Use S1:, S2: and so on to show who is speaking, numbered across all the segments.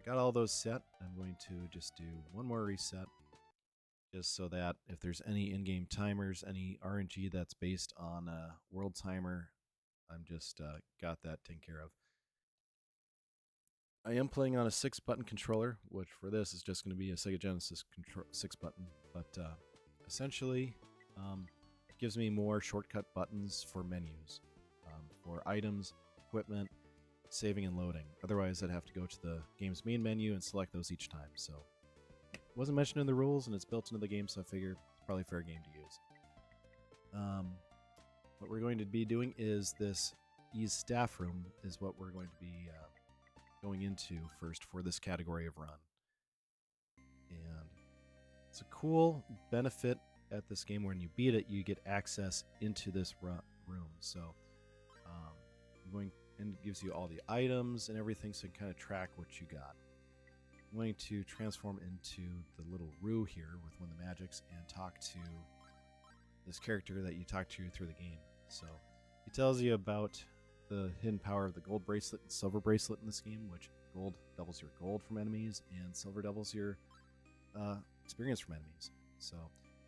S1: got all those set. I'm going to just do one more reset, just so that if there's any in-game timers, any RNG that's based on a world timer, I'm just got that taken care of. I am playing on a 6-button controller, which for this is just going to be a Sega Genesis 6-button, but essentially it gives me more shortcut buttons for menus, for items, equipment, saving and loading. Otherwise, I'd have to go to the game's main menu and select those each time. So it wasn't mentioned in the rules, and it's built into the game, so I figure it's probably a fair game to use. What we're going to be doing is this Ease staff room is what we're going to be going into first for this category of run. And it's a cool benefit at this game. When you beat it, you get access into this room. So I'm going, and it gives you all the items and everything, so you can kind of track what you got. I'm going to transform into the little Roo here with one of the magics and talk to this character that you talk to through the game. So he tells you about the hidden power of the gold bracelet and silver bracelet in this game, which gold doubles your gold from enemies and silver doubles your experience from enemies. So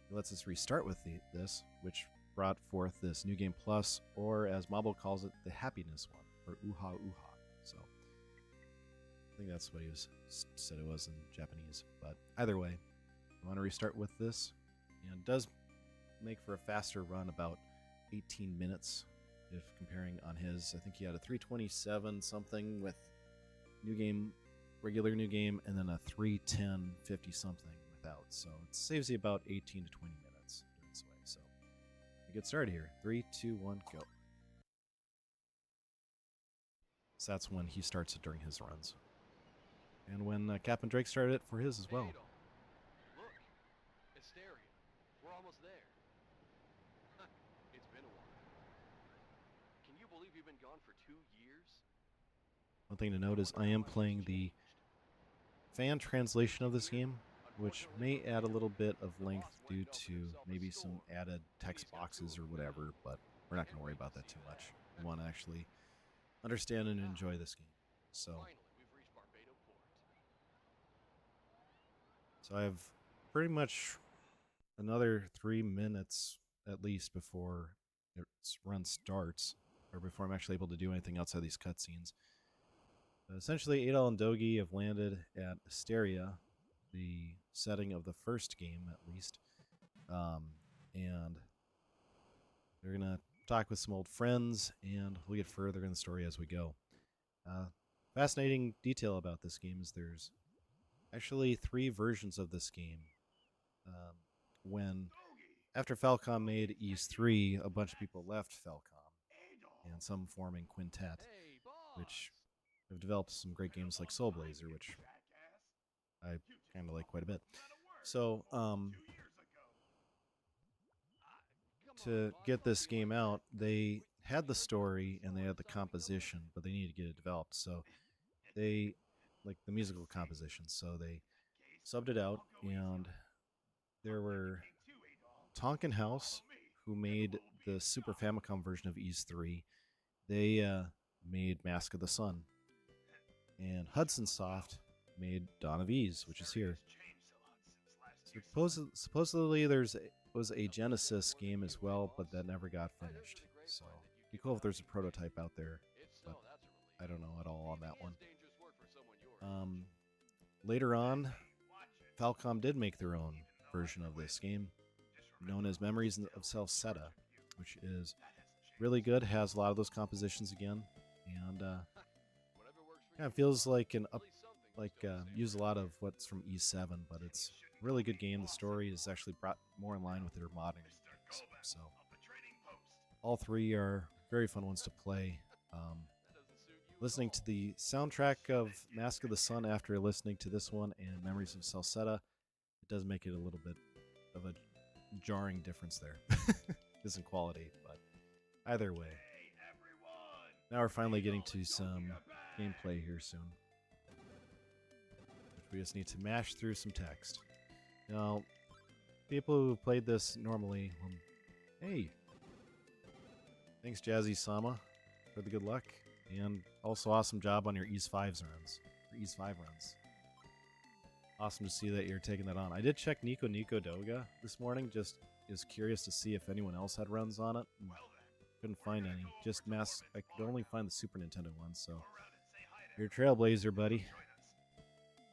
S1: it lets us restart with this, which brought forth this New Game Plus, or as Mabo calls it, the happiness one, or Uha Uha. So I think that's what he said it was in Japanese. But either way, I want to restart with this, and it does make for a faster run, about 18 minutes if comparing on his. I think he had a 327 something with new game, regular new game, and then a 310 50 something without. So it saves you about 18 to 20 minutes doing this way. So we get started here. 3, 2, 1, go. So that's when he starts it during his runs, and when Capndrake started it for his as well.
S2: Look, Hysteria. We're almost there. It's been a while. Can you believe you've been gone for 2 years?
S1: One thing to note is I am playing the fan translation of this game, which may add a little bit of length due to maybe some added text boxes or whatever, but we're not going to worry about that too much. We want to actually understand and enjoy this game. So I have pretty much another 3 minutes at least before its run starts, or before I'm actually able to do anything outside these cutscenes. Essentially, Adol and Dogi have landed at Hysteria, the setting of the first game at least, and they're going to talk with some old friends, and we'll get further in the story as we go. Fascinating detail about this game is there's actually 3 versions of this game. After Falcom made Ys 3, a bunch of people left Falcom, and some forming Quintet, which have developed some great games like Soul Blazer, which I kind of like quite a bit. So, to get this game out, they had the story and they had the composition, but they needed to get it developed. So they, like the musical composition, so they subbed it out, and there were Tonkin House, who made the Super Famicom version of Ys 3. They made Mask of the Sun. And Hudson Soft made Dawn of Ys, which is here. Supposedly was a Genesis game as well, but that never got finished. So it'd be cool if there's a prototype out there, but I don't know at all on that one. Later on, Falcom did make their own version of this game, known as Memories of Celceta, which is really good. Has a lot of those compositions again, and kind of feels like use a lot of what's from E7, but it's a really good game. The story is actually brought more in line with their modern games. So all 3 are very fun ones to play. Listening to the soundtrack of Mask of the Sun after listening to this one and Memories of Celceta, it does make it a little bit of a jarring difference there. Isn't quality, but either way. Now we're finally getting to some gameplay here soon. We just need to mash through some text. Now, people who played this normally, hey, thanks Jazzy-sama for the good luck, and also awesome job on your Ys 5 runs. Awesome to see that you're taking that on. I did check Nico Nico Doga this morning, just is curious to see if anyone else had runs on it. Couldn't find any. I could only find the Super Nintendo one, so you're a trailblazer, buddy.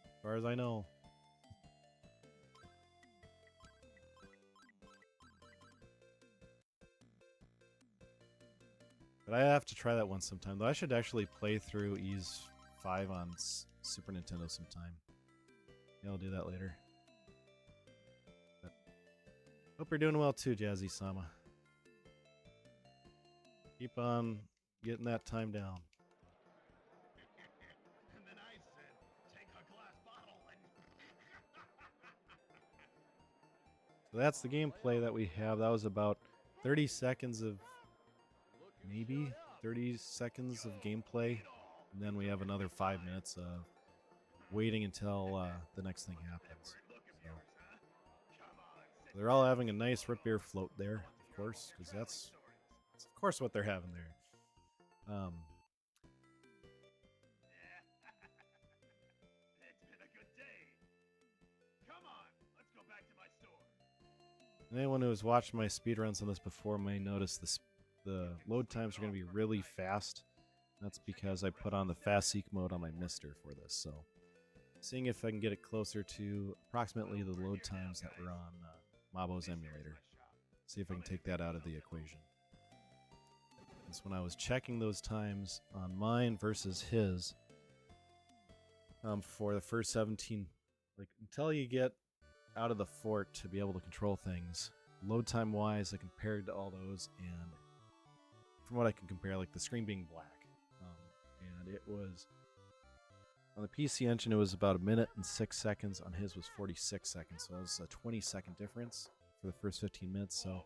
S1: As far as I know. But I have to try that one sometime, though. I should actually play through Ys 5 on Super Nintendo sometime. Yeah, I'll do that later. But hope you're doing well too, Jazzy Sama. Keep on getting that time down.
S2: And then I said, take a glass bottle and...
S1: So that's the gameplay that we have. That was about 30 seconds of, maybe 30 seconds of gameplay. And then we have another 5 minutes of waiting until the next thing happens. So they're all having a nice root beer float there, of course, because that's of course what they're having there.
S2: It's been a good day. Come on, let's go back to my store.
S1: Anyone who has watched my speedruns on this before may notice the load times are going to be really fast. That's because I put on the fast seek mode on my MiSTer for this. So seeing if I can get it closer to approximately the load times that were on Mabo's emulator. See if I can take that out of the equation. That's when I was checking those times on mine versus his for the first 17, like until you get out of the fort to be able to control things. Load time wise, I compared to all those, and from what I can compare, like the screen being black, and it was on the PC Engine, it was about 1 minute and 6 seconds. On his was 46 seconds, so it was a 20-second difference for the first 15 minutes. So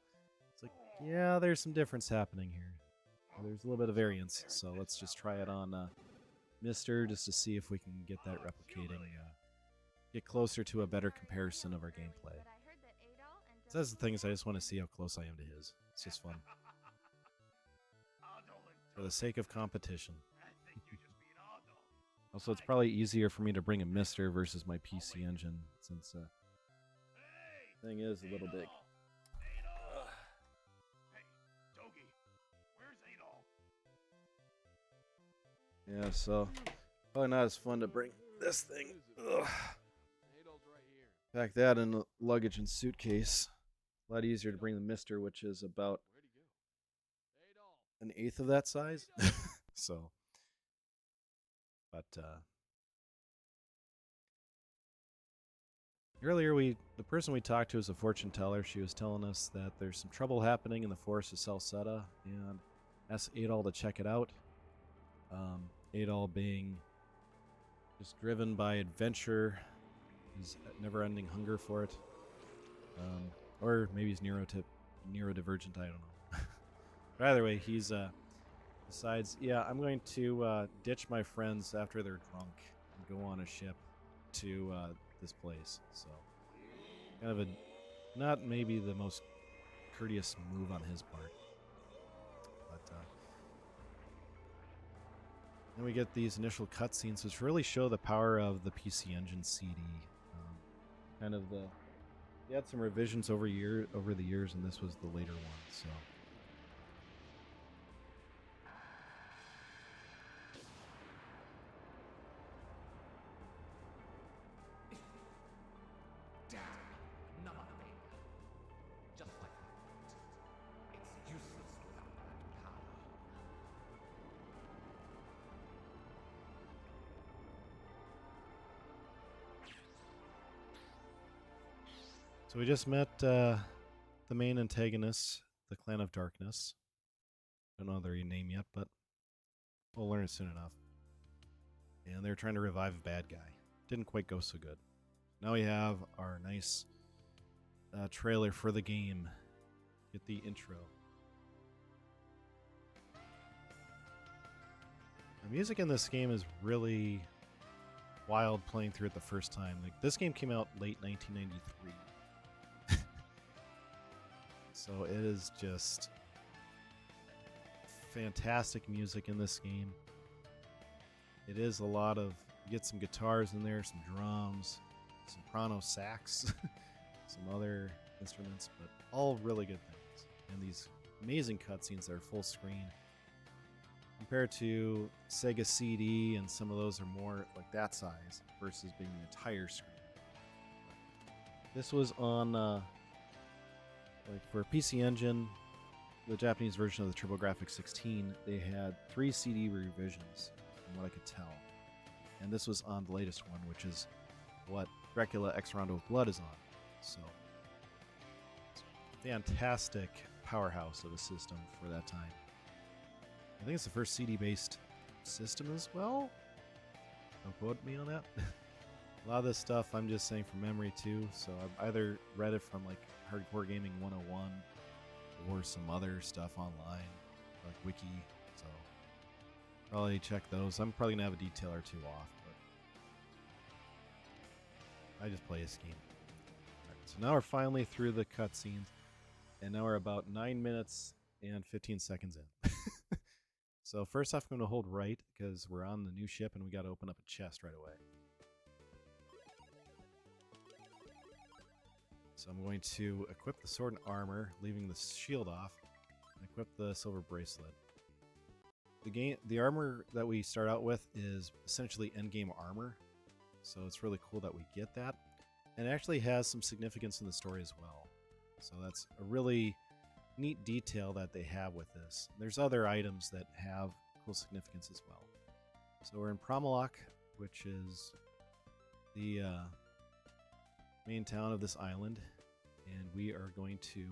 S1: it's like, yeah, there's some difference happening here. There's a little bit of variance, so let's just try it on MiSTer just to see if we can get that replicating, get closer to a better comparison of our gameplay. So that's the thing, is I just want to see how close I am to his. It's just fun. For the sake of competition. Also, it's probably easier for me to bring a MiSTer versus my PC Engine, since thing is a little big. Yeah, so probably not as fun to bring this thing. Pack that in luggage and suitcase. A lot easier to bring the MiSTer, which is about 1/8 of that size. So, but earlier the person we talked to is a fortune teller. She was telling us that there's some trouble happening in the forest of Salsetta, and asked Adol to check it out. Adol being just driven by adventure, his never-ending hunger for it, or maybe he's neurodivergent. I don't know. But either way, he's decides, yeah, I'm going to ditch my friends after they're drunk and go on a ship to this place. So, kind of a not maybe the most courteous move on his part, but. Then we get these initial cutscenes, which really show the power of the PC Engine CD. Kind of they had some revisions over the years, and this was the later one. So. So we just met the main antagonists, the Clan of Darkness. Don't know their name yet, but we'll learn it soon enough. And they're trying to revive a bad guy. Didn't quite go so good. Now we have our nice trailer for the game. Get the intro. The music in this game is really wild playing through it the first time. Like, this game came out late 1993. So it is just fantastic music in this game. It is a lot of, you get some guitars in there, some drums, soprano sax, some other instruments, but all really good things. And these amazing cutscenes that are full screen compared to Sega CD, and some of those are more like that size versus being the entire screen. This was on like for PC Engine, the Japanese version of the TurboGrafx 16. They had 3 CD revisions, from what I could tell, and this was on the latest one, which is what Dracula X Rondo of Blood is on. So, it's a fantastic powerhouse of a system for that time. I think it's the first CD-based system as well. Don't quote me on that. A lot of this stuff I'm just saying from memory too, so I've either read it from like Hardcore Gaming 101 or some other stuff online, like Wiki, so probably check those. I'm probably gonna have a detail or two off, but I just play this game. Alright, so now we're finally through the cutscenes, and now we're about 9 minutes and 15 seconds in. So first off, I'm going to hold right because we're on the new ship and we got to open up a chest right away. So I'm going to equip the sword and armor, leaving the shield off, and equip the silver bracelet. The armor that we start out with is essentially endgame armor, so it's really cool that we get that. And it actually has some significance in the story as well. So that's a really neat detail that they have with this. There's other items that have cool significance as well. So we're in Promolok, which is the main town of this island, and we are going to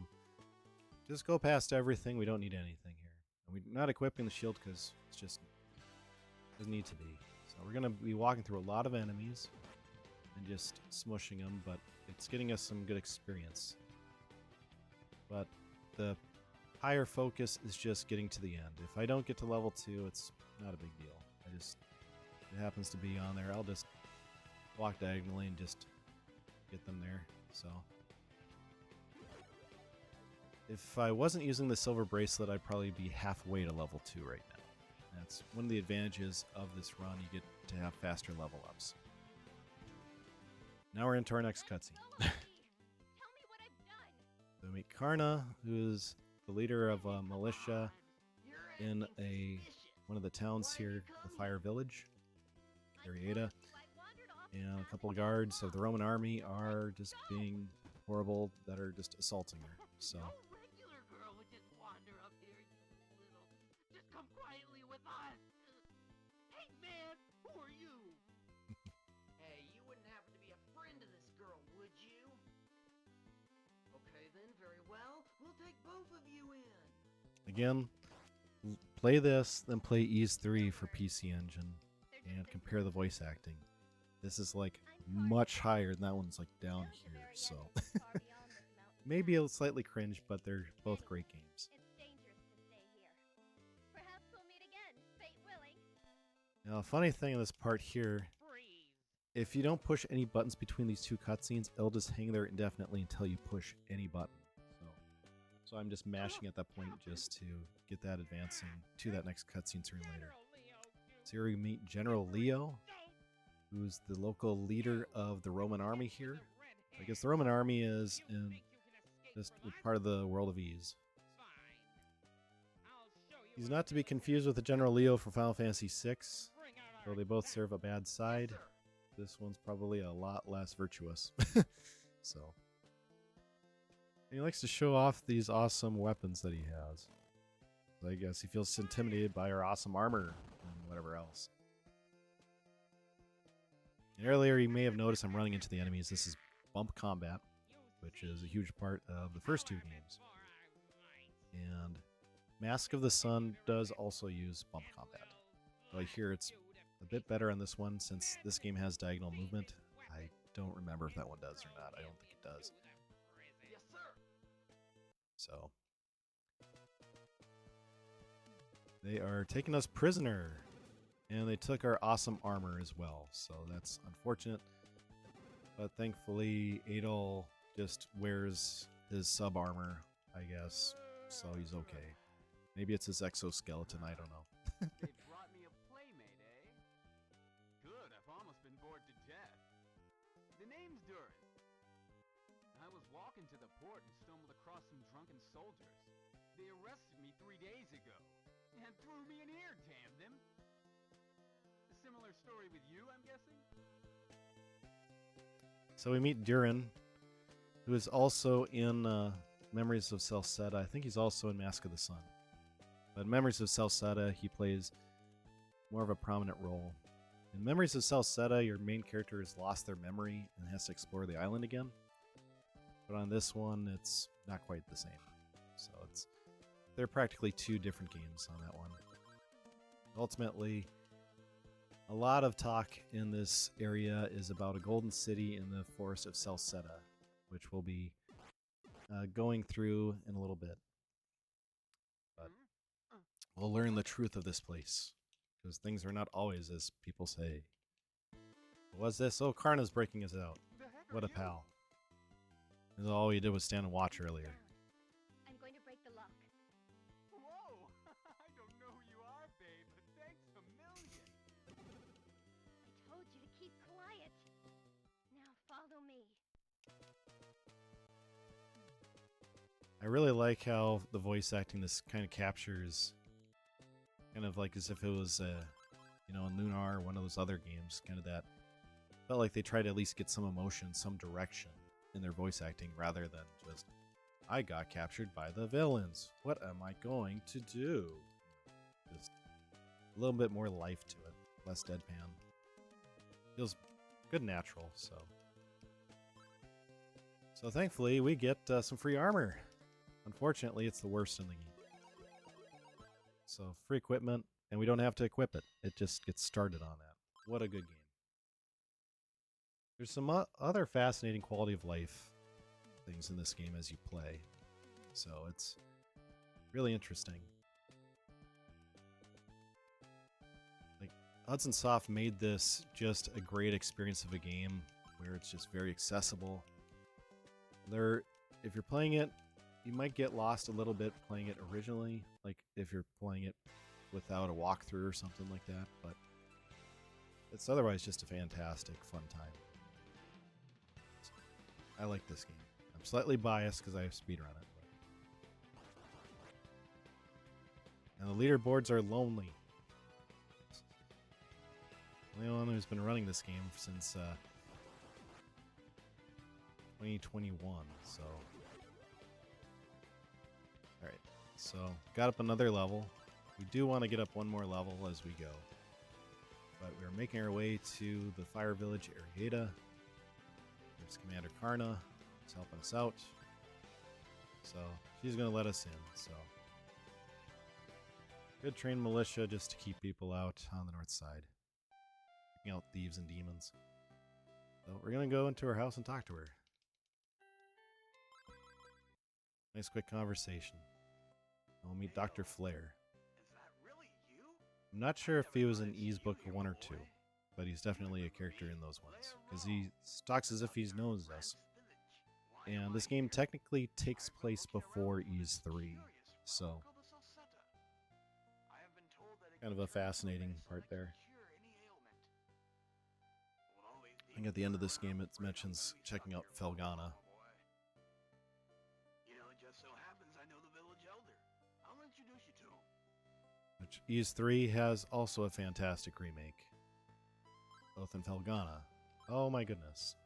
S1: just go past everything. We don't need anything here. And we're not equipping the shield because it's just doesn't need to be. So we're going to be walking through a lot of enemies and just smushing them, but it's getting us some good experience. But the higher focus is just getting to the end. If I don't get to level 2, it's not a big deal. It happens to be on there. I'll just walk diagonally and just get them there. So if I wasn't using the silver bracelet, I'd probably be halfway to level 2 right now. That's one of the advantages of this run. You get to have faster level ups. Now we're into our next cutscene. So we meet Karna, who is the leader of a militia in one of the towns here, the Fire Village, Arieta. And a couple of guards of the Roman army are just being horrible, that are just assaulting her. So
S3: regular girl would just wander up here, you little. Just come quietly with us. Hey man, who are you? Hey, you wouldn't happen to be a friend of this girl, would you? Okay then, very well. We'll take both of you in.
S1: again, play this, then play Ease 3 for PC Engine, and compare the voice acting. This is like much higher, and that one's like down here, so maybe a slightly cringe, but they're both great games.
S4: It's dangerous to stay here. Perhaps we'll meet again, fate willing.
S1: Now, a funny thing in this part here, if you don't push any buttons between these two cutscenes, it'll just hang there indefinitely until you push any button. So I'm just mashing at that point just to get that advancing to that next cutscene sooner or later. So here we meet General Leo, who's the local leader of the Roman army here. I guess the Roman army is in just part of the world of Ys. He's not to be confused with the General Leo from Final Fantasy VI, though they both serve a bad side. This one's probably a lot less virtuous. So, and he likes to show off these awesome weapons that he has. I guess he feels intimidated by our awesome armor and whatever else. And earlier, you may have noticed I'm running into the enemies. This is bump combat, which is a huge part of the first two games. And Mask of the Sun does also use bump combat. Though I hear it's a bit better on this one since this game has diagonal movement. I don't remember if that one does or not. I don't think it does.
S3: Yes, sir.
S1: So they are taking us prisoner, and they took our awesome armor as well. So that's unfortunate, but thankfully Adol just wears his sub armor, I guess, so he's okay. Maybe it's his exoskeleton, I don't know.
S2: They brought me a playmate, eh? Good, I've almost been bored to death. The name
S5: name's Durin. I was walking to the port and stumbled across some drunken soldiers. They arrested me 3 days ago and threw me in here, damn them. A similar story with you, I'm guessing?
S1: So we meet Durin, who is also in Memories of Celceta. I think he's also in Mask of the Sun. But in Memories of Celceta, he plays more of a prominent role. In Memories of Celceta, your main character has lost their memory and has to explore the island again. But on this one, it's not quite the same. So they're practically two different games on that one. Ultimately, a lot of talk in this area is about a golden city in the forest of Celceta, which we'll be going through in a little bit. But we'll learn the truth of this place, because things are not always as people say. What was this? Oh, Karna's breaking us out. What a pal. And all we did was stand and watch earlier.
S4: I'm going to break the lock.
S5: Whoa! I don't know who you are, babe, but thanks a million.
S4: I told you to keep quiet. Now follow me.
S1: I really like how the voice acting this kind of captures, kind of like as if it was, in Lunar, one of those other games, kind of that. Felt like they tried to at least get some emotion, some direction in their voice acting, rather than just, I got captured by the villains. What am I going to do? Just a little bit more life to it, less deadpan. Feels good and natural, so. So thankfully, we get some free armor. Unfortunately, it's the worst in the game. So free equipment, and we don't have to equip it. It just gets started on that. What a good game. There's some other fascinating quality of life things in this game as you play. So it's really interesting. Like, Hudson Soft made this just a great experience of a game where it's just very accessible. If you're playing it, you might get lost a little bit playing it originally, like if you're playing it without a walkthrough or something like that, but it's otherwise just a fantastic, fun time. So, I like this game. I'm slightly biased because I have speedrun it. And the leaderboards are lonely. I'm the only one who's been running this game since 2021, so... Alright, so got up another level. We do want to get up one more level as we go. But we're making our way to the Fire Village Arieta. There's Commander Karna. She's helping us out. So she's going to let us in. So good trained militia just to keep people out on the north side. Keeping out thieves and demons. So we're going to go into her house and talk to her. Nice quick conversation. I'll meet Dr. Flair.
S2: Is that really you?
S1: I'm not sure if he was in E's book 1 or 2, but he's definitely a character in those ones, because he talks as if he knows us. And this game technically takes place before E's 3, so kind of a fascinating part there. I think at the end of this game it mentions checking out Felgana. Which Ease 3 has also a fantastic remake. Both in Felgana. Oh my goodness.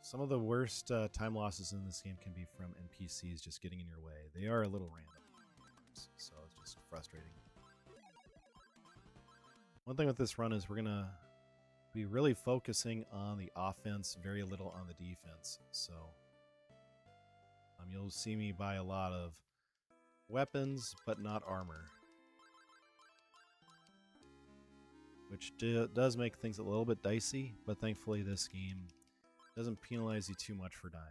S1: Some of the worst time losses in this game can be from NPCs just getting in your way. They are a little random, so it's just frustrating. One thing with this run is we're going to be really focusing on the offense, very little on the defense. So you'll see me buy a lot of weapons, but not armor. Which does make things a little bit dicey, but thankfully this game doesn't penalize you too much for dying.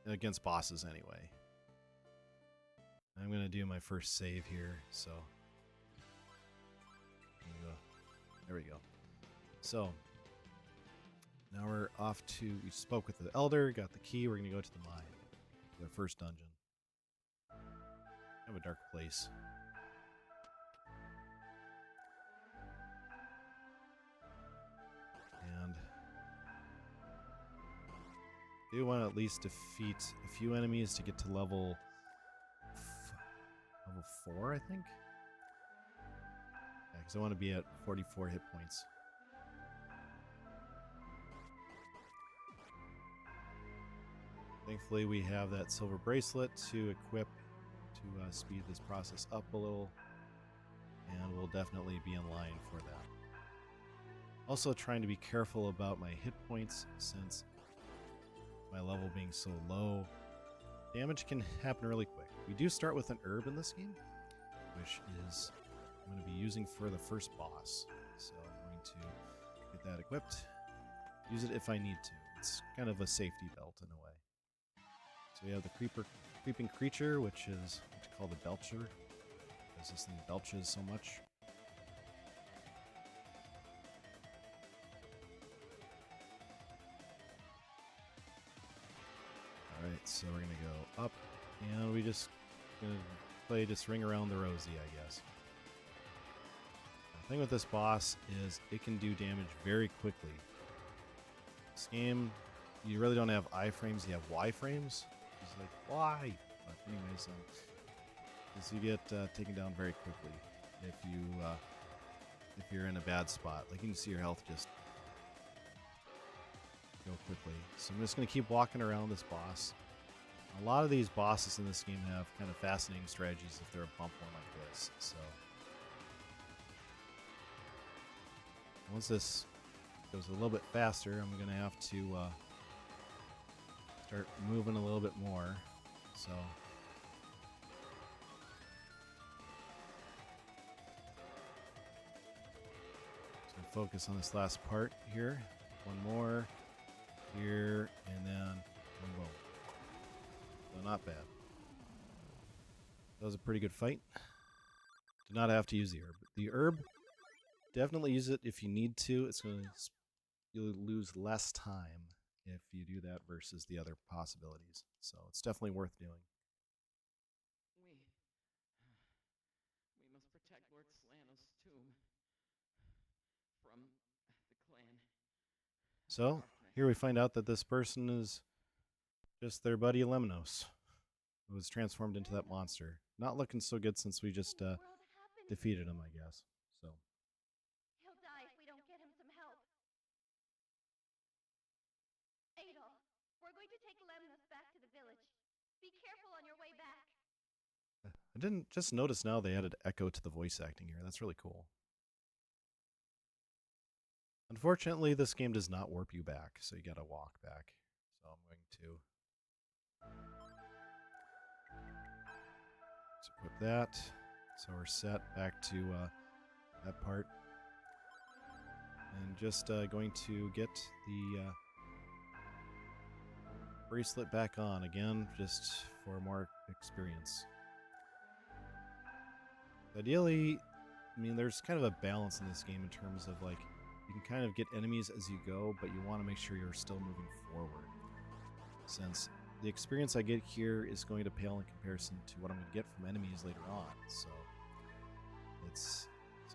S1: Against bosses anyway. I'm going to do my first save here, so... There we go. So, now we're off to... We spoke with the Elder, got the key, we're going to go to the mine. The first dungeon. Kind of a dark place. do want to at least defeat a few enemies to get to level 4, I think. Yeah, because I want to be at 44 hit points. Thankfully, we have that silver bracelet to equip to speed this process up a little, and we'll definitely be in line for that. Also trying to be careful about my hit points, since my level being so low, damage can happen really quick. We do start with an herb in this game, which is I'm going to be using for the first boss. So I'm going to get that equipped, use it if I need to. It's kind of a safety belt in a way. So we have the creeping creature, which is what you call the belcher, because this thing belches so much. Alright, so we're going to go up, and we just going to play just ring around the rosy, I guess. The thing with this boss is it can do damage very quickly. This game, you really don't have I-frames, you have Y-frames. It's like, why? But anyways, because you get taken down very quickly if you're in a bad spot. Like, you can see your health just go quickly. So I'm just going to keep walking around this boss. A lot of these bosses in this game have kind of fascinating strategies if they're a bump one like this. So once this goes a little bit faster, I'm going to have to start moving a little bit more. So focus on this last part here. One more here, and then boom. So not bad. That was a pretty good fight. Did not have to use the herb. The herb, definitely use it if you need to. It's going to, you'll lose less time if you do that versus the other possibilities. So it's definitely worth doing.
S3: We must protect Lord Slano's tomb from the clan.
S1: So here we find out that this person is just their buddy Lemnos, who was transformed into that monster. Not looking so good since we just defeated him, I guess. So
S4: He'll die if we don't get him some help. Adolf, we're going to take Lemnos back to the village. Be careful on your way back.
S1: I didn't just notice now they added echo to the voice acting here. That's really cool. Unfortunately, this game does not warp you back, so you gotta walk back. So I'm going to equip that. So we're set back to that part. And just going to get the bracelet back on again, just for more experience. Ideally, I mean, there's kind of a balance in this game in terms of, like, you can kind of get enemies as you go, but you want to make sure you're still moving forward. Since the experience I get here is going to pale in comparison to what I'm going to get from enemies later on. So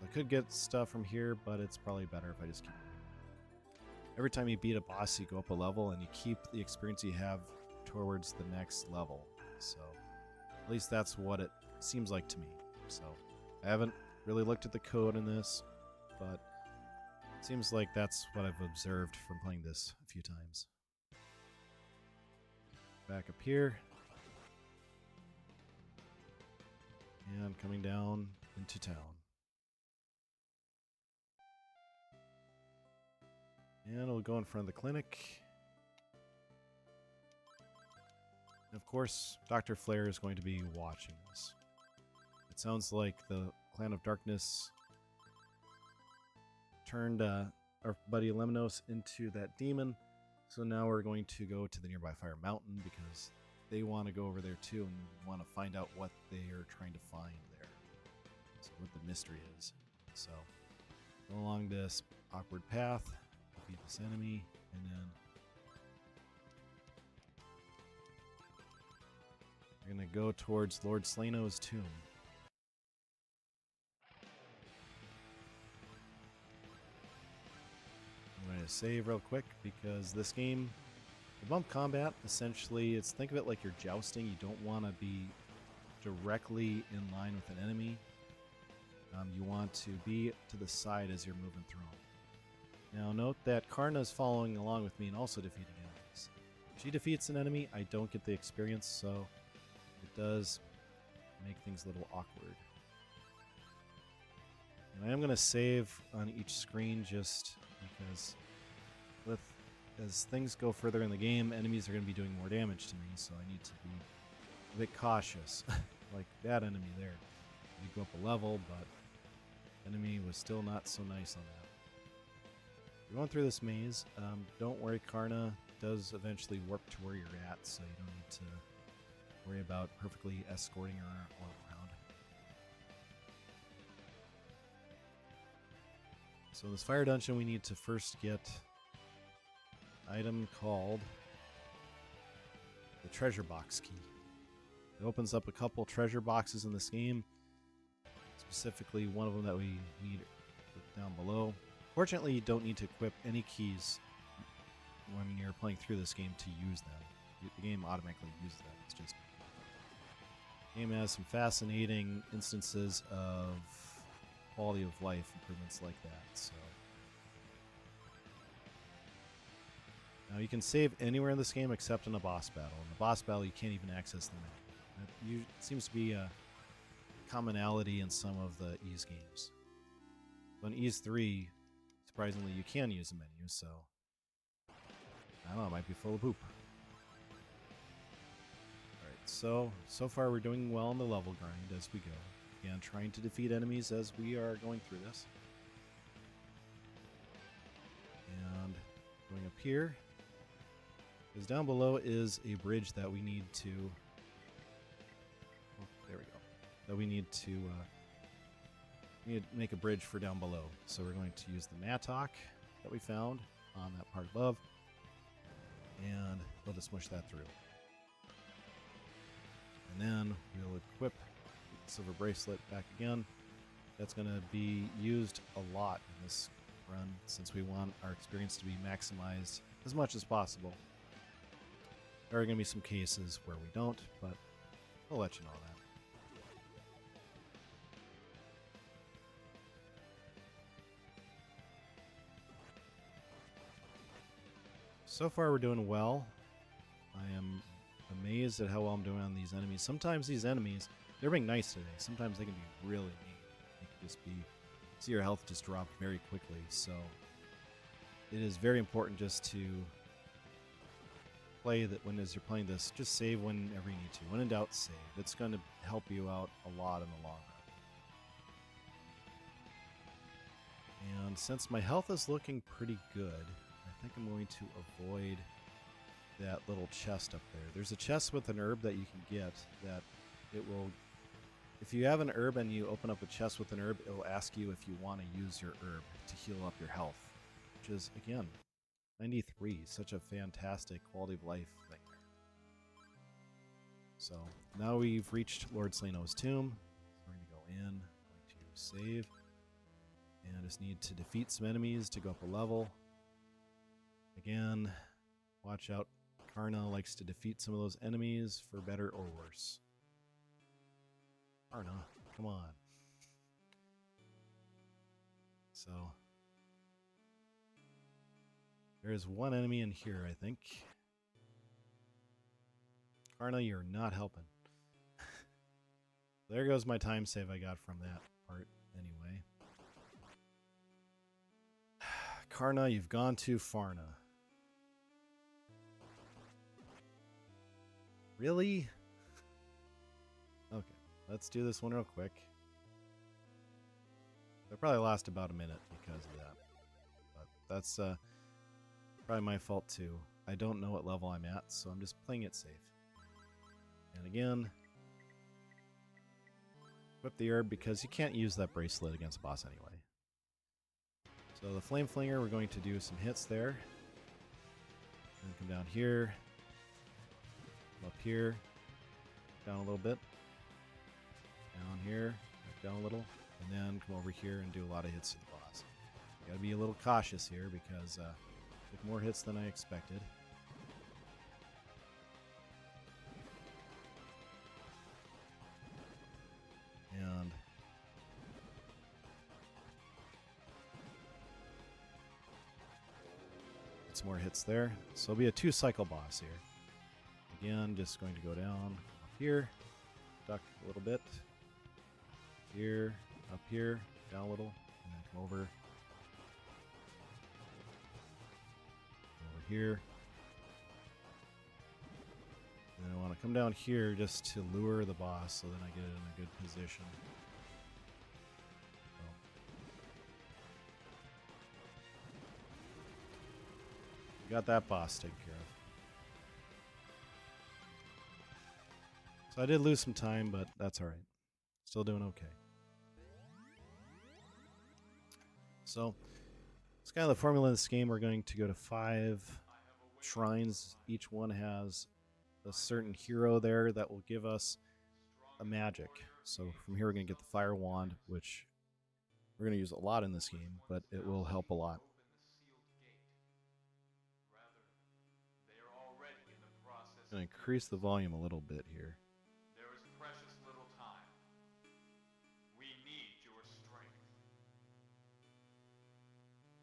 S1: I could get stuff from here, but it's probably better if I just keep moving. Every time you beat a boss, you go up a level, and you keep the experience you have towards the next level. So at least that's what it seems like to me. So I haven't really looked at the code in this, but it seems like that's what I've observed from playing this a few times. Back up here. And coming down into town. And we'll go in front of the clinic. And of course, Dr. Flare is going to be watching this. It sounds like the Clan of Darkness turned our buddy Lemnos into that demon. So now we're going to go to the nearby Fire Mountain because they want to go over there too and want to find out what they are trying to find there. So what the mystery is. So go along this awkward path, defeat this enemy, and then we're going to go towards Lord Slano's tomb. I'm going to save real quick because this game The bump combat, essentially, think of it like you're jousting. You don't want to be directly in line with an enemy. You want to be to the side as you're moving through them. Now note that Karna is following along with me and also defeating enemies. If she defeats an enemy, I don't get the experience, so it does make things a little awkward. And I am going to save on each screen just because as things go further in the game, enemies are going to be doing more damage to me, so I need to be a bit cautious. Like that enemy there. You go up a level, but enemy was still not so nice on that. We're going through this maze. Don't worry, Karna does eventually warp to where you're at, so you don't need to worry about perfectly escorting her around. So in this fire dungeon, we need to first get an item called the treasure box key. It opens up a couple treasure boxes in this game, specifically one of them that we need down below. Fortunately, you don't need to equip any keys when you're playing through this game to use them. The game automatically uses them. It's just the game has some fascinating instances of quality of life improvements like that. So now you can save anywhere in this game except in a boss battle. In the boss battle, you can't even access the menu. It seems to be a commonality in some of the Ys games. So in Ys 3, surprisingly, you can use a menu, so I don't know, it might be full of poop. Alright, so far we're doing well in the level grind as we go. Again, trying to defeat enemies as we are going through this. And going up here, because down below is a bridge that we need to... There we go. That we need to make a bridge for down below. So we're going to use the mattock that we found on that part above, and we'll just smush that through. And then we'll equip the silver bracelet back again. That's going to be used a lot in this run since we want our experience to be maximized as much as possible. There are going to be some cases where we don't, but we'll let you know that. So far we're doing well. I am amazed at how well I'm doing on these enemies. Sometimes these enemies, they're being nice today. Sometimes they can be really mean. They can just be, see your health just drop very quickly. So it is very important just to play that as you're playing this, just save whenever you need to. When in doubt, save. It's going to help you out a lot in the long run. And since my health is looking pretty good, I think I'm going to avoid that little chest up there. There's a chest with an herb that you can get that it will... If you have an herb and you open up a chest with an herb, it will ask you if you want to use your herb to heal up your health. Which is, again, 93. Such a fantastic quality of life thing there. So, now we've reached Lord Slano's tomb. So we're going to go in, going to save. And I just need to defeat some enemies to go up a level. Again, watch out. Karna likes to defeat some of those enemies for better or worse. Karna, come on. So, there is one enemy in here, I think. Karna, you're not helping. There goes my time save I got from that part, anyway. Karna, you've gone too far now. Really? Okay, let's do this one real quick. I probably lost about a minute because of that. But that's probably my fault too. I don't know what level I'm at, so I'm just playing it safe. And again, equip the herb because you can't use that bracelet against a boss anyway. So the Flame Flinger, we're going to do some hits there. And come down here. Up here, down a little bit, down here, down a little, and then come over here and do a lot of hits to the boss. Gotta be a little cautious here because took more hits than I expected. And get some more hits there. So it'll be a 2-cycle boss here. Again, just going to go down up here, duck a little bit, here, up here, down a little, and then come over here. And then I want to come down here just to lure the boss so then I get it in a good position. So, got that boss taken care of. So I did lose some time, but that's alright. Still doing okay. So, it's kind of the formula in this game. We're going to go to 5 shrines. Each one has a certain hero there that will give us a magic. So from here we're going to get the fire wand, which we're going to use a lot in this game, but it will help a lot. I'm going to increase the volume a little bit here.
S2: There is precious little time. We need your strength.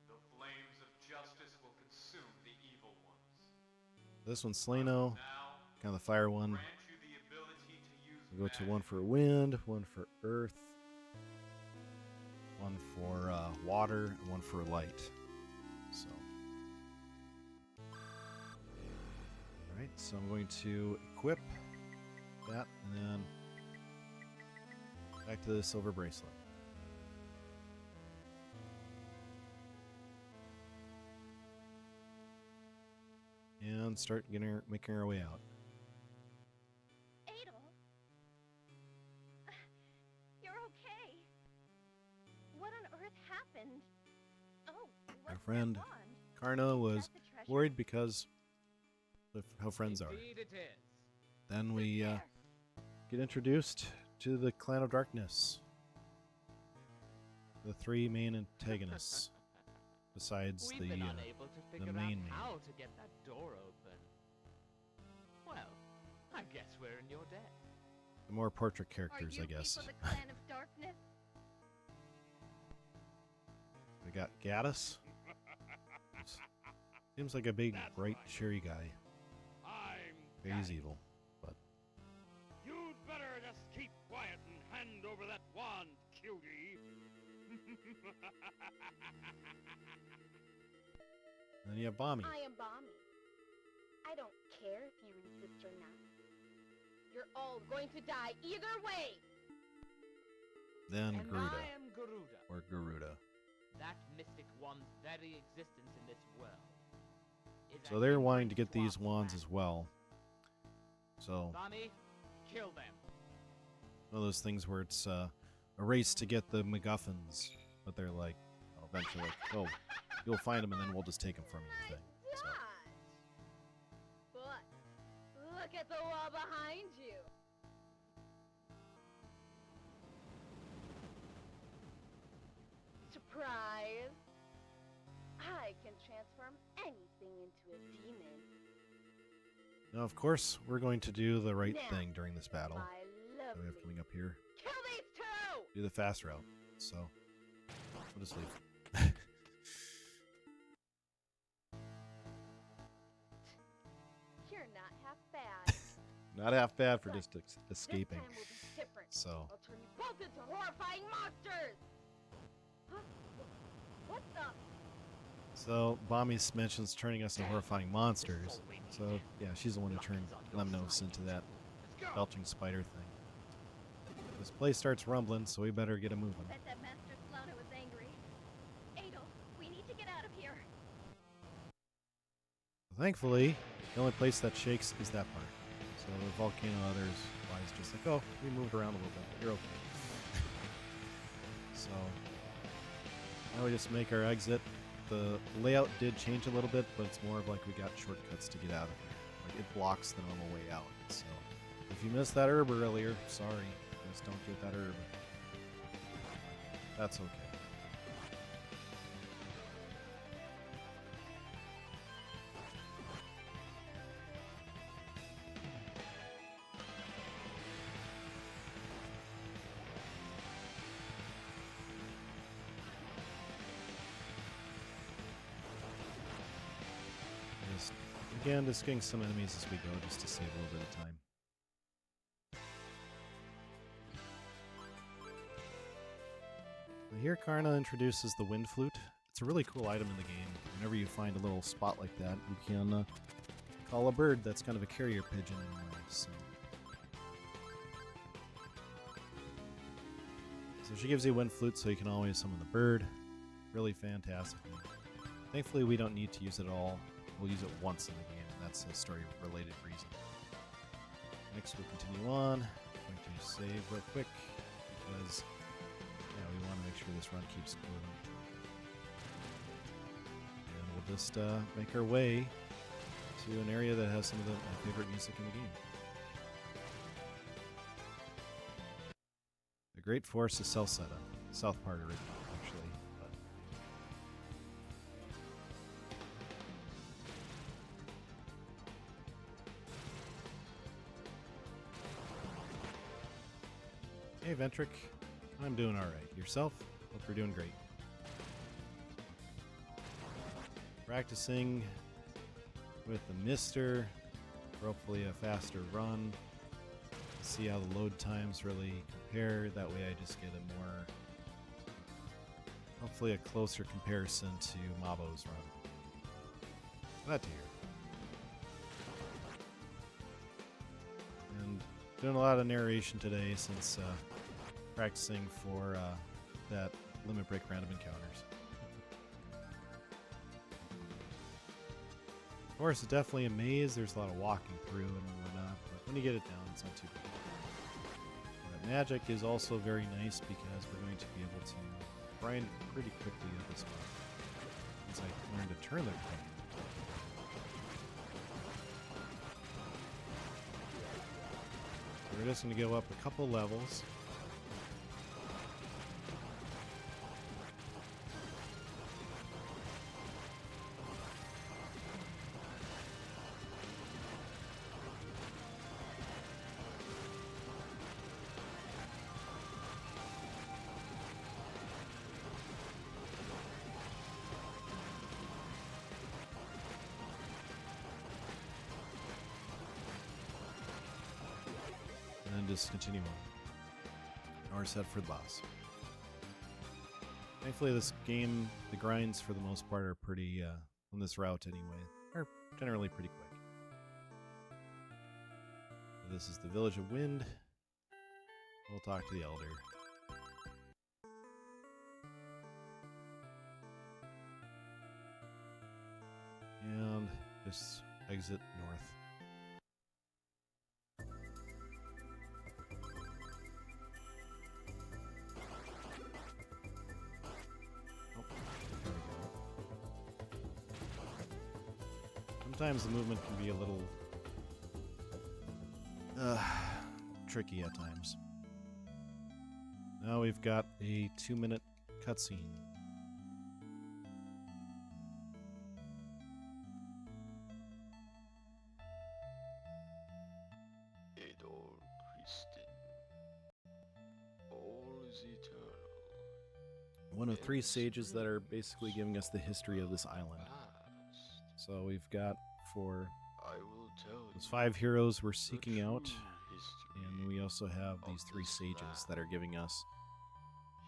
S2: The flames of justice will consume the evil ones.
S1: This one's Slano,
S2: Now,
S1: kind of the fire one.
S2: grant you the ability to use
S1: We'll go to
S2: magic.
S1: one for wind, one for earth, one for water, and one for light. So, alright, so I'm going to equip that and then back to the silver bracelet. And start making our way out.
S4: Adel? You're okay. What on earth happened? Oh, what's that
S1: friend
S4: wand?
S1: Karna
S4: Is
S1: was
S4: that the treasure?
S1: worried because of how friends are.
S5: Indeed it is.
S1: Then we
S4: There.
S1: get introduced to the Clan of Darkness. The 3 main antagonists, besides
S3: We've
S1: the
S3: been unable to figure
S1: main
S3: out how to get that door open. Well, I guess we're in your debt.
S1: the more portrait
S4: Are
S1: characters,
S4: you
S1: I guess.
S4: people the Clan of Darkness?
S1: We got Gaddis. Seems like a big,
S2: That's
S1: bright,
S2: right.
S1: cheery guy.
S2: I'm
S1: He's
S2: Gaddis.
S1: evil, but
S2: You'd better just keep quiet and hand over that wand, cutie.
S1: then you have Bami.
S4: I am Bami. I don't care if you insist or not. You're all going to die either way!
S1: Then
S3: And
S1: Garuda,
S3: I am Garuda,
S1: or Garuda.
S3: that mystic one's very existence in this world. Is
S1: So
S3: a
S1: they're
S3: hindrance
S1: wanting to get
S3: our
S1: these wands
S3: plan.
S1: as well. So
S3: Bami, kill them.
S1: one of those things where it's a race to get the MacGuffins, but they're like, eventually, like, oh, you'll find them and then we'll just take them from you. Thing.
S4: Nice
S1: So,
S4: dodge. But look at the wall behind you. Surprise! I can transform anything into a demon.
S1: now, of course, we're going to do the right
S4: Now,
S1: thing during this battle
S4: My
S1: that we have
S4: lovely.
S1: coming up here.
S4: Kill these two!
S1: Do the fast route. So, we'll just leave.
S4: You're not half bad.
S1: Not half bad for
S4: But
S1: just
S4: This
S1: escaping.
S4: time will be different.
S1: So,
S4: I'll turn you both into horrifying monsters! Huh? What the?
S1: so Bami mentions turning us into horrifying monsters. So, yeah, she's the one who turned Lemnos into that belching spider thing. This place starts rumbling, so we better get a moving.
S4: Bet that Master Slaughter was angry. Adel, we need to get out of here.
S1: Thankfully, the only place that shakes is that part. So the volcano otherwise just like, oh, we moved around a little bit. You're okay. So now we just make our exit. The layout did change a little bit, but it's more of like we got shortcuts to get out of here. Like it blocks the normal way out. So if you missed that herb earlier, sorry. Just don't get that herb. That's okay. Again, just getting some enemies as we go, just to save a little bit of time. Here, Karna introduces the wind flute. It's a really cool item in the game. Whenever you find a little spot like that, you can call a bird that's kind of a carrier pigeon in a way. So she gives you a wind flute so you can always summon the bird. Really fantastic. Thankfully, we don't need to use it at all. We'll use it once in the game, and that's a story-related reason. Next, we'll continue on. I'm going to save real quick because we want to make sure this run keeps moving. And we'll just make our way to an area that has some of my favorite music in the game. The Great Forest of Salsetta. South part original, actually. But hey, Ventric. I'm doing alright. Yourself? Hope you're doing great. Practicing with the MiSTer for hopefully a faster run. See how the load times really compare. That way I just get a more, hopefully a closer comparison to Mabo's run. Glad to hear. And doing a lot of narration today since practicing for that limit break random encounters. Of course, it's definitely a maze. There's a lot of walking through and whatnot, but when you get it down, it's not too bad. But magic is also very nice because we're going to be able to grind pretty quickly at this point. Once I learn to turn the corner. We're just going to go up a couple levels. Just continue on. Now we're set for the boss. Thankfully, this game, the grinds for the most part are pretty, on this route anyway, are generally pretty quick. So this is the Village of Wind. We'll talk to the Elder. And just exit north. Sometimes the movement can be a little tricky at times. Now we've got a 2-minute cutscene.
S6: Adol Christin. All is eternal.
S1: One of 3 sages that are basically giving us the history of this island. So we've got for those 5 heroes we're seeking out, and we also have these 3 sages that are giving us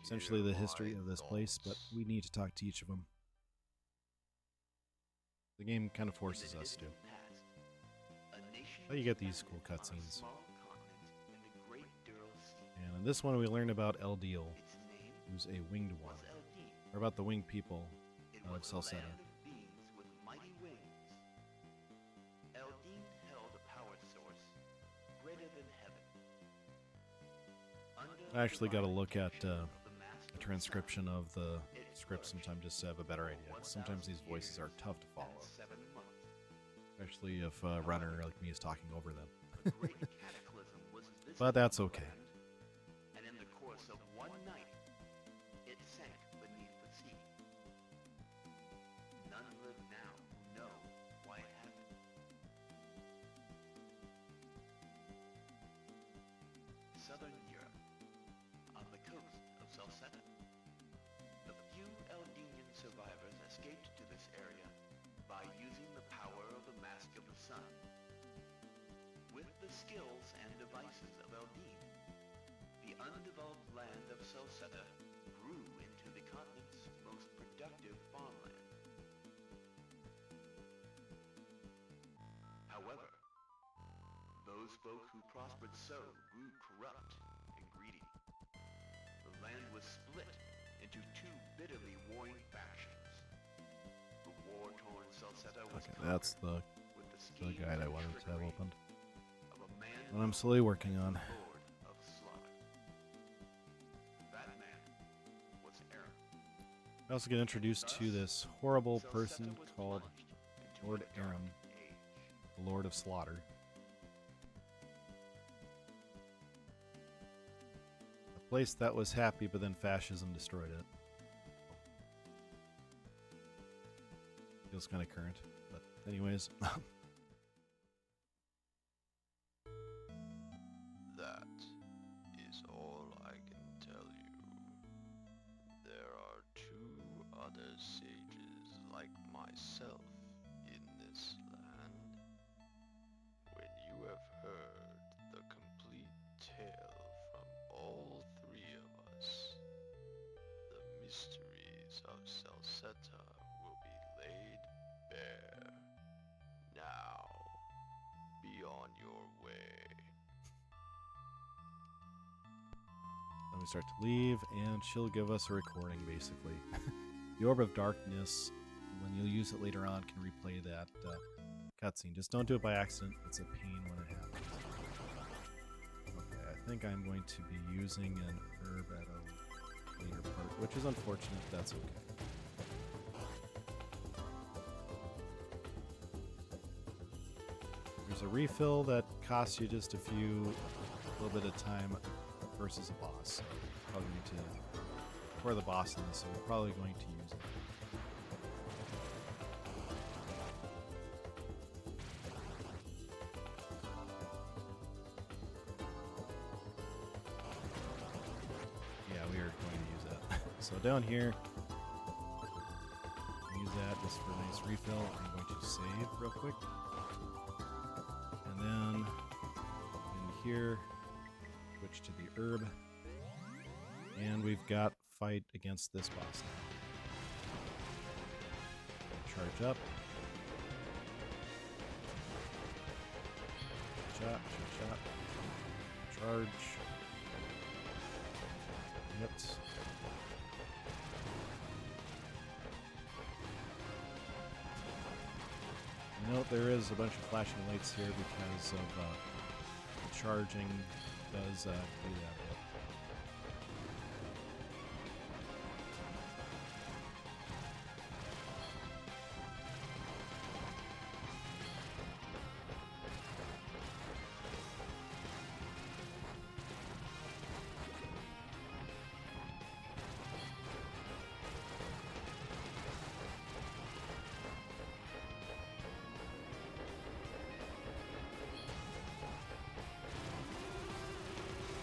S1: essentially the history of this place, but we need to talk to each of them. The game kind of forces us to. But you get these cool cutscenes. And in this one we learn about Eldeal, who's a winged one, or about the winged people of Salsetta. I actually got to look at a transcription of the script sometime just to have a better idea. Sometimes these voices are tough to follow, especially if a runner like me is talking over them. But that's okay.
S2: And in the course of one night, it sank beneath the sea. None live now who know why it happened. Southern Europe, on the coast of Salsetta. The few Eldinian survivors escaped to this area by using the power of the Mask of the sun. With the skills and devices of Eldin, the undeveloped land of Salsetta grew into the continent's most productive farmland. However, those folk who prospered so grew corrupt and greedy. The land was split into two bitterly warring factions. The war-torn Salsetta was
S1: Okay, that's
S2: conquered
S1: the
S2: with the schemes
S1: guide I
S2: and
S1: wanted to have
S2: trickery
S1: opened.
S2: of a man
S1: What I'm slowly working on.
S2: Lord of Slaughter. That man was Aaron.
S1: I also get introduced to this horrible
S2: Salsetta
S1: person
S2: was
S1: called
S2: plunged into
S1: Lord
S2: a dark
S1: Aram,
S2: age.
S1: the Lord of Slaughter. A place that was happy, but then fascism destroyed it. Feels kind of current, but anyways.
S6: That is all I can tell you. There are two other sages like myself in this land. When you have heard the complete tale from all three of us, the mysteries of Salsetta will be laid bare. Now, be on your way.
S1: Then we start to leave, and she'll give us a recording, basically. The Orb of Darkness, when you'll use it later on, can replay that cutscene. Just don't do it by accident. It's a pain when it happens. Okay, I think I'm going to be using an herb at a later part, which is unfortunate. That's okay. There's a refill that costs you just a little bit of time versus a boss. Probably need to, for the boss in this, so we're probably going to use it. Yeah, we are going to use that. So down here, use that just for a nice refill. I'm going to save real quick. And then in here, switch to the herb. And we've got fight against this boss now. Charge up. Shot. Charge. Hit. Note there is a bunch of flashing lights here because of the charging does do that a bit.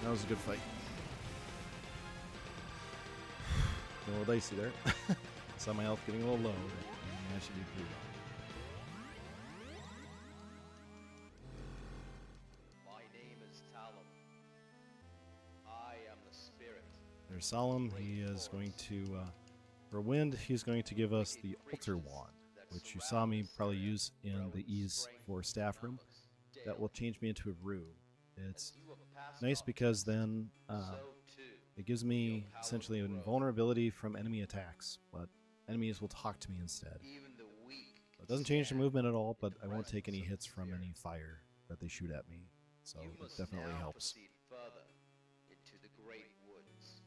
S1: That was a good fight. A little dicey there. Saw my health getting a little low. I should be pretty well.
S7: My name is Talum. I am the spirit.
S1: There's Solemn. He is going to, for wind, he's going to give us the Altar Wand, which you saw me probably use in the Ease for Staff Room. That will change me into a Rue. It's nice because then it gives me essentially an invulnerability from enemy attacks, but enemies will talk to me instead. It doesn't change the movement at all, but I won't take any hits from any fire that they shoot at me, so it definitely helps.
S7: Proceed further into the great woods.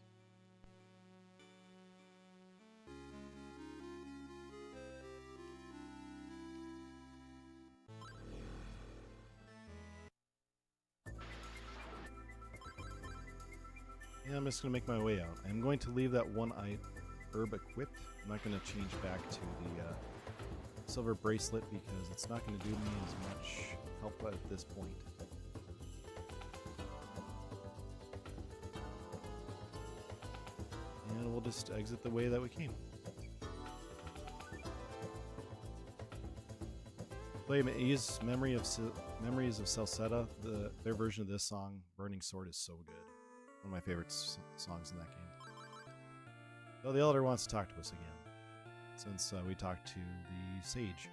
S1: Yeah, I'm just going to make my way out. I'm going to leave that one herb equipped. I'm not going to change back to the silver bracelet because it's not going to do me as much help at this point. And we'll just exit the way that we came. use Memories of Salsetta. Their version of this song, Burning Sword, is so good. One of my favorite songs in that game. Though the Elder wants to talk to us again, since we talked to the Sage.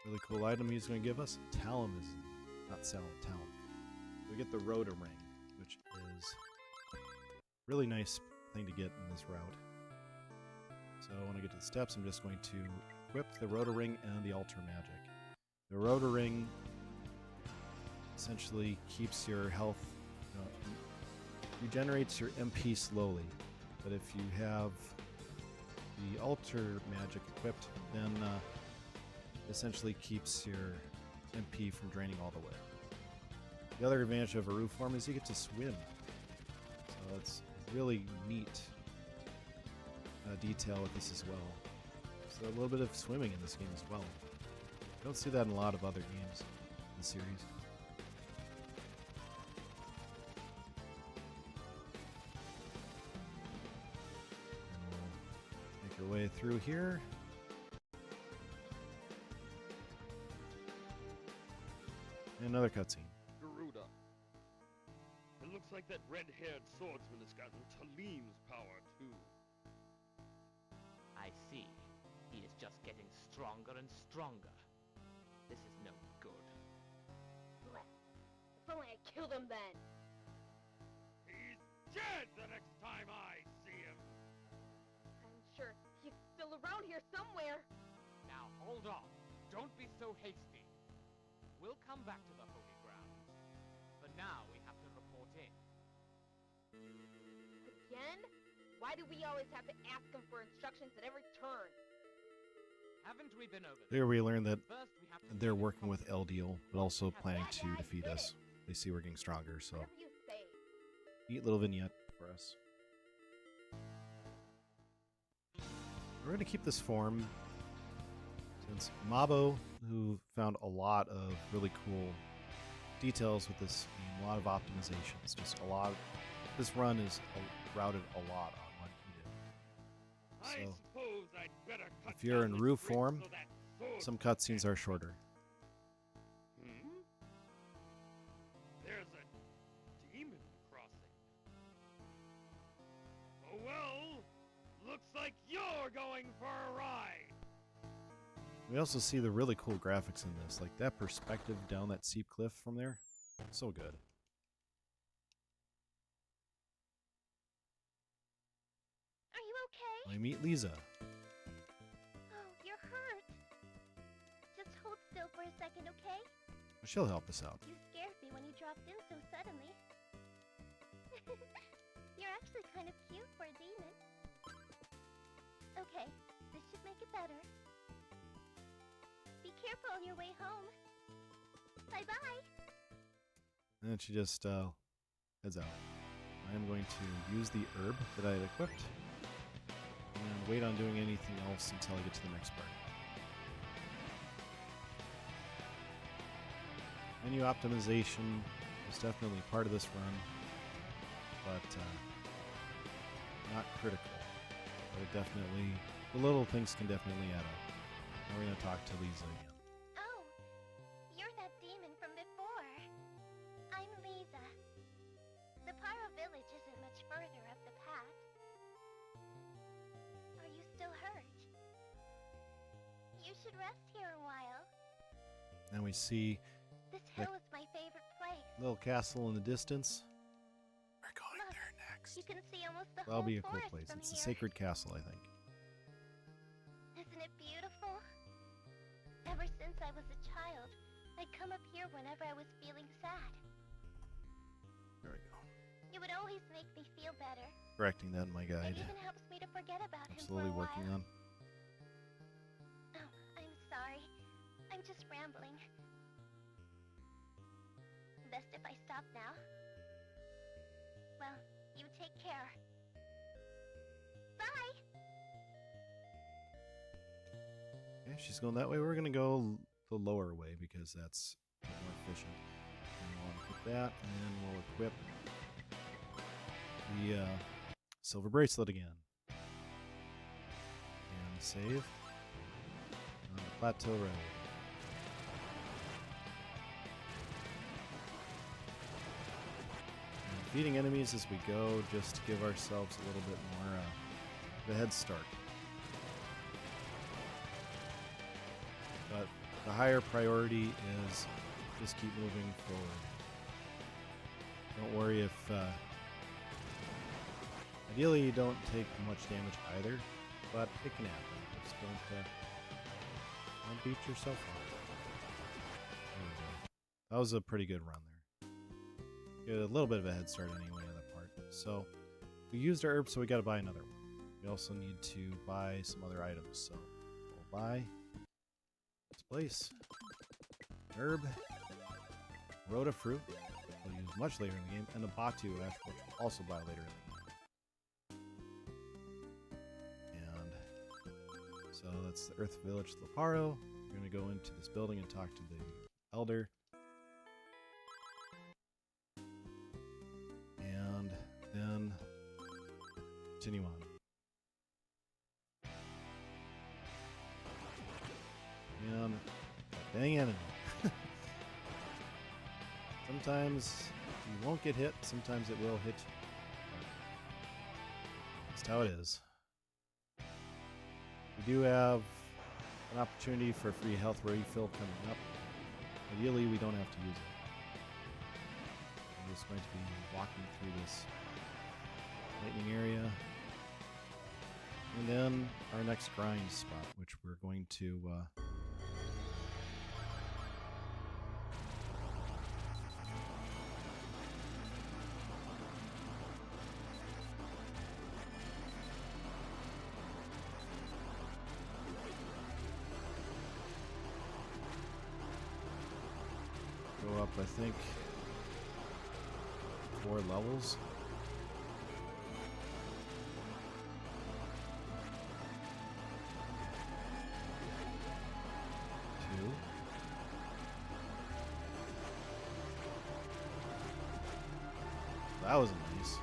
S1: Really cool item he's going to give us. Talum is not Talum. We get the Rhoda Ring, which is a really nice thing to get in this route. So when I get to the steps, I'm just going to equip the Rhoda Ring and the Altar Magic. The Rhoda Ring essentially keeps your health, regenerates your MP slowly. But if you have the Altar Magic equipped, then essentially keeps your MP from draining all the way. The other advantage of a roof form is you get to swim. So it's really neat detail with this as well. So a little bit of swimming in this game as well. You don't see that in a lot of other games in the series. And we'll make our way through here. And another cutscene.
S8: Garuda. It looks like that red-haired swordsman has gotten Talim's power, too.
S3: I see. He is just getting stronger and stronger. This is no good.
S4: Bleh. If only I killed him then.
S8: He's dead the next time I see him.
S4: I'm sure he's still around here somewhere.
S5: Now hold on. Don't be so hasty. We'll come back to the Holy Grounds. But now we have to report in.
S4: Again? Why do we always have to ask him for instructions at every turn?
S5: Haven't we been over
S1: There we learn that
S5: First, we have to
S1: they're
S5: find a
S1: working with
S5: constant-
S1: Eldiel, but also planning
S4: Yeah,
S1: to
S4: I
S1: defeat
S4: get
S1: us. They see we're getting stronger, so
S4: Whatever you say.
S1: neat little vignette for us. We're going to keep this form since Mabo, who found a lot of really cool details with this game, a lot of optimizations, just a lot. This run is routed a lot on what he did.
S8: I
S1: So,
S8: suppose I'd better cut
S1: if you're
S8: down
S1: in
S8: the
S1: roof
S8: grip
S1: form,
S8: so that sword
S1: some cutscenes are shorter.
S8: Hmm? There's a demon crossing. Oh well, looks like you're going for a ride.
S1: We also see the really cool graphics in this, like that perspective down that steep cliff from there. So good.
S4: Are you okay?
S1: I meet Lisa.
S4: Oh, you're hurt. Just hold still for a second, okay?
S1: She'll help us out.
S4: You scared me when you dropped in so suddenly. You're actually kind of cute for a demon. Okay, this should make it better. Be careful on your way home. Bye-bye.
S1: And she just heads out. I am going to use the herb that I had equipped and wait on doing anything else until I get to the next part. Menu optimization is definitely part of this run, but not critical. But it definitely, the little things can definitely add up. Now we're going to talk to Lisa again.
S4: Oh, you're that demon from before. I'm Lisa. The Pyro village isn't much further up the path. Are you still hurt? You should rest here a while.
S1: And we see
S4: This hill is my favorite place.
S1: a little castle in the distance. We're going
S4: Look,
S1: there next.
S4: You can see almost the
S1: That'll
S4: whole
S1: be a cool
S4: forest
S1: place.
S4: from
S1: It's a
S4: here.
S1: sacred castle, I think.
S4: Isn't it beautiful? Ever since I was a child, I'd come up here whenever I was feeling sad.
S1: There we go.
S4: It would always make me feel better.
S1: Correcting that in my
S4: It
S1: guide.
S4: even helps me to forget about him for
S1: Slowly
S4: a
S1: working
S4: while.
S1: on.
S4: Oh, I'm sorry. I'm just rambling. Best if I stop now. Well, you take care. Bye!
S1: Okay, she's going that way. We're going to go the lower way because that's more efficient. And we'll equip that, and then we'll equip the silver bracelet again. save on the Plateau Road. And defeating enemies as we go, just to give ourselves a little bit more of a head start. But the higher priority is just keep moving forward. Don't worry if ideally you don't take much damage either, but it can happen. Just don't beat yourself up. There we go. That was a pretty good run there. Get a little bit of a head start anyway on that part. So we used our herb, so we got to buy another one. We also need to buy some other items, so we'll buy this place. Herb, Rhoda fruit, we'll use much later in the game, and a Batu ash, which we'll also buy later in the game. And so that's the Earth Village Leparo. We're going to go into this building and talk to the Elder. And then continue on. And dang enemy. Sometimes you won't get hit, sometimes it will hit you. That's how it is. We do have an opportunity for free health refill coming up. Ideally, we don't have to use it. I'm just going to be walking through this lightning area. And then our next grind spot, which we're going to go up, I think, 4 levels. 2. That was nice.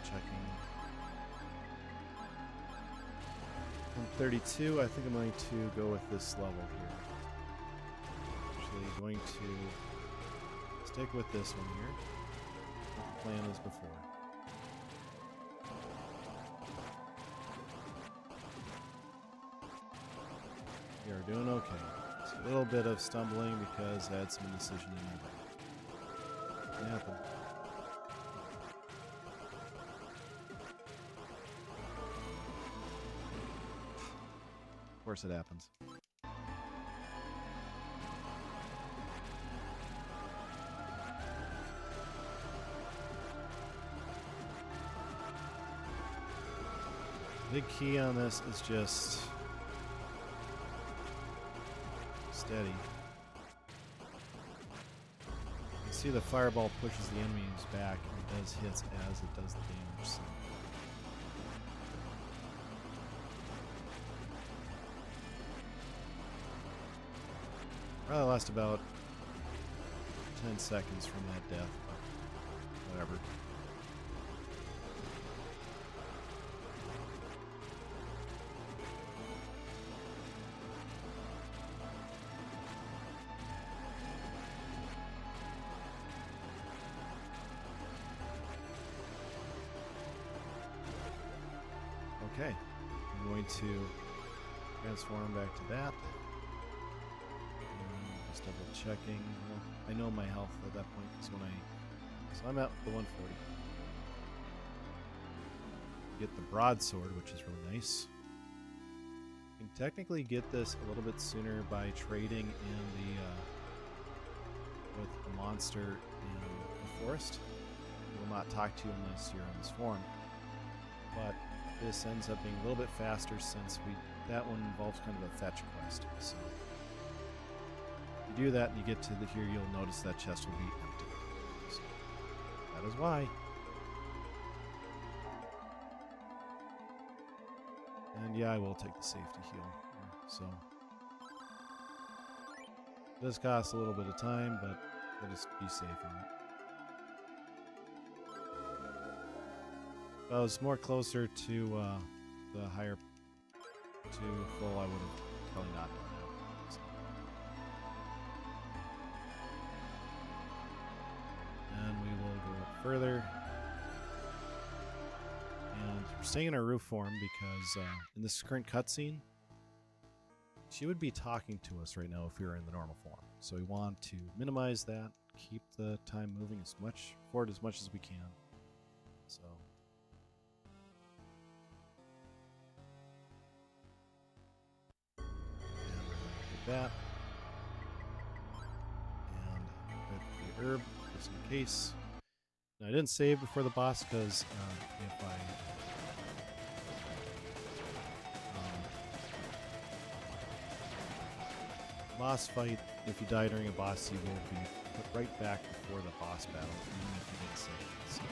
S1: Checking. On 32, I think I'm going to go with this level here. Actually, going to stick with this one here. What the plan is before. We are doing okay. It's a little bit of stumbling because I had some indecision in my brain. It can happen. Of course it happens. Big key on this is just steady. You can see the fireball pushes the enemies back and does hits as it does the damage. So. Probably lost about 10 seconds from that death, but whatever. Okay, I'm going to transform back to that. Just double checking. Well, I know my health at that point because when so I'm at the 140. Get the broadsword, which is really nice. You can technically get this a little bit sooner by trading in the with a monster in the forest. It will not talk to you unless you're in this form. But this ends up being a little bit faster since that one involves kind of a fetch quest. So if you do that and you get to here, you'll notice that chest will be empty. So that is why. And yeah, I will take the safety heal. So it does cost a little bit of time, but we'll just be safe on it. If I was more closer to the higher to full, I would have probably not done that. So. And we will go up further. And we're staying in our roof form because in this current cutscene, she would be talking to us right now if we were in the normal form. So we want to minimize that, keep the time moving forward as much as we can. So. That and put the herb just in case. Now, I didn't save before the boss because if I boss fight, if you die during a boss, you will be put right back before the boss battle, even if you didn't save it. So.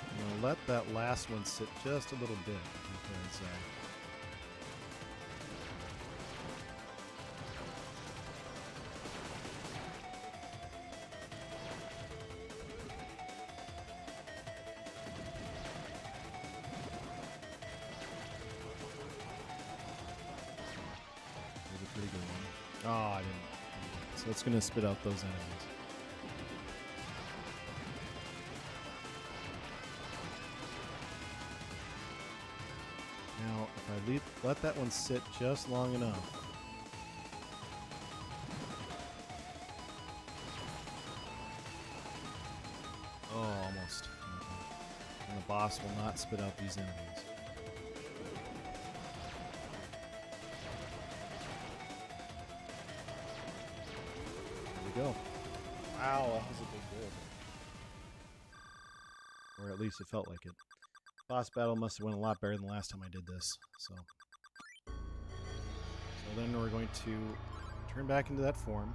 S1: I'm going to let that last one sit just a little bit because it was a pretty good one. Oh, I didn't. So it's going to spit out those enemies. Now, if I let that one sit just long enough, oh, almost. And the boss will not spit out these enemies. There we go. Wow, that was a big deal. Or at least it felt like it. Boss battle must have went a lot better than the last time I did this. So then we're going to turn back into that form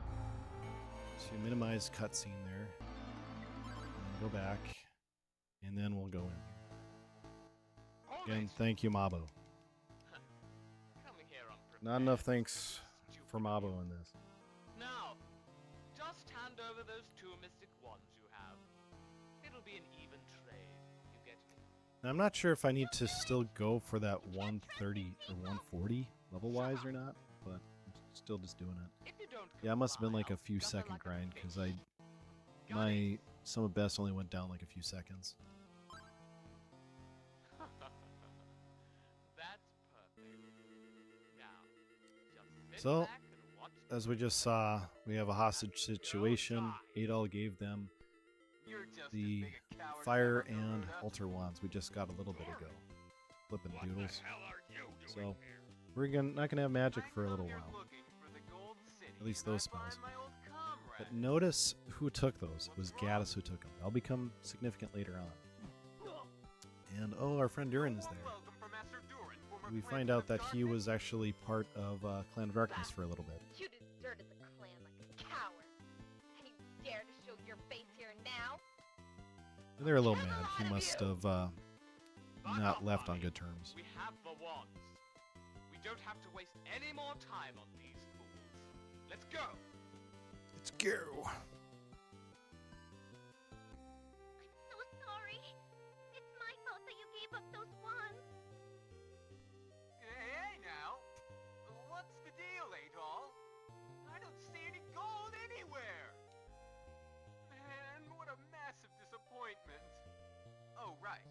S1: to minimize cutscene there. And go back. And then we'll go in. Again, thank you, Mabo. Not enough thanks for Mabo in this.
S3: Now, just hand over those two mystic wands you have. It'll be an even trade. You get me?
S1: Now, I'm not sure if I need to still go for that 130 or 140 level-wise or not, but I'm still just doing it. Yeah, it must have been like a few second grind because my sum of best only went down like a few seconds.
S3: That's perfect. Now, just
S1: So, as we just saw, we have a hostage situation. Adol gave them the fire and altar wands we just got a little bit ago. Flippin' doodles. So, we're not gonna have magic for a little while. At least those spells. But notice who took those. It was Gaddis who took them. They'll become significant later on. And oh, our friend Durin is there. We find out that he was actually part of Clan of Darkness for a little bit.
S4: You deserted the clan like a coward. And you dare to show your face here now?
S1: They're a little mad. He must have not left on good terms.
S3: We have the wands. We don't have to waste any more time on these fools. Let's go.
S1: Let's go.
S4: I'm so sorry. It's my fault that you gave up those wands.
S5: Hey now! What's the deal, Adol? I don't see any gold anywhere! Man, what a massive disappointment. Oh, right.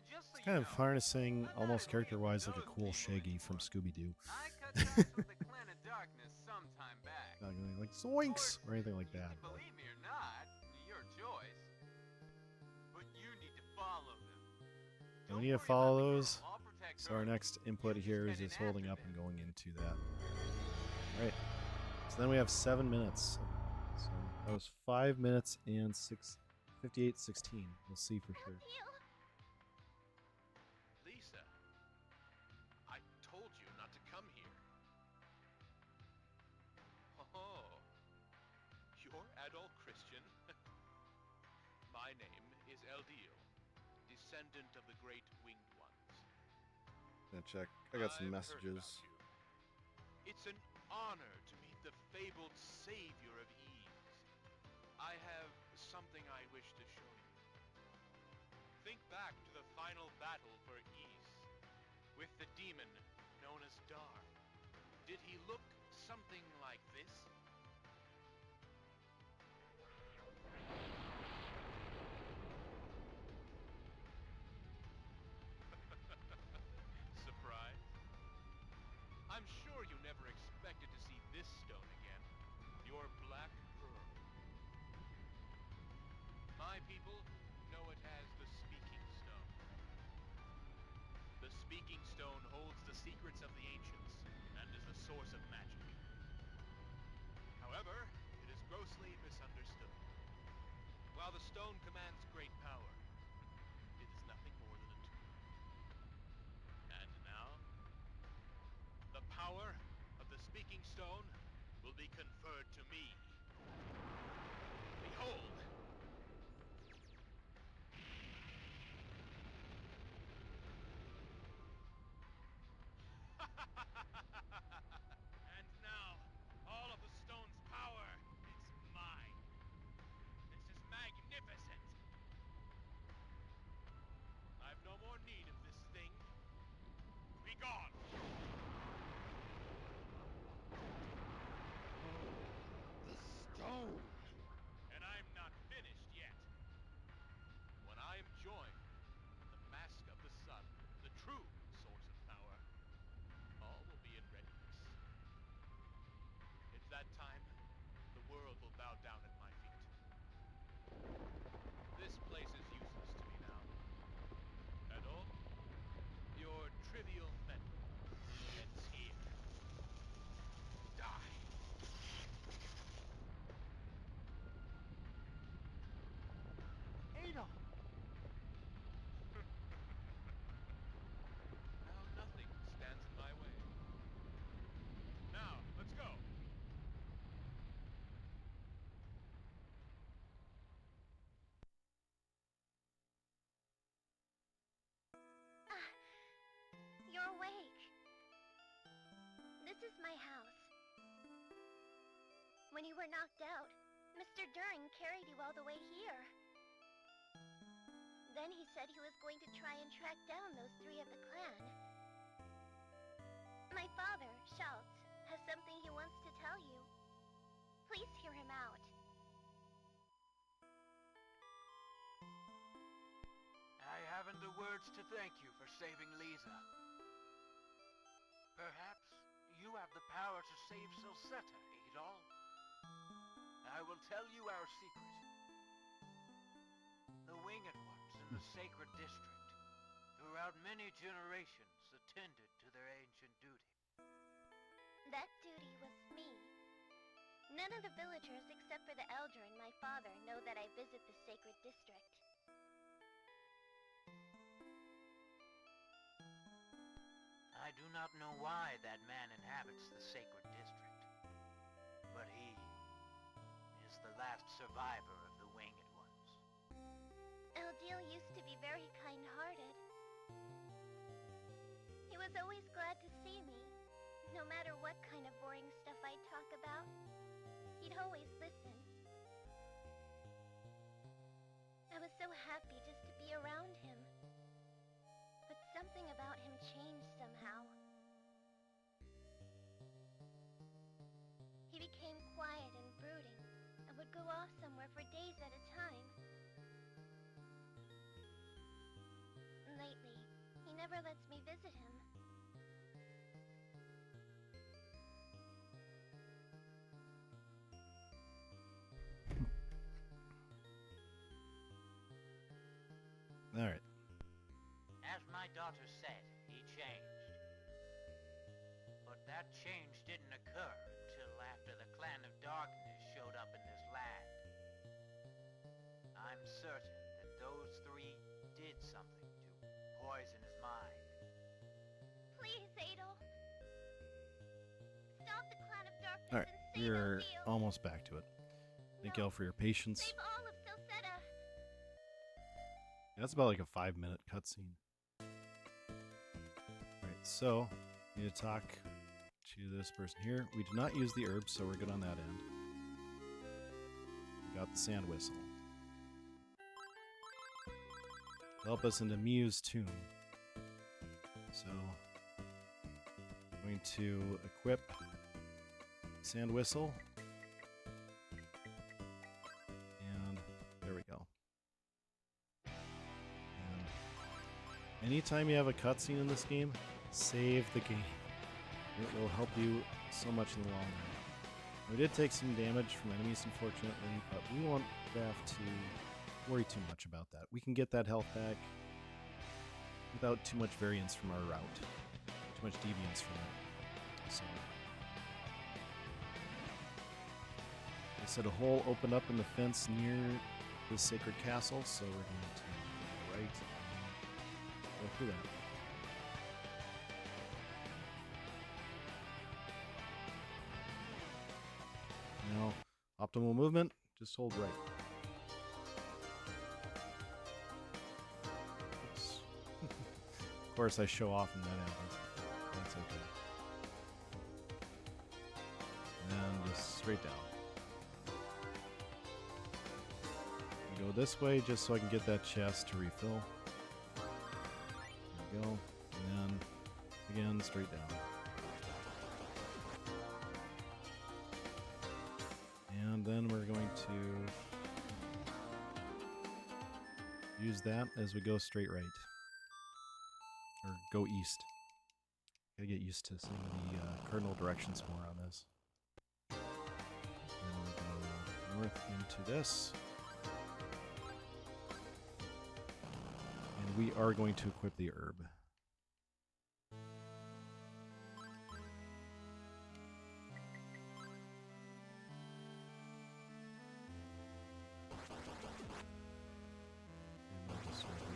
S5: Just so
S1: It's kind of harnessing, almost character-wise, like a cool Shaggy from Scooby-Doo.
S5: I cut ties with the Clan of Darkness some time back.
S1: Not gonna like zoinks or anything like that.
S5: You can believe me or not, your choice. But you need to follow them.
S1: And we need to follow those. So our next input here is just holding up and going into that. Alright. So then we have 7 minutes. So that was 5 minutes and 5816. We'll see for sure.
S4: Eldiel!
S9: Lisa, I told you not to come here. Oh, you're adult Christian. My name is Eldiel, descendant of the great winged ones.
S1: Gonna check. I got some
S9: I've heard
S1: messages.
S9: about you. It's an honor to meet the fabled savior of ease. I have something I wish to show you. Think back to the final battle for Ease, with the demon known as Dar. Did he look something like this? Surprise? I'm sure you never expected to see this stone again. Your black pearl. My people know it as the Speaking Stone. The Speaking Stone holds the secrets of the ancients and is the source of magic. However, it is grossly misunderstood. While the stone commands great power, it is nothing more than a tool. And now, the power of the Speaking Stone will be conferred to me. Behold! And now, all of the stone's power, it's mine. This is magnificent. I've no more need of this thing. Be gone!
S8: The stone!
S9: And I'm not finished yet. When I am joined with the mask of the sun, the true source of power, all will be in readiness. It's that time the world will bow down at my feet. This place is useless to me now. And all your trivial meddling ends here. Die!
S3: Adolf!
S9: Now nothing stands in my way. Now, let's go.
S4: You're awake. This is my house. When you were knocked out, Mr. During carried you all the way here. Then he said he was going to try and track down those three of the clan. My father, Schultz, has something he wants to tell you. Please hear him out.
S10: I haven't the words to thank you for saving Lisa. Perhaps you have the power to save Silseta, Adol. I will tell you our secret. The Winged Ones in the Sacred District, throughout many generations, attended to their ancient duty.
S4: That duty was me. None of the villagers except for the elder and my father know that I visit the Sacred District.
S10: I do not know why that man inhabits the Sacred District, but he is the last survivor of the Winged Ones.
S4: Eldiel used to be very kind-hearted. He was always glad to see me. No matter what kind of boring stuff I'd talk about, he'd always listen. I was so happy just to be around him. But something about him changed somehow. He became quiet and brooding, and would go off somewhere for days at a time. Lately, he never lets me visit him.
S1: All right.
S10: As my daughter said, he changed. But that change didn't occur until after the Clan of Darkness showed up in this land. I'm certain
S1: All right, we're almost back to it. Thank y'all for your patience.
S4: Save all of Silseta.
S1: That's about like a 5-minute cutscene. Alright, so we need to talk to this person here. We did not use the herbs, so we're good on that end. We got the sand whistle. Help us into Miu's tomb. So I'm going to equip sand whistle. And there we go. Anytime you have a cutscene in this game, save the game. It will help you so much in the long run. We did take some damage from enemies, unfortunately, but we won't have to worry too much about that. We can get that health back without too much variance from our route. Too much deviance from it. So, I said a hole opened up in the fence near the sacred castle, so we're going to go right and go through that. Now, optimal movement, just hold right. Oops. Of course, I show off and that happens. That's okay. And just straight down. And go this way just so I can get that chest to refill. There we go. And then, again, straight down. And then we're going to use that as we go straight right. Or go east. Gotta get used to some of the cardinal directions more on this. Then we go north into this. And we are going to equip the herb.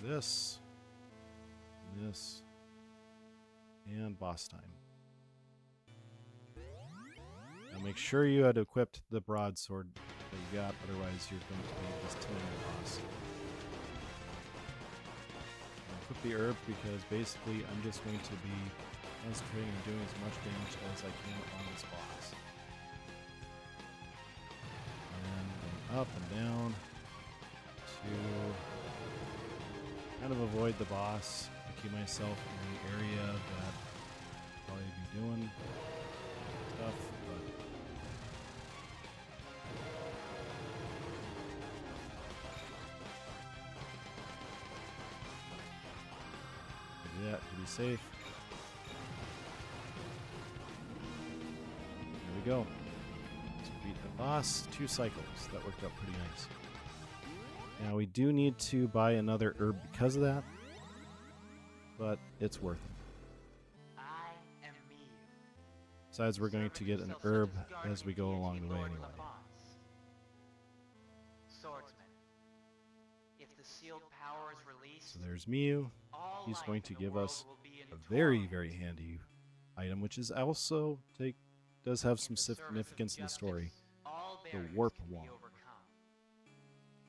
S1: This, and boss time. Now make sure you had equipped the broadsword that you got, otherwise you're going to be just killing the boss. I'll equip the herb because basically I'm just going to be concentrating on doing as much damage as I can on this boss. And going up and down to kind of avoid the boss. I keep myself in the area that I'll probably be doing stuff, but do that to be safe. There we go. So beat the boss 2 cycles. That worked out pretty nice. Now we do need to buy another herb because of that, but it's worth it.
S10: I am Miu.
S1: Besides, we're going to get an herb as we go along the way anyway.
S10: Swordsman. If the sealed power is released,
S1: So there's Miu. He's going to give us a very, very handy item, which is also does have some significance in the story. The warp wand.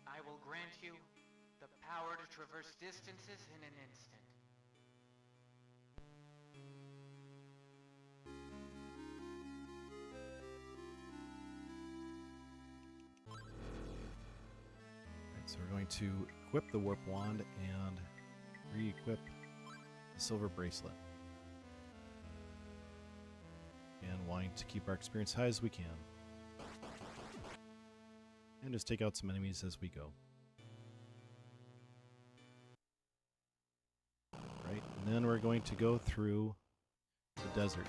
S10: I will grant you the power to traverse distances in an instant.
S1: Right, so we're going to equip the warp wand and re-equip the silver bracelet. And wanting to keep our experience high as we can. And just take out some enemies as we go. Right, and then we're going to go through the desert,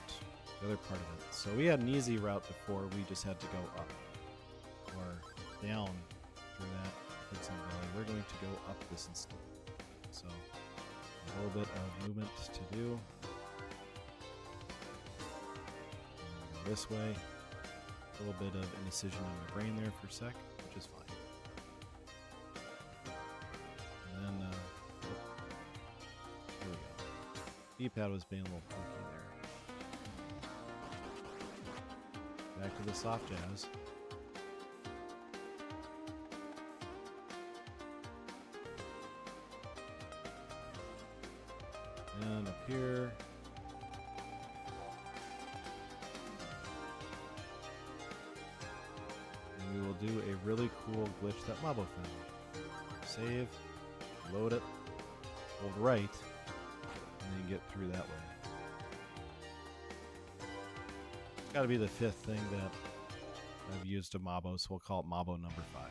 S1: the other part of it. So we had an easy route before, we just had to go up or down through that Quicksand Valley. We're going to go up this instead. So a little bit of movement to do. And go this way. A little bit of indecision on my brain there for a sec, which is fine. And then, here we go. D-pad was being a little funky there. Back to the soft jazz. And up here. And we will do a really cool glitch that Mabo found. Save, load it, hold right, and then get through that way. It's got to be the fifth thing that I've used a Mabo, so we'll call it Mabo number 5.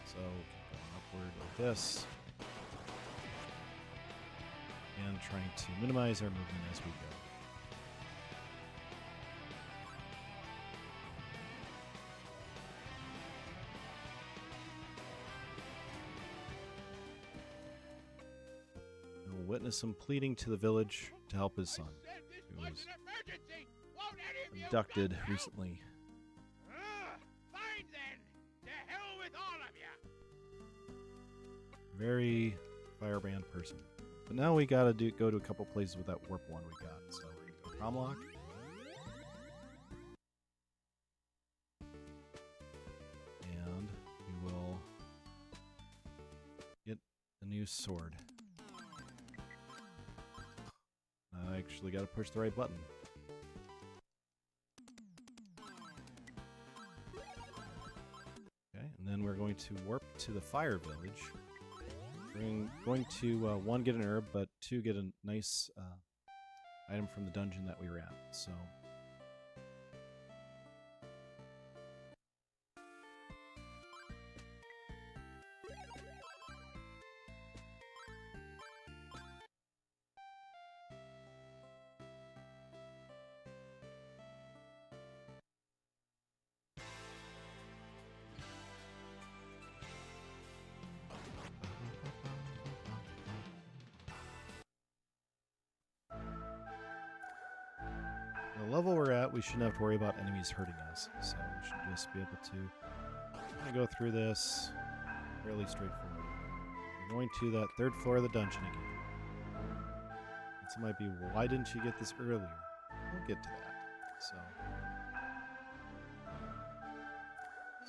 S1: So keep going upward like this. And trying to minimize our movement as we go. We'll witness him pleading to the village to help his son, who was abducted recently.
S3: Fine then. To hell with all of you.
S1: Very firebrand person. But now we gotta go to a couple places with that warp one we got. So we go Cromlock. And we will get a new sword. I actually gotta push the right button. Okay, and then we're going to warp to the fire village. We're going to, 1, get an herb, but 2, get a nice item from the dungeon that we were at. So, the level we're at, we shouldn't have to worry about enemies hurting us. So we should just be able to go through this fairly straightforward. We're going to that 3rd floor of the dungeon again. And so it might be, well, why didn't you get this earlier? We'll get to that. So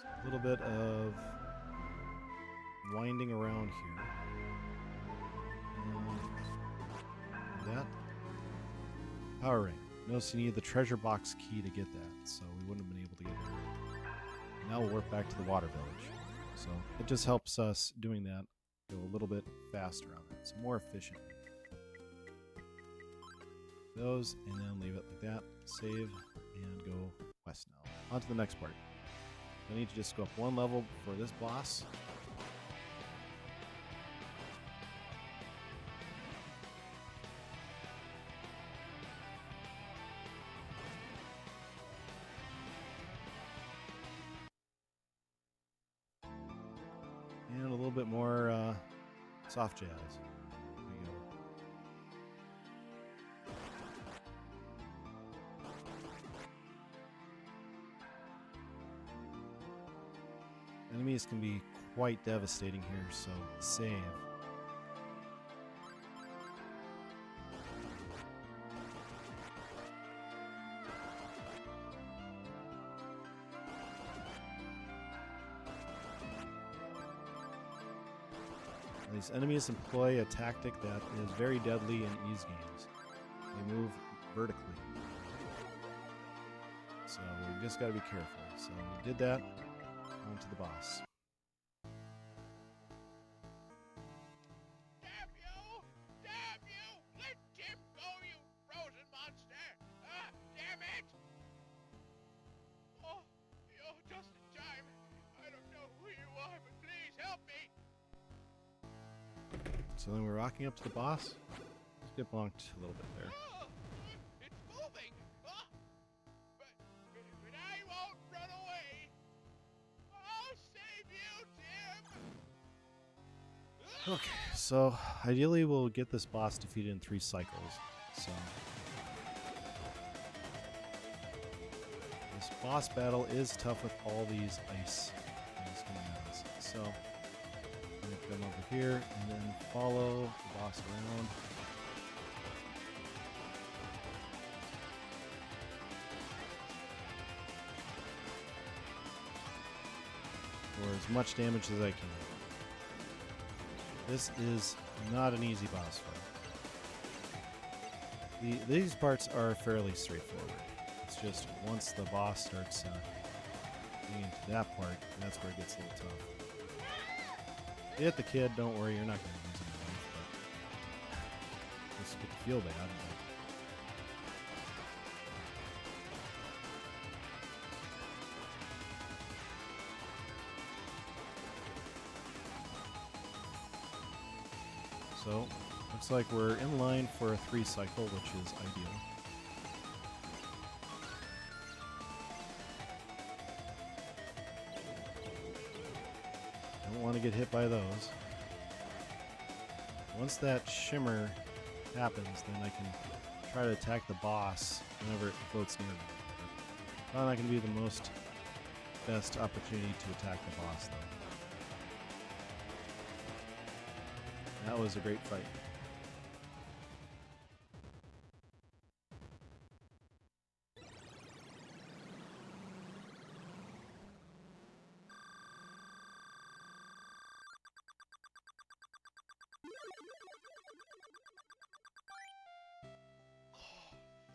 S1: a little bit of winding around here. And that. Power ring. Notice you need the treasure box key to get that, so we wouldn't have been able to get it. Now we'll work back to the water village. So it just helps us doing that go a little bit faster on it. It's more efficient. Those, and then leave it like that. Save, and go west now. On to the next part. I need to just go up 1 level for this boss. And a little bit more soft jazz. There we go. Enemies can be quite devastating here, so save. These enemies employ a tactic that is very deadly in Ys games. They move vertically. So we just gotta be careful. So we did that. On to the boss.
S3: Damn you! Damn you! Let Jim go, you frozen monster! Ah, damn it! Oh, you're just in time. I don't know who you are, but please help me!
S1: So then we're rocking up to the boss. Let's get bonked a little bit there.
S3: Oh, it's moving! Ah, but I won't run away! I'll save you, Tim!
S1: Okay, so ideally we'll get this boss defeated in 3 cycles. So this boss battle is tough with all these ice things coming at us. So I'm gonna come over here and then follow the boss around. as much damage as I can. This is not an easy boss fight. These parts are fairly straightforward. It's just once the boss starts getting into that part, that's where it gets a little tough. If you hit the kid, don't worry, you're not going to lose any life, but just get to feel bad. So, looks like we're in line for a 3 cycle, which is ideal. Don't want to get hit by those. Once that shimmer happens, then I can try to attack the boss whenever it floats near me. Probably not going to be the best opportunity to attack the boss, though. That was a great fight.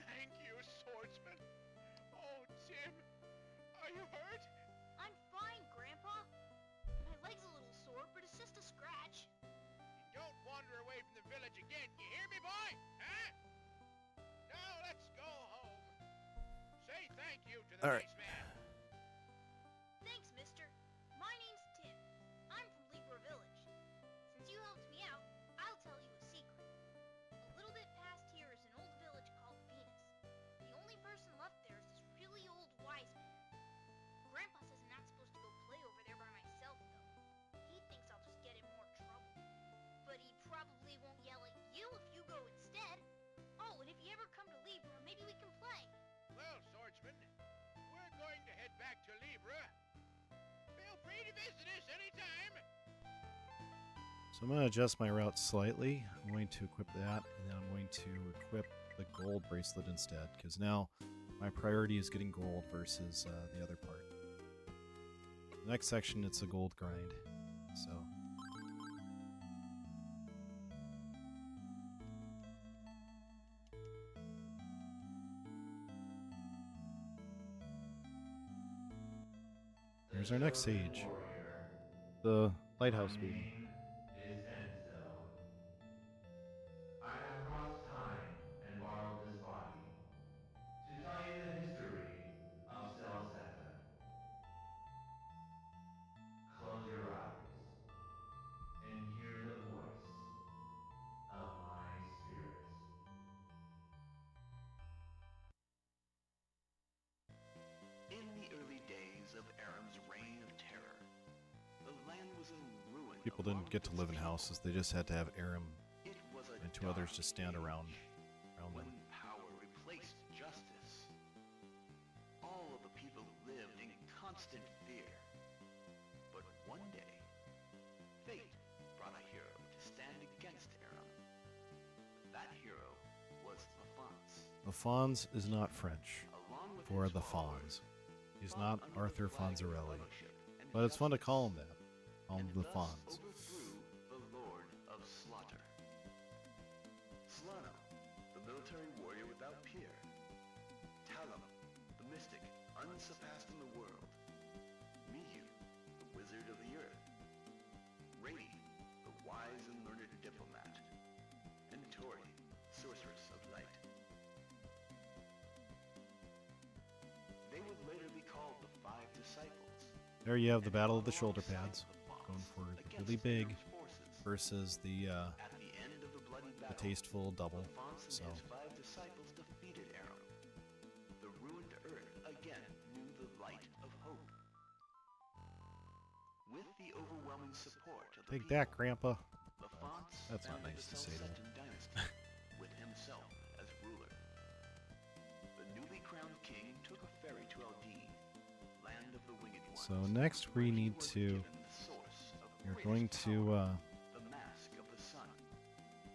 S9: Thank you, swordsman. Oh, Tim, are you hurt?
S11: I'm fine, Grandpa. My leg's a little sore, but it's just a scratch.
S9: Don't wander away from the village again, you hear me, boy? Huh? Now let's go home. Say thank you to the nice man.
S11: Thanks, mister. My name's Tim. I'm from Libra Village. Since you helped me out, I'll tell you a secret. A little bit past here is an old village called Venus. The only person left there is this really old wise man. Grandpa says I'm not supposed to go play over there by myself, though. He thinks I'll just get in more trouble. But he probably won't yell at you if you go instead. Oh, and if you ever come to Libra, maybe we can play.
S9: Well, swordsman, we're going to head back to Libra. Feel free to visit us anytime.
S1: So I'm going to adjust my route slightly. I'm going to equip that, and then I'm going to equip the gold bracelet instead, because now my priority is getting gold versus the other part. The next section, it's a gold grind. So here's our next sage, the lighthouse baby.
S12: Is Enzo. I have crossed time and borrowed this body to tell you the history of Celceta. Close your eyes and hear the voice of my spirits.
S2: In the early days of Aram's reign of terror, the land was in ruin.
S1: People didn't get to live in houses, they just had to have Aram
S2: It was a
S1: and 2 others
S2: dark
S1: to stand around
S2: age when
S1: them.
S2: power replaced justice. All of the people lived in constant fear. But one day, fate brought a hero to stand against Aram. That hero was Alphonse.
S1: Alphonse is not French
S2: Along with
S1: for
S2: his
S1: the
S2: followers,
S1: Fonz. He's
S2: fought
S1: not
S2: under the
S1: Arthur
S2: flag of
S1: Fonzarelli,
S2: fellowship and
S1: but it's fun to
S2: justice,
S1: call him that. Call him
S2: and
S1: the
S2: thus
S1: Fonz.
S2: overthrew the Lord of Slaughter. Slano, the military warrior without peer. Talum, the mystic, unsurpassed in the world. Miyu, the wizard of the earth. Rady, the wise and learned diplomat. And Tori, sorceress of light. They would later be called the Five Disciples.
S1: There you have the
S2: and
S1: Battle of the
S2: fought
S1: Shoulder
S2: alongside
S1: Pads,
S2: the Fonz
S1: going for the
S2: against
S1: really big
S2: Aram's forces.
S1: versus the
S2: At the end of the bloody battle,
S1: tasteful double.
S2: Alphonse
S1: So
S2: and his 5 disciples defeated Aram. The ruined earth again knew the light of hope. With the overwhelming support of the
S1: take
S2: people,
S1: that, Grandpa.
S2: Alphonse
S1: That's not
S2: founded
S1: nice
S2: the
S1: to say to him.
S2: Celcetan dynasty, with himself as ruler. The newly crowned king took a ferry to Aldine, land of the winged ones.
S1: So next we
S2: where he
S1: need
S2: was
S1: to.
S2: given the source of
S1: We're
S2: greatest
S1: going
S2: power,
S1: to
S2: the mask of the sun.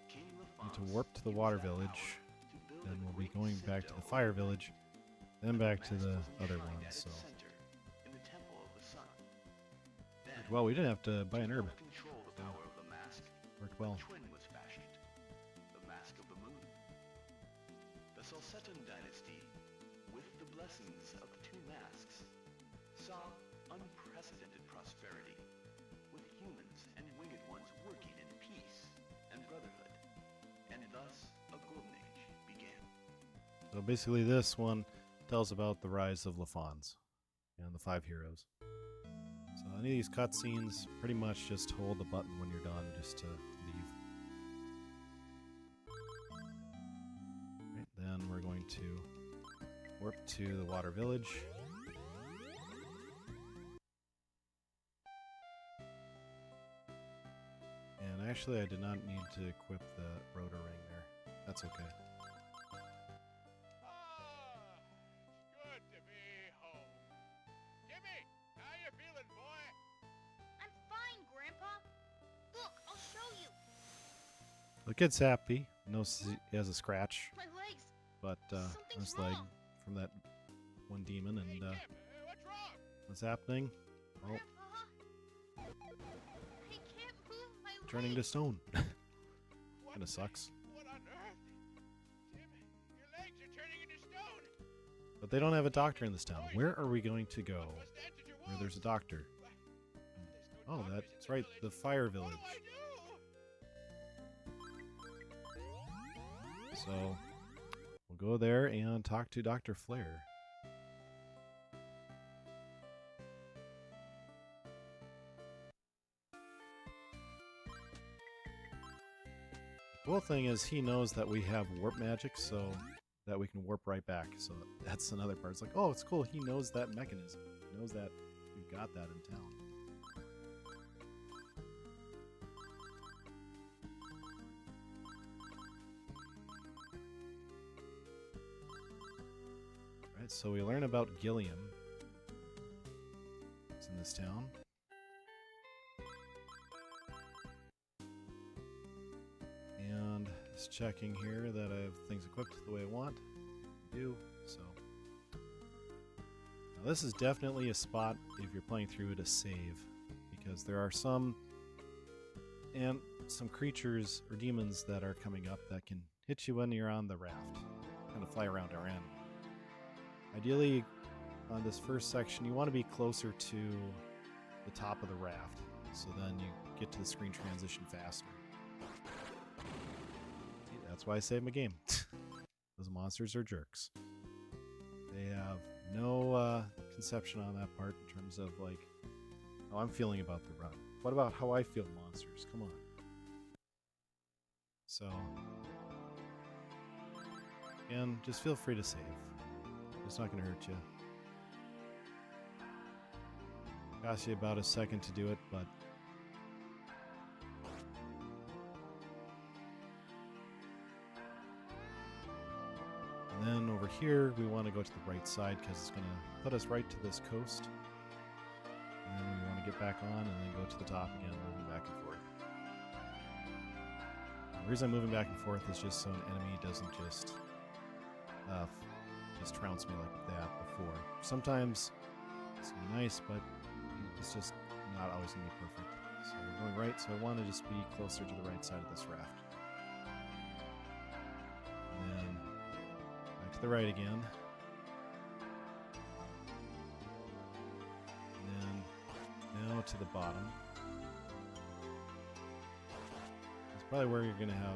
S2: King
S1: need to
S2: Alphonse
S1: warp to the
S2: used
S1: water
S2: that power
S1: village.
S2: to build
S1: Then
S2: a
S1: we'll be
S2: great
S1: going back to
S2: citadel
S1: the fire
S2: overnight.
S1: village, then
S2: And
S1: back to
S2: mask
S1: the
S2: was
S1: other
S2: enshrined
S1: ones.
S2: at
S1: So
S2: its center, in the temple of the sun. Then,
S1: Well, we didn't have to buy an herb.
S2: Control the power of the mask.
S1: Worked well.
S2: A twin was fashioned. The Mask of the Moon. The Salsetan dynasty, with the blessings of the two masks, saw unprecedented prosperity, with humans and winged ones working in peace and brotherhood, and thus a golden age began.
S1: So basically this one tells about the rise of LaFons and the 5 heroes. So any of these cutscenes, pretty much just hold the button when you're done just to leave. Right, then we're going to warp to the water village. And actually I did not need to equip the rotor ring there. That's okay.
S9: Good to be home. Jimmy, how you feeling, boy?
S11: I'm fine, Grandpa. Look, I'll show you.
S1: The kid's happy. Knows he has a scratch,
S11: My legs.
S1: but on his leg from that one demon. And
S9: What's wrong?
S1: what's happening? Well,
S11: Grandpa, I can't move my legs.
S1: turning to stone. Kinda sucks.
S9: What on earth? Jimmy, your legs are turning into stone.
S1: But they don't have a doctor in this town. Where are we going to go where there's a doctor? Oh, that's right, the fire village. So, we'll go there and talk to Dr. Flare. The cool thing is he knows that we have warp magic, so that we can warp right back. So that's another part. It's like, oh, it's cool. He knows that mechanism. He knows that we've got that in town. Right, so we learn about Gilliam. It's in this town. And just checking here that I have things equipped the way I want. I do, so. Now this is definitely a spot, if you're playing through, to save. Because there are some creatures or demons that are coming up that can hit you when you're on the raft. Kind of fly around our end. Ideally, on this first section, you want to be closer to the top of the raft. So then you get to the screen transition faster. That's why I save my game. Those monsters are jerks. They have no conception on that part in terms of like how I'm feeling about the run. What about how I feel monsters? Come on. So, and just feel free to save. It's not going to hurt you. Costs you about a second to do it, but and then over here, we want to go to the right side because it's going to put us right to this coast. And then we want to get back on and then go to the top again, moving back and forth. The reason I'm moving back and forth is just so an enemy doesn't just trounce me like that before. Sometimes it's nice, but it's just not always going to be perfect. So we're going right, so I want to just be closer to the right side of this raft. And then back to the right again. And then now to the bottom. It's probably where you're going to have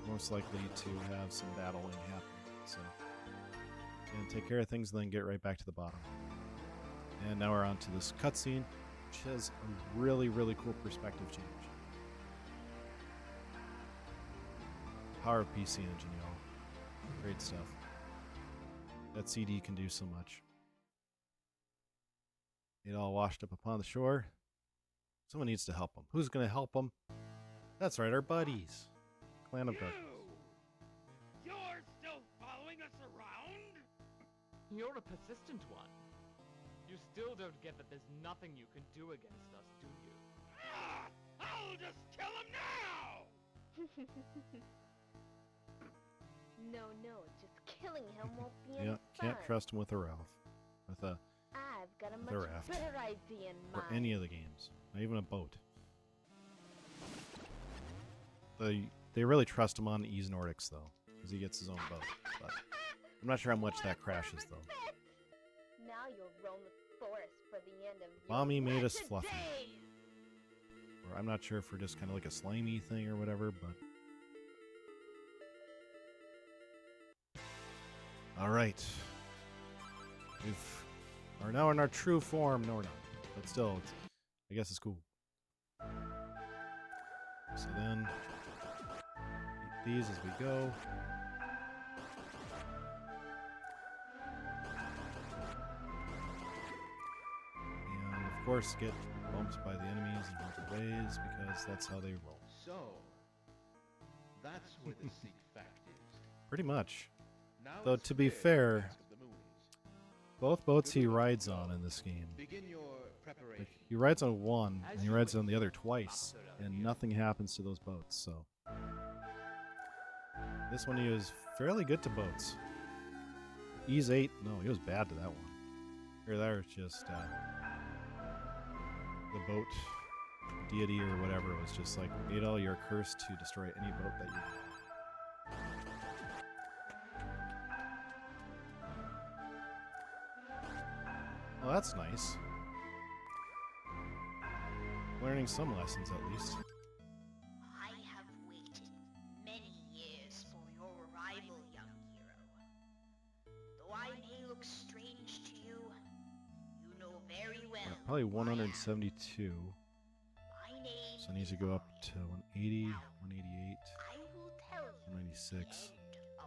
S1: most likely to have some battling happen. So, and take care of things and then get right back to the bottom. And now we're on to this cutscene, which has a really, really cool perspective change. Power of PC Engine, y'all. Great stuff. That CD can do so much. It all washed up upon the shore. Someone needs to help them. Who's going to help them? That's right, our buddies. Clan of Darkness.
S8: You're still following us around?
S5: You're a persistent one. You still don't get that there's nothing you can do against us, do you?
S8: Ah, I'll just kill him now!
S4: No, just killing him won't be any
S1: Yeah,
S4: fun.
S1: can't trust him with a Ralph. With a
S4: I've
S13: got a
S1: The
S13: much
S1: raft.
S13: better idea in
S1: Or
S13: mind.
S1: any of the games. Not even a boat. They really trust him on Ease Nordics, though. Because he gets his own boat. But I'm not sure how much that crashes, though.
S13: Now you'll roam the forest for the end of
S1: Bami
S13: your
S1: made us
S13: wretched
S1: fluffy.
S13: days.
S1: Or I'm not sure if we're just kind of like a slimy thing or whatever, but... Alright. We're now in our true form. No, we're not. But still, I guess it's cool. So then, eat these as we go. And of course, get bumped by the enemies in multiple ways because that's how they roll.
S14: So, that's where the Seek fact is.
S1: Pretty much.
S14: Now
S1: Though
S14: it's
S1: to be
S14: clear
S1: fair,
S14: the task of the moon is.
S1: both boats he rides on in this game.
S14: Begin your preparation.
S1: Like, he rides on one, and he rides on the other twice, and nothing happens to those boats, so... This one he was fairly good to boats. Ease 8, no, he was bad to that one. Here, that was just, the boat deity or whatever was just like, Adol, you're cursed to destroy any boat that you... Well, that's nice. Learning some lessons, at least.
S11: I have waited many years for your arrival, young hero. Though I may look strange to you, you know very well.
S1: Probably 172.
S11: My name
S1: So I need to go up to 180, 188,
S11: I will tell you
S1: 196.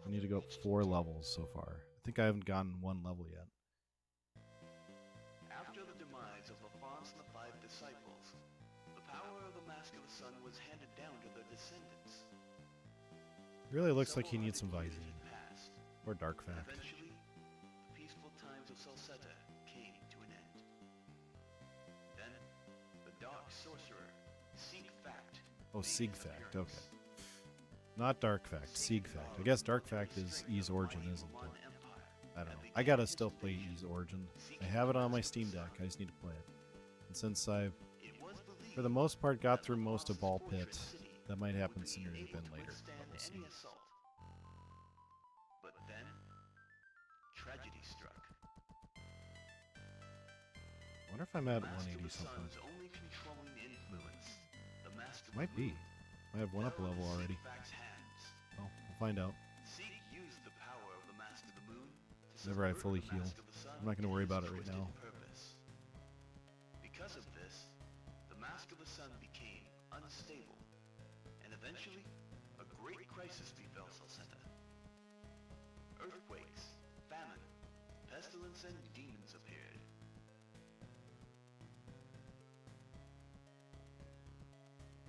S1: I need to go up 4 levels so far. I think I haven't gotten 1 level yet.
S2: After the demise of Lafonce and the 5 disciples, the power of the Mask of the Sun was handed down to their descendants.
S1: Really looks like he
S2: Several
S1: needs some
S2: hundred years
S1: Visine.
S2: had passed,
S1: Or Dark
S2: and
S1: Fact.
S2: eventually, the peaceful times of Salsetta came to an end. Then, the dark sorcerer, Seek Fact.
S1: Oh,
S2: made
S1: Sieg
S2: his
S1: Fact,
S2: appearance.
S1: okay. Not Dark Fact, Sieg Fact. I guess Dark Fact is Ease Origin, isn't it? I don't know. I gotta still play Ease Origin. I have it on my Steam Deck, I just need to play it. And since I've, for the most part, got through most of Ball Pit, that might happen sooner than later. But we'll see.
S2: But then, tragedy struck.
S1: I wonder if I'm at 180 something.
S2: Only controlling influence, the Mask of
S1: Might
S2: the
S1: be.
S2: Moon,
S1: I have one up
S2: fell
S1: level
S2: into
S1: already.
S2: Seek Fact's hands.
S1: Oh, we'll find out.
S2: Seek used the power of the Mask of the Moon to
S1: Whenever I
S2: subvert
S1: fully
S2: the
S1: heal.
S2: Mask of the Sun
S1: I'm not going to worry
S2: to
S1: about
S2: its
S1: it right
S2: twisted
S1: now.
S2: purpose. Because of this, the Mask of the Sun became unstable, and eventually, a great crisis befell Salsetta. Earthquakes, famine, pestilence, and demons appeared.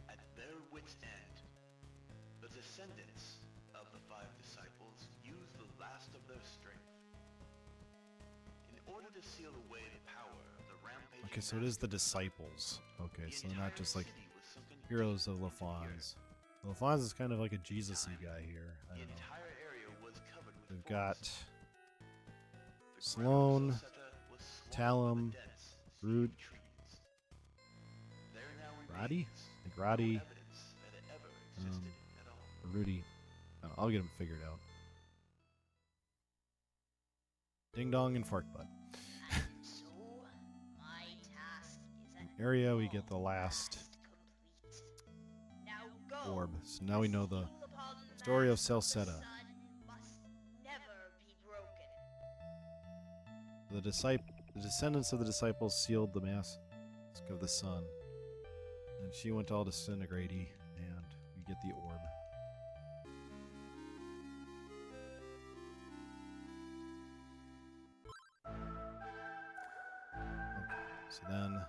S2: At their wits' end, the descendants of the 5 disciples used the last of their strength. In order to seal away the power of the rampaging
S1: Okay, so it is the disciples. Okay, so they're not just like heroes of Lafonz. Lafonz is kind of like a Jesus-y guy here. I
S2: The
S1: don't know.
S2: entire area was covered with
S1: We've
S2: forest.
S1: got Sloan, Talum, Root, Roddy? I think Roddy, or Rudy. I don't know, I'll get him figured out. Ding Dong and Fart Butt.
S11: so. My task is at
S1: Area, we get the last
S11: now go.
S1: orb. So now we know the
S11: Seal upon the
S1: story of
S11: Mask the
S1: Salsetta.
S11: Sun must never be broken.
S1: The descendants of the disciples sealed the mask of the sun. And she went all disintegrate-y, and we get the orb. Okay, so then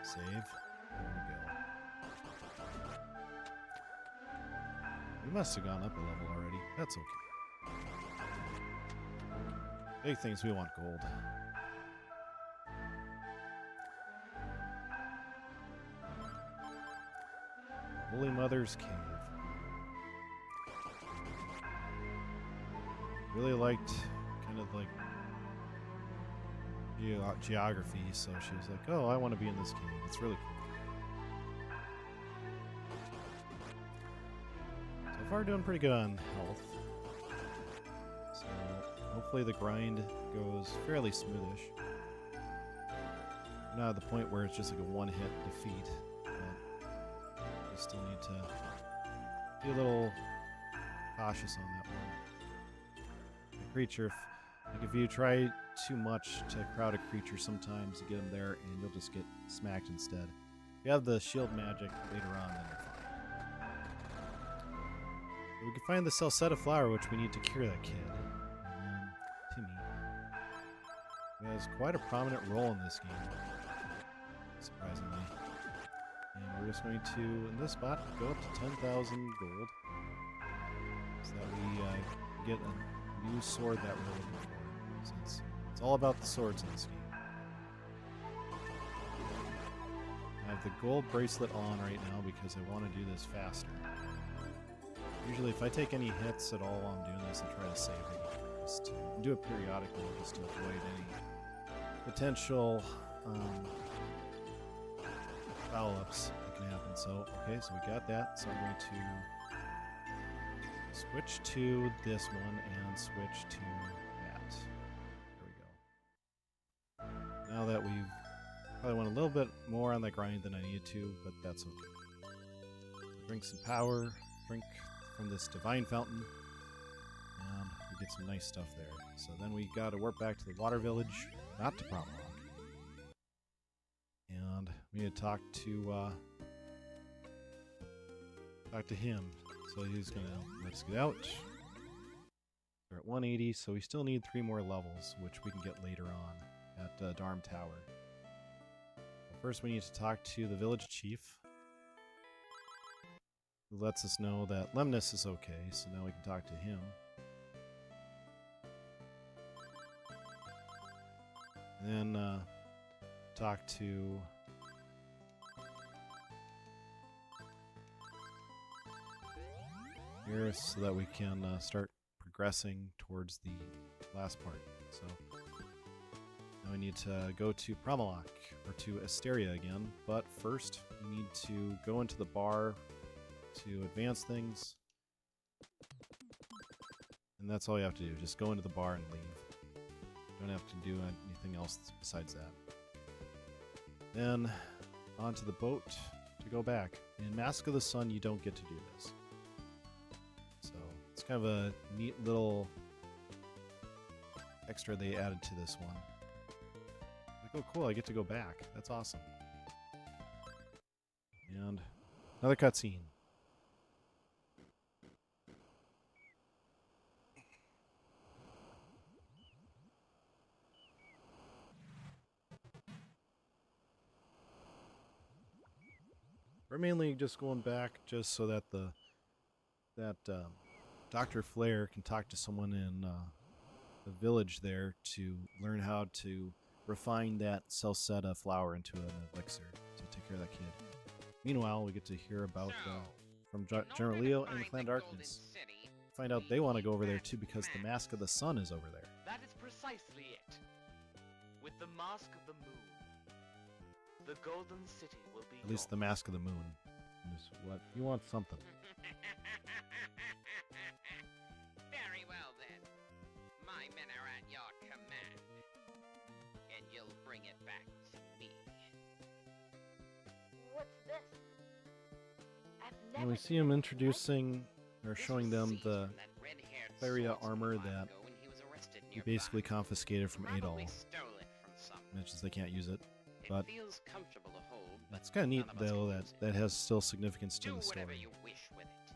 S1: save. There we go. We must have gone up a level already. That's okay. Big things, we want gold. Holy Mother's Cave. Really liked kind of like geography, so she was like, "Oh, I want to be in this game. It's really cool." So far, doing pretty good on health. So hopefully the grind goes fairly smoothish. Not at the point where it's just like a one-hit defeat, but you still need to be a little cautious on that one. The creature, if you try too much to crowd a creature, sometimes you get them there and you'll just get smacked instead. If you have the shield magic later on, then you're fine. But we can find the Celceta flower, which we need to cure that kid. And then Timmy, who has quite a prominent role in this game, surprisingly. And we're just going to, in this spot, go up to 10,000 gold, so that we get a new sword that we're looking for, since it's all about the swords in this game. I have the gold bracelet on right now because I want to do this faster. Usually if I take any hits at all while I'm doing this, I try to save it. Just to do it periodically just to avoid any potential foul-ups that can happen. So, okay, so we got that. So I'm going to switch to this one and switch to that. There we go. Now that we've probably went a little bit more on that grind than I needed to, but that's okay. Drink some power, drink from this divine fountain, and we get some nice stuff there. So then we got to warp back to the water village, not to Promlock. And we need to talk to him. So he's gonna let us get out. We're at 180, so we still need 3 more levels, which we can get later on at Darm Tower. But first, we need to talk to the village chief, who lets us know that Lemnis is okay. So now we can talk to him. And then talk to here so that we can start progressing towards the last part. So now we need to go to Promlock, or to Asteria again, but first we need to go into the bar to advance things, and that's all you have to do, just go into the bar and leave. Don't have to do anything else besides that. Then onto the boat to go back. In Mask of the Sun you don't get to do this. So it's kind of a neat little extra they added to this one. Like, oh cool, I get to go back. That's awesome. And another cutscene. We're mainly just going back just so that Dr. Flare can talk to someone in the village there to learn how to refine that Celceta flower into an elixir to take care of that kid. Meanwhile, we get to hear about from General Leo and the Clan Darkness. Find out they want to go over there too because the Mask of the Sun is over there.
S3: That is precisely it. With the Mask of the Moon, the Golden City will be
S1: At least the Mask of the Moon. Is what you want something.
S3: Very well then. My men are at your command. And you'll bring it back to me.
S13: What's this? I've
S1: And
S13: never
S1: we see him introducing or showing them the Claria armor that he basically confiscated from Adol. Mentions they can't use it, but
S3: feels comfortable to hold,
S1: it's kind of neat though that has still significance to the story.
S3: you wish with it.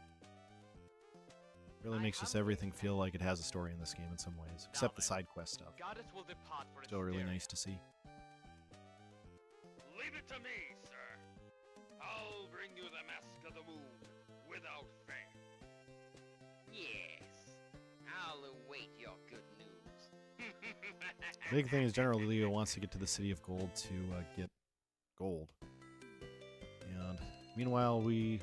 S1: Really makes just everything feel like it has a story in this game in some ways, except the side quest stuff.
S3: Goddess will depart for
S1: Still really nice to see.
S8: Leave it to me, sir. I'll bring you the Mask of the Moon without fail.
S3: Yes. I'll await your good news.
S1: The big thing is General Leo wants to get to the City of Gold to get gold. And meanwhile, the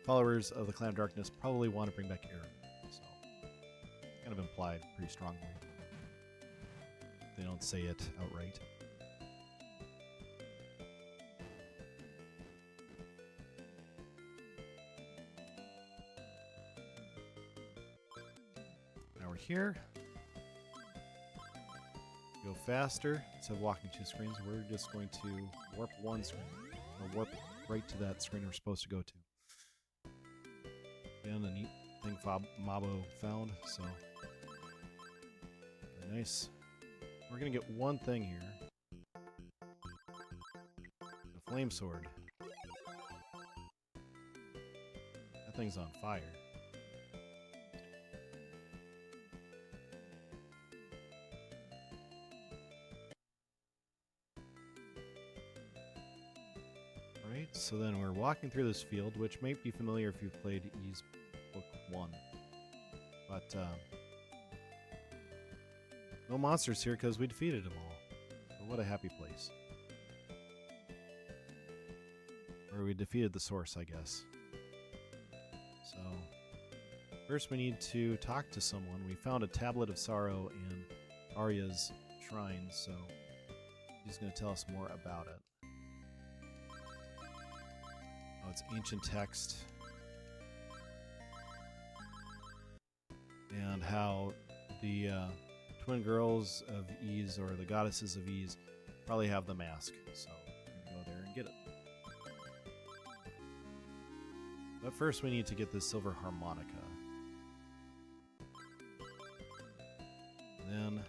S1: followers of the Clan of Darkness probably want to bring back Aaron. So, kind of implied pretty strongly. they don't say it outright. Now we're here. Go faster. Instead of walking 2 screens, we're just going to warp 1 screen. Or warp right to that screen we're supposed to go to. Again, a neat thing Mabo found, so very nice. We're gonna get one thing here. The flame sword. That thing's on fire. Right, so then we're walking through this field, which may be familiar if you've played Ys Book 1. But, no monsters here because we defeated them all. So what a happy place. Or we defeated the source, I guess. So, first we need to talk to someone. We found a tablet of sorrow in Arya's shrine, so he's going to tell us more about it. Oh, it's ancient text. And how the twin girls of Ys, or the goddesses of Ys, probably have the mask. So we're going to go there and get it. But first we need to get this silver harmonica. And then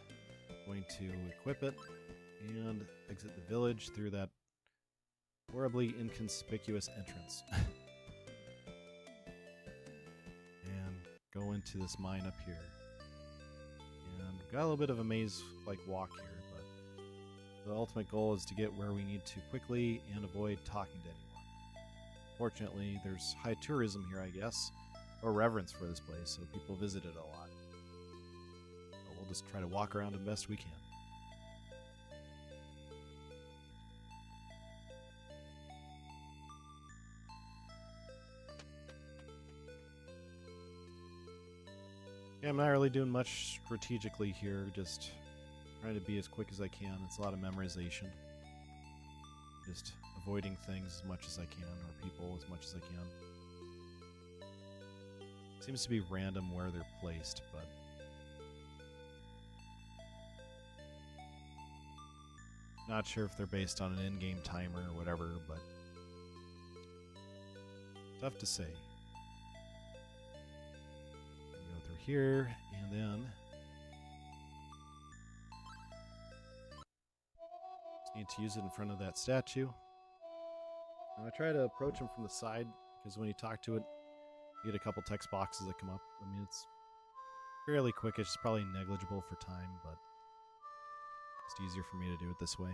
S1: going to equip it and exit the village through that horribly inconspicuous entrance. And go into this mine up here. And we've got a little bit of a maze-like walk here, but the ultimate goal is to get where we need to quickly and avoid talking to anyone. Fortunately, there's high tourism here, I guess, or reverence for this place, so people visit it a lot. But we'll just try to walk around as best we can. Yeah, I'm not really doing much strategically here, just trying to be as quick as I can. It's a lot of memorization. Just avoiding things as much as I can, or people as much as I can. Seems to be random where they're placed, but not sure if they're based on an in-game timer or whatever, but tough to say. Here, and then just need to use it in front of that statue. Now I try to approach him from the side, because when you talk to it, you get a couple text boxes that come up. I mean, it's fairly quick. It's just probably negligible for time, but it's easier for me to do it this way.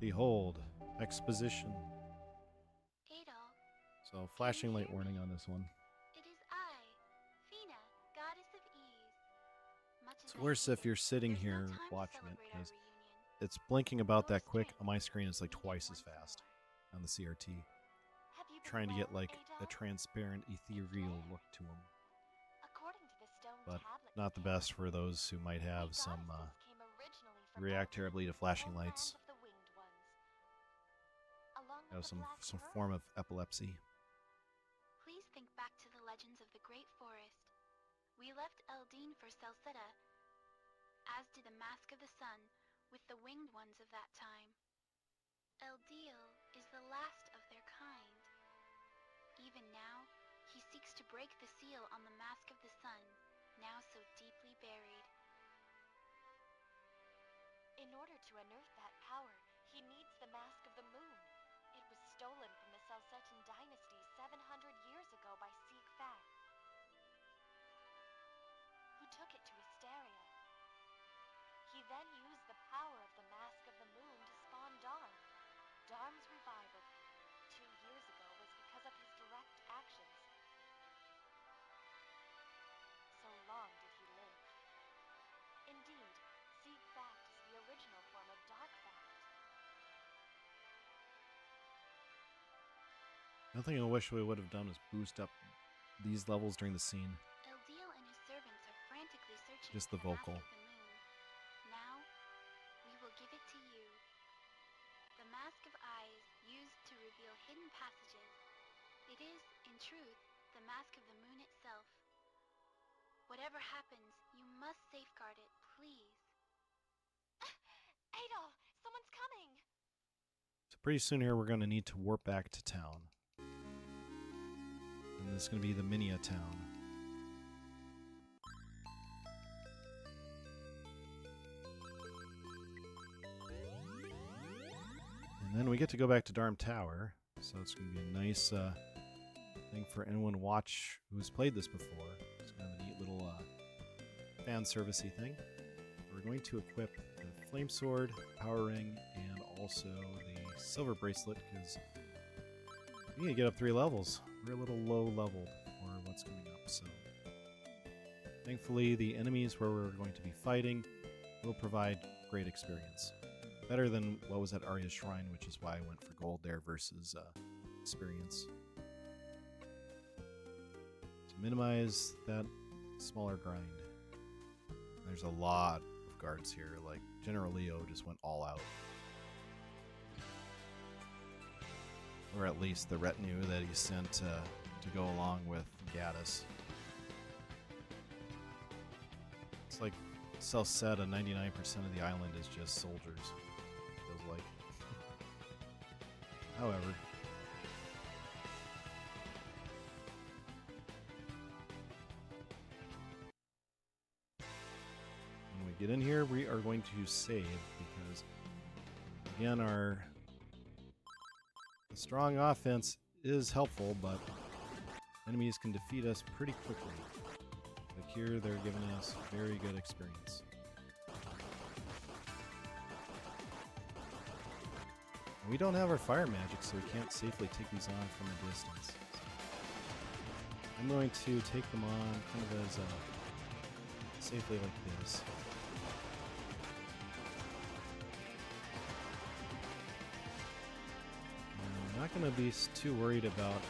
S1: Behold, exposition.
S4: Adol,
S1: So, flashing light warning on this one.
S4: it is I, Fina, goddess of Ys. Much as
S1: It's
S4: I
S1: worse
S4: hate
S1: if you're sitting
S4: there's no
S1: here
S4: time to
S1: watching it,
S4: celebrate our
S1: because
S4: reunion.
S1: it's blinking about that
S4: Most
S1: quick.
S4: strange,
S1: On my screen, it's like
S4: we meet
S1: twice as
S4: once
S1: fast
S4: more.
S1: on the CRT.
S4: Have you been
S1: Trying to get
S4: well,
S1: like a
S4: Adol?
S1: transparent, ethereal look to them.
S4: According to the stone
S1: But
S4: tablet
S1: not the
S4: we
S1: best
S4: found,
S1: for those who might
S4: we
S1: have some
S4: goddesses came originally from
S1: react
S4: Eldin,
S1: terribly to
S4: the
S1: flashing
S4: homeland
S1: lights.
S4: of the winged ones. Along with
S1: Have
S4: the
S1: some
S4: Black Earth,
S1: form of epilepsy.
S4: please think back to the legends of the Great Forest. We left Eldin for Salsetta, as did the Mask of the Sun with the winged ones of that time. Eldil is the last of their kind. Even now, he seeks to break the seal on the Mask of the Sun, now so deeply buried. In order to unearth that power, he needs the Mask of the Moon. It was stolen from the Salsettan dynasty 700 years ago by AFAIK, who took it to Asteria. He then used the power of the Mask of the Moon to spawn Darm. Darm's revival 2 years ago was because of his direct actions. So long did he live. Indeed, AFAIK is the original form of Dark Fact.
S1: One thing I wish we would have done is boost up these levels during the scene.
S4: Eldil and his servants are frantically searching
S1: Just
S4: for
S1: the
S4: the
S1: vocal.
S4: Mask of the Moon. Now, we will give it to you. The Mask of Eyes used to reveal hidden passages. It is, in truth, the Mask of the Moon itself. Whatever happens, you must safeguard it, please.
S11: Adolf, someone's coming!
S1: So pretty soon here we're going to need to warp back to town. And this is going to be the Minia town. And then we get to go back to Darm Tower. So it's going to be a nice thing for anyone to watch who's played this before. It's kind of a neat little fan servicey thing. We're going to equip the Flame Sword, Power Ring, and also the Silver Bracelet because we need to get up 3 levels. We're a little low leveled for what's coming up, so thankfully the enemies where we're going to be fighting will provide great experience. Better than what was at Arya's Shrine, which is why I went for gold there versus experience. To minimize that smaller grind. There's a lot of guards here, like General Leo just went all out. Or at least the retinue that he sent to go along with Gaddis. It's like Celceta, 99% of the island is just soldiers. Feels like. However. When we get in here, we are going to save because, again, our strong offense is helpful, but enemies can defeat us pretty quickly. But here they're giving us very good experience. We don't have our fire magic, so we can't safely take these on from a distance. I'm going to take them on kind of as safely like this. I'm not going to be too worried about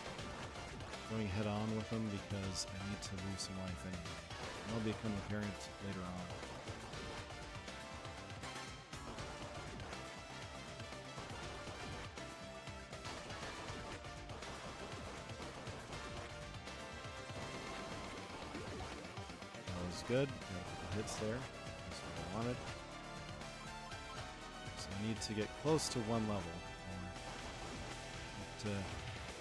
S1: going head on with them because I need to lose some life anyway. That'll become apparent later on. That was good. Got a couple hits there. That's what I wanted. So I need to get close to 1 level.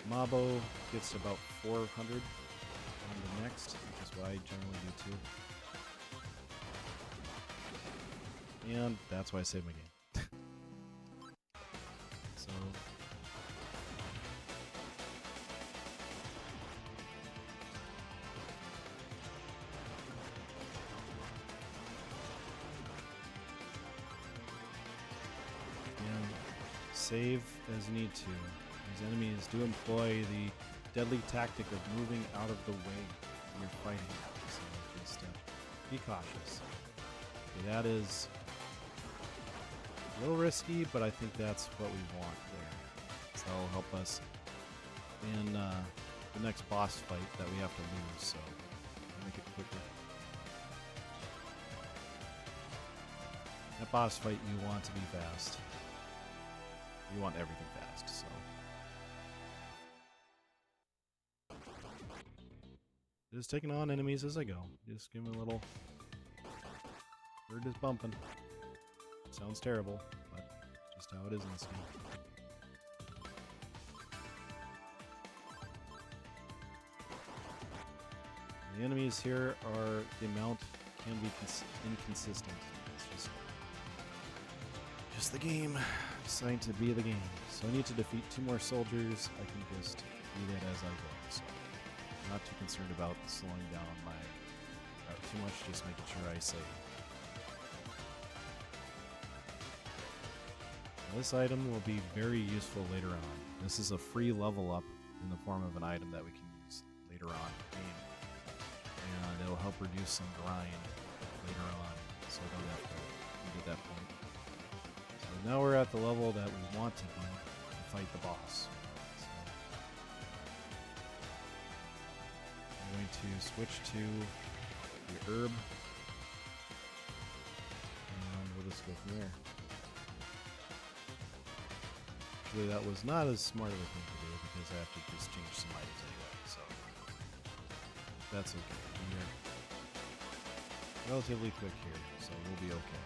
S1: Mabo gets to about 400 on the next, which is what I generally do too. And that's why I saved my game. So and save as you need to. These enemies do employ the deadly tactic of moving out of the way when you're fighting. So just be cautious. Okay, that is a little risky, but I think that's what we want there. So that'll help us in the next boss fight that we have to lose, so I'll make it quicker. That boss fight you want to be fast. You want everything fast, so. Just taking on enemies as I go. Just give me a little. Bird is bumping. Sounds terrible, but just how it is in this game. The enemies here are the amount can be inconsistent. It's just the game designed to be the game. So I need to defeat 2 more soldiers. I can just do that as I go. So I'm not too concerned about slowing down my route too much, just making sure I save. Now, this item will be very useful later on. This is a free level up in the form of an item that we can use later on in the game. And it'll help reduce some grind later on, so I don't have to eat at that point. So now we're at the level that we want to be to fight the boss. So to switch to the herb. And we'll just go from there. Actually, that was not as smart of a thing to do because I have to just change some items anyway, so that's okay. We're relatively quick here, so we'll be okay.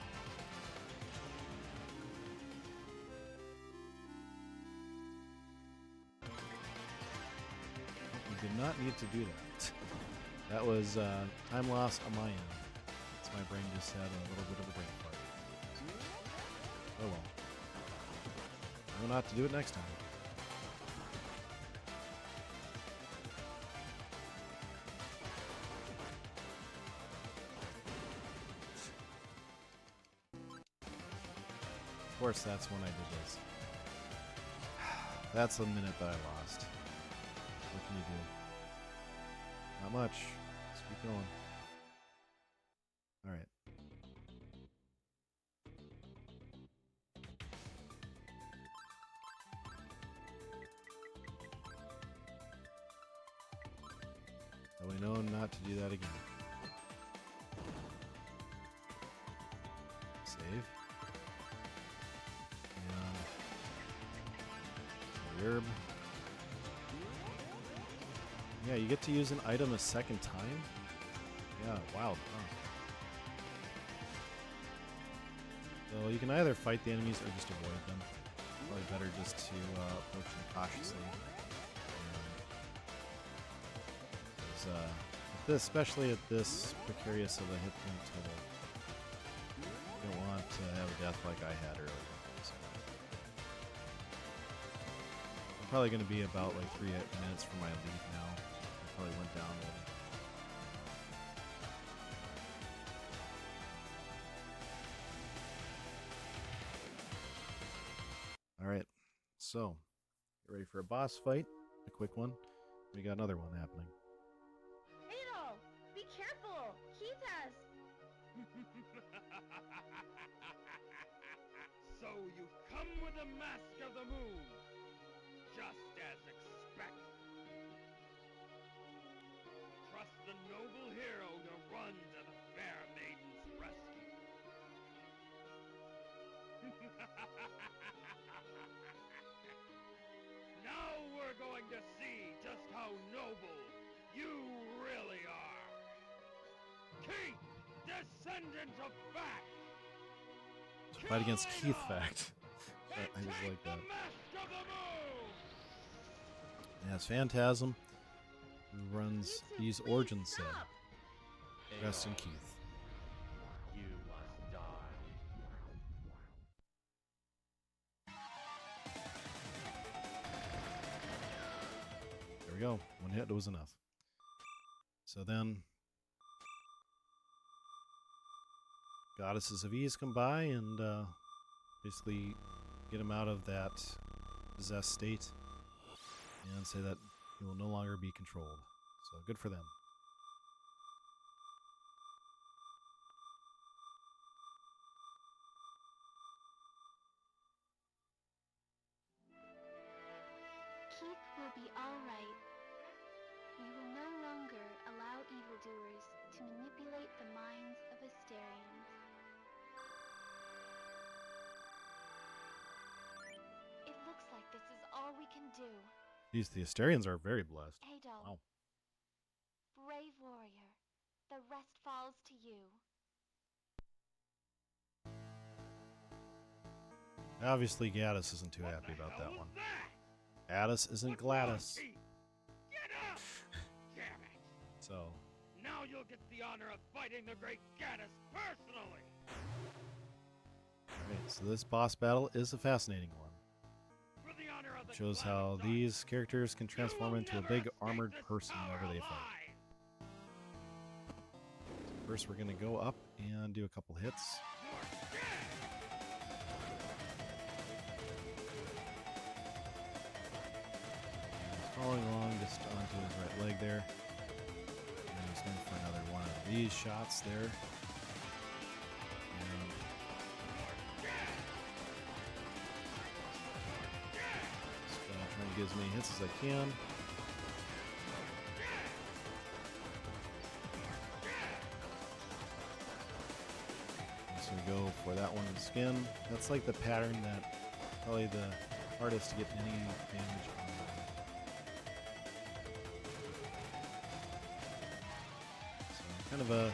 S1: We did not need to do that. That was time loss on my end. So my brain just had a little bit of a brain fart. Oh well. Know not to do it next time. Of course, that's when I did this. That's a minute that I lost. What can you do? Not much. Let's keep going. Alright. So we know not to do that again. Save. And the herb. Yeah, you get to use an item a second time? Yeah, wild, huh? So you can either fight the enemies or just avoid them. Probably better just to approach them cautiously. Especially at this precarious of a hit point total, you don't want to have a death like I had earlier. So I'm probably going to be about like 3 minutes from my lead now. I probably went down a little. Alright, so get ready for a boss fight, a quick one. We got another one happening.
S13: Be careful! Keith has...
S8: So you've come with the Mask of the Moon, just as expected. Trust the noble hero to run to the fair maiden's rescue. Now we're going to see just how noble you really are. Keith, descendant of Fact!
S1: Fight against Keith Fact. I just like that. Yeah, it's Phantasm, who runs these Origin Sid. Rest in Keith.
S12: You must die.
S1: There we go. One hit was enough. So then Goddesses of Ease come by and basically get him out of that possessed state and say that he will no longer be controlled. So good for them.
S4: Keith will be all right. We will no longer allow evildoers to manipulate the minds of Asterians. It looks like this is all we can do.
S1: The Asterians are very blessed.
S4: Adol,
S1: Wow.
S4: brave warrior, the rest falls to you.
S1: Obviously, Gaddis isn't too happy about that one. Addis isn't Gladys.
S8: Get up! Damn it!
S1: So,
S8: Now you'll get the honor of fighting the great Gaddis personally!
S1: alright, so this boss battle is a fascinating one.
S8: For the honor of the
S1: Shows how these characters can transform into a big armored person whenever they fight. First, we're going to go up and do a couple hits. Following along just onto his right leg there. And he's going for another one of these shots there. And just trying to get as many hits as I can. gonna go for that one skin. That's like the pattern that probably the hardest to get any damage on. So kind of a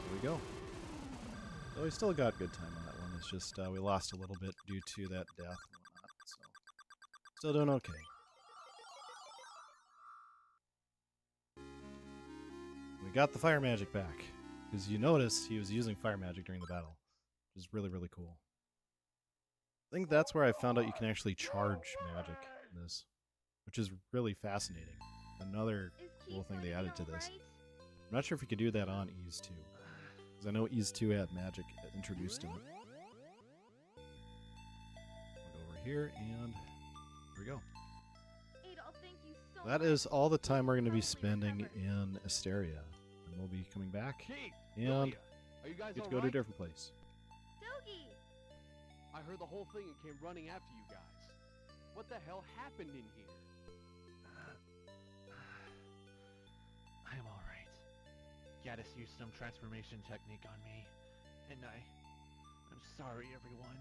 S1: there we go. So we still got good time on that one. It's just we lost a little bit due to that death and whatnot. So still doing okay. We got the fire magic back. Because you notice he was using fire magic during the battle. Which is really, really cool. I think that's where I found out you can actually charge magic in this. Which is really fascinating. Another cool thing they added to this. I'm not sure if you could do that on Ease 2. Because I know Ease 2 had magic introduced in it. We'll go over here and here we go. That is all the time we're going to be spending in Asteria. And we'll be coming back and get to go to a different place.
S15: Dogi!
S5: I heard the whole thing and came running after you guys. What the hell happened in here?
S16: I am alright. Gaddis used some transformation technique on me, and I'm sorry, everyone.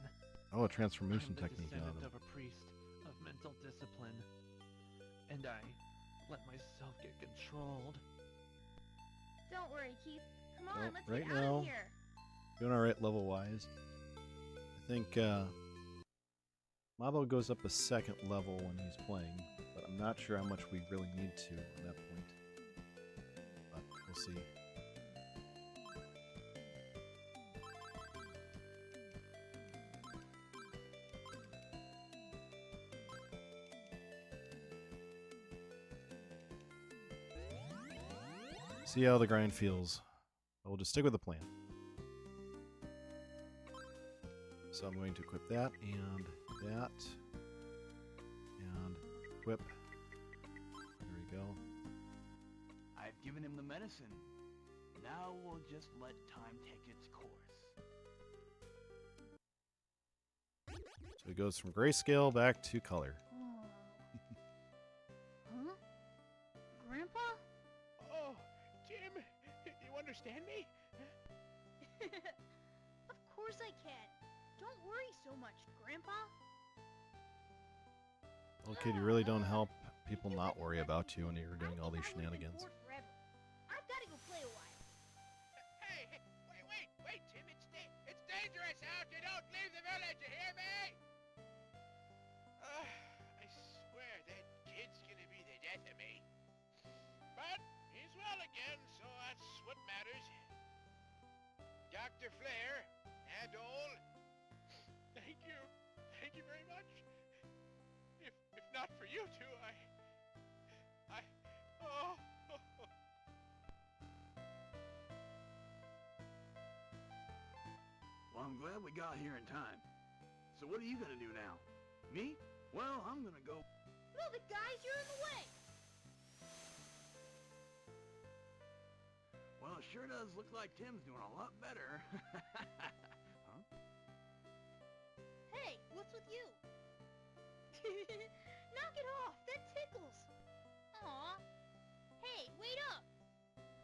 S1: Oh, a transformation
S16: I'm the
S1: technique on
S16: descendant
S1: him.
S16: of a priest of mental discipline, and I let myself get controlled.
S15: Don't worry, Keith. Come on,
S1: Well,
S15: let's
S1: right
S15: get out
S1: now,
S15: of here.
S1: doing alright level-wise. I think Mabo goes up a second level when he's playing, but I'm not sure how much we really need to at that point. But we'll see. See how the grind feels. We'll just stick with the plan. So I'm going to equip that and that and equip. There we go.
S7: I've given him the medicine. Now we'll just let time take its course.
S1: So it goes from grayscale back to color.
S15: Huh? Grandpa?
S8: Oh, Tim, you understand me?
S11: Of course I can. Don't worry so much, Grandpa.
S1: Well, kid, you really don't help people not worry about you when you're doing all these shenanigans.
S11: I've got to go play a while.
S8: Hey, wait, Tim, it's dangerous out. You don't leave the village, you hear me? I swear that kid's gonna be the death of me. But he's well again, so that's what matters. Dr. Flair, Adol, thank you very much. If not for you two, oh.
S7: Well, I'm glad we got here in time. So what are you gonna do now? Me? Well, I'm gonna go...
S11: Move it, guys, you're in the way.
S7: Well, it sure does look like Tim's doing a lot better. Huh?
S11: Hey, what's with you? Knock it off, that tickles. Aw. Hey, wait up.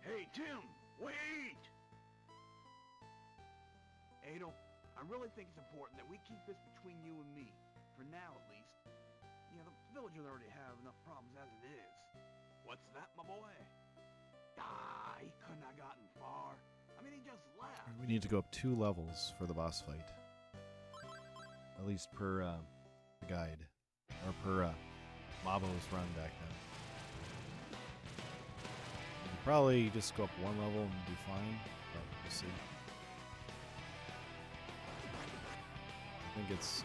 S7: Hey, Tim, wait! Adel, I really think it's important that we keep this between you and me. For now, at least. You know, the villagers already have enough problems as it is. What's that, my boy? He couldn't have gotten far. I mean, he just left.
S1: We need to go up 2 levels for the boss fight. At least per guide. Or per Mabo's run back then. You could probably just go up 1 level and be fine, but we'll see. I think it's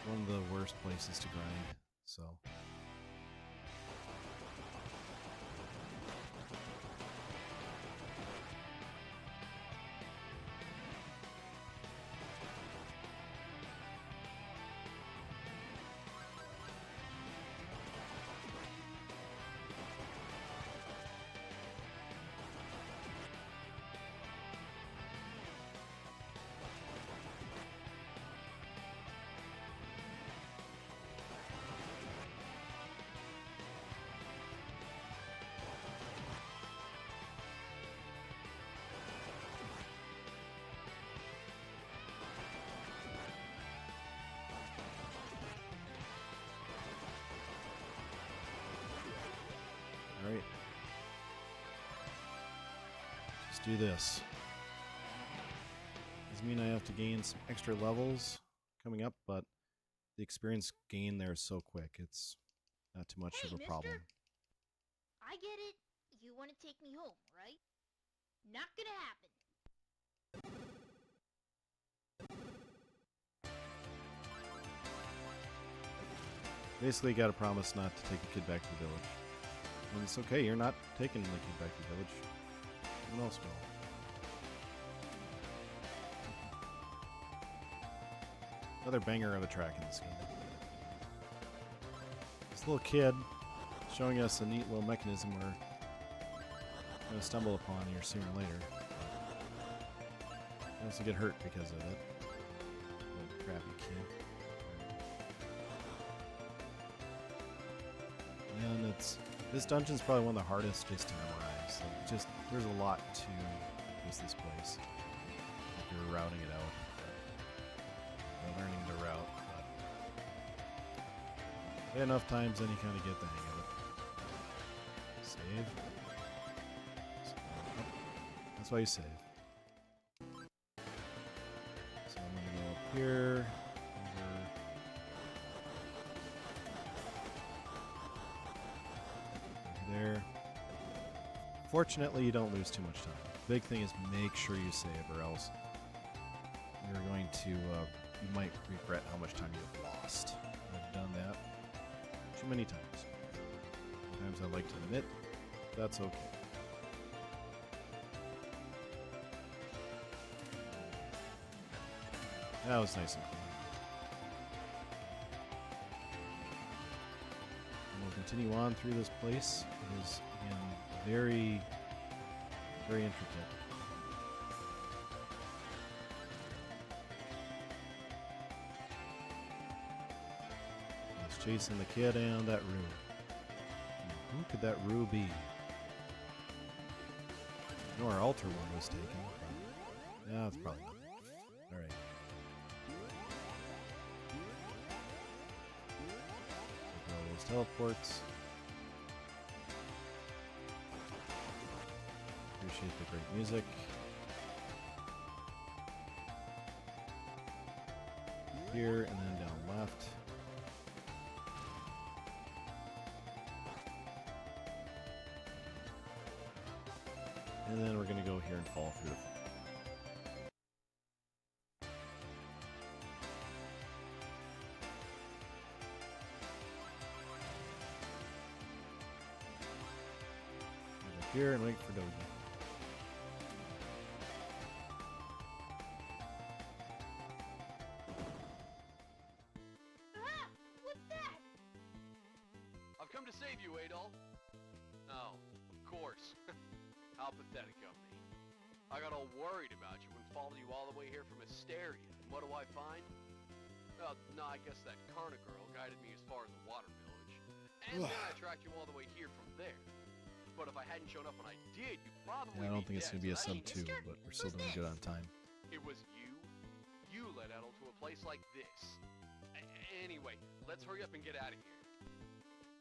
S1: one of the worst places to grind, so... do this. Doesn't mean I have to gain some extra levels coming up, but the experience gain there is so quick. It's not too much of a problem.
S11: I get it. You want to take me home, right? Not gonna happen.
S1: Basically, you gotta promise not to take the kid back to the village. And it's okay, you're not taking the kid back to the village. Someone else will. Another banger of a track in this game. This little kid showing us a neat little mechanism we're going to stumble upon here sooner or later. You also get hurt because of it. Little crappy kid. And this dungeon's probably one of the hardest just to memorize. Like, there's a lot to this place. If you're routing it out. Learning the route, but enough times then you kind of get the hang of it. Save. That's why you save. So I'm going to go up here, over there. Fortunately, you don't lose too much time. The big thing is make sure you save, or else you're going to you might regret how much time you've lost. I've done that too many times. Sometimes I like to admit that's okay. That was nice and clean. And we'll continue on through this place. It is, again, very, very intricate. Chasing the kid and that rue. Who could that rue be? I know our altar one was taken. But yeah, it's probably not. Alright. All those teleports. Appreciate the great music. Here and then down left. And then we're going to go here and fall through. Go here and wait for Dogi.
S11: Ah! What's that?
S5: I've come to save you, Adol. Oh, of course. How pathetic of me. I got all worried about you and followed you all the way here from Asteria. And what do I find? Well, no, I guess that Karna girl guided me as far as the water village. And then I tracked you all the way here from there. But if I hadn't shown up when I did, you probably
S1: I don't think it's going to be a
S5: dead.
S1: sub 2, but we're still doing good on time.
S5: It was you? You led Adol to a place like this. Anyway, let's hurry up and get out of here.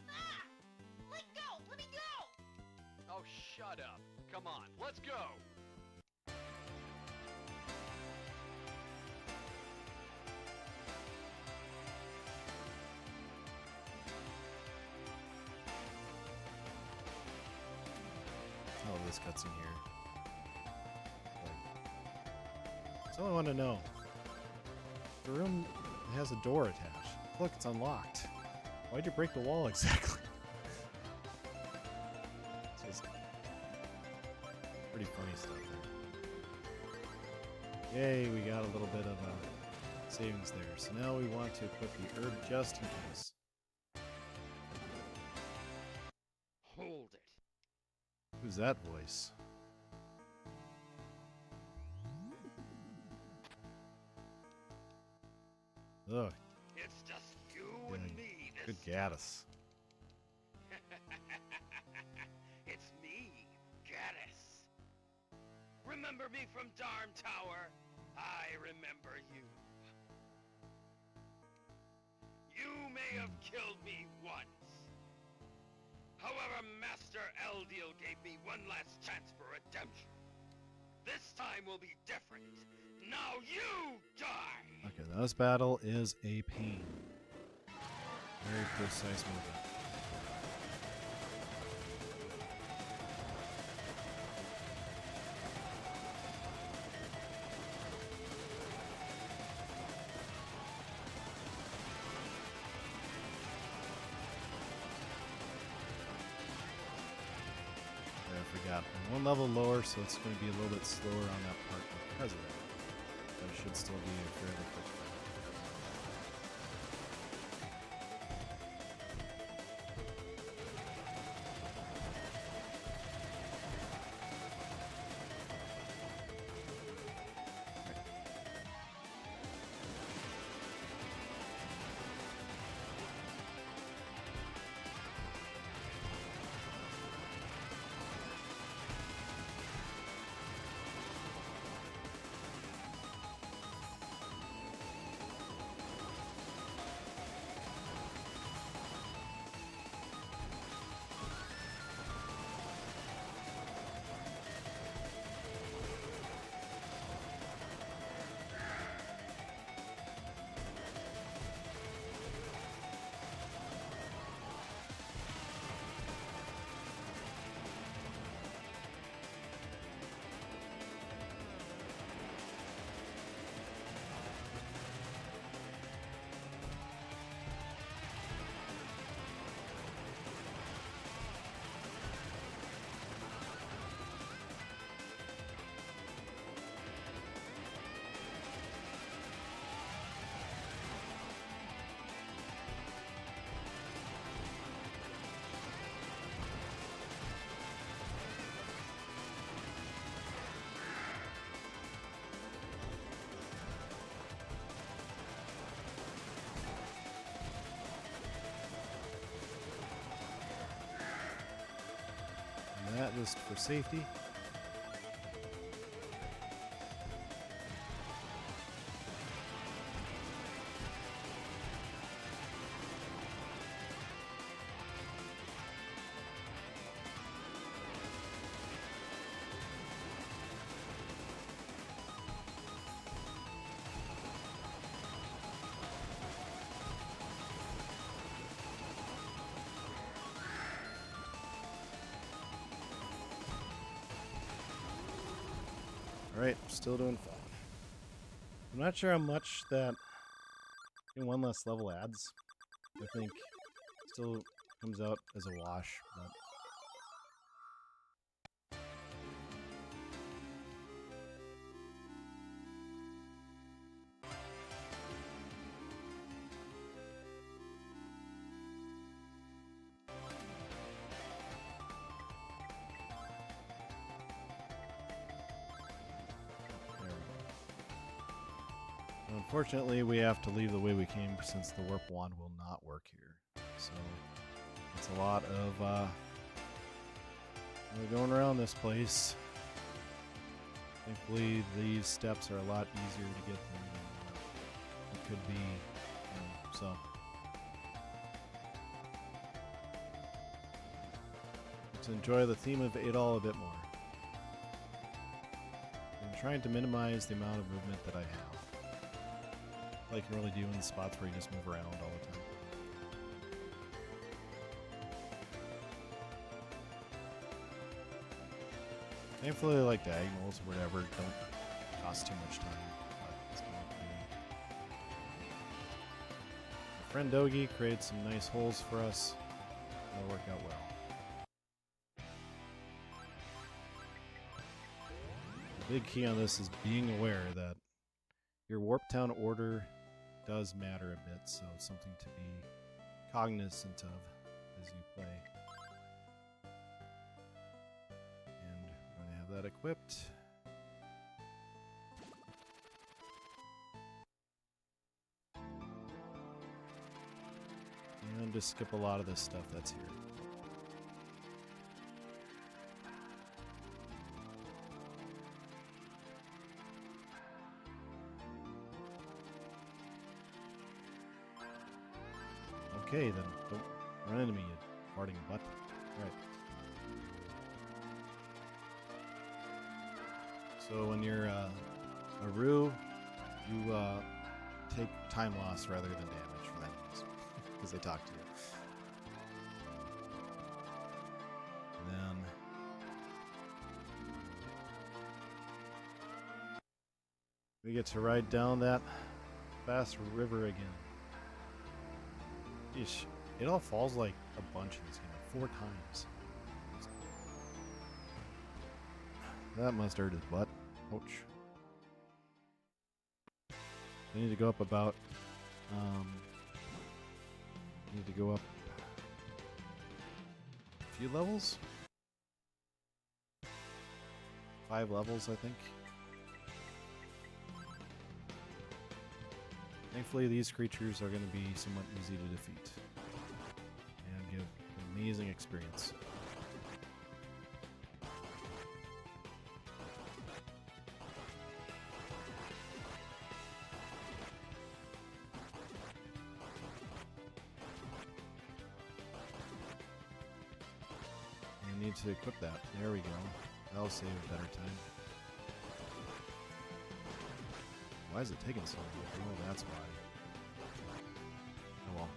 S11: Ah! Let go! Let me go!
S5: Oh, shut up. Come on, let's go!
S1: Oh, this cutscene here. That's all I want to know. The room has a door attached. Look, it's unlocked. Why'd you break the wall exactly? This is pretty funny stuff there. Yay, we got a little bit of savings there. So now we want to equip the herb just in case.
S8: Hold it.
S1: Who's that voice? Ugh.
S8: It's just you and me this
S1: Good Gaddis.
S8: It's me, Gaddis. Remember me from Darm Tower? I remember you. You may have killed me once. However, Master Eldiel gave me one last chance for redemption. This time will be different. Now you die!
S1: Okay, this battle is a pain. Very precise movement. I forgot. I'm one level lower, so it's going to be a little bit slower on that part because of that. But it should still be a fairly quick fight. That just for safety. Alright, still doing fine. I'm not sure how much that one less level adds. I think still comes out as a wash, but unfortunately, we have to leave the way we came since the warp wand will not work here. So it's a lot of we're going around this place. Thankfully, these steps are a lot easier to get through than it could be. So let's enjoy the theme of Adol a bit more. I'm trying to minimize the amount of movement that I have. I can really do in the spots where you just move around all the time. Thankfully, like diagonals or whatever don't cost too much time. My friend Dogi created some nice holes for us. That'll work out well. The big key on this is being aware that your Warp Town order does matter a bit, so it's something to be cognizant of as you play. And we're going to have that equipped. And just skip a lot of this stuff that's here. Okay, then don't run into me, you farting butt. Alright. So when you're a Roo, you take time loss rather than damage for that reason, because they talk to you. And then we get to ride down that fast river again. Yeesh. It all falls like a bunch in this game, 4 times. That must hurt his butt. Ouch. I need to go up about, need to go up a few levels? 5 levels, I think. Thankfully, these creatures are going to be somewhat easy to defeat and give an amazing experience. I need to equip that. There we go. That'll save a better time. Why is it taking so long? Oh, that's why. Oh well.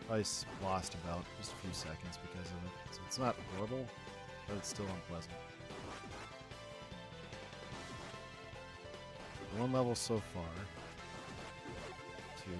S1: Probably lost about just a few seconds because of it. So it's not horrible, but it's still unpleasant. 1 level so far. 2.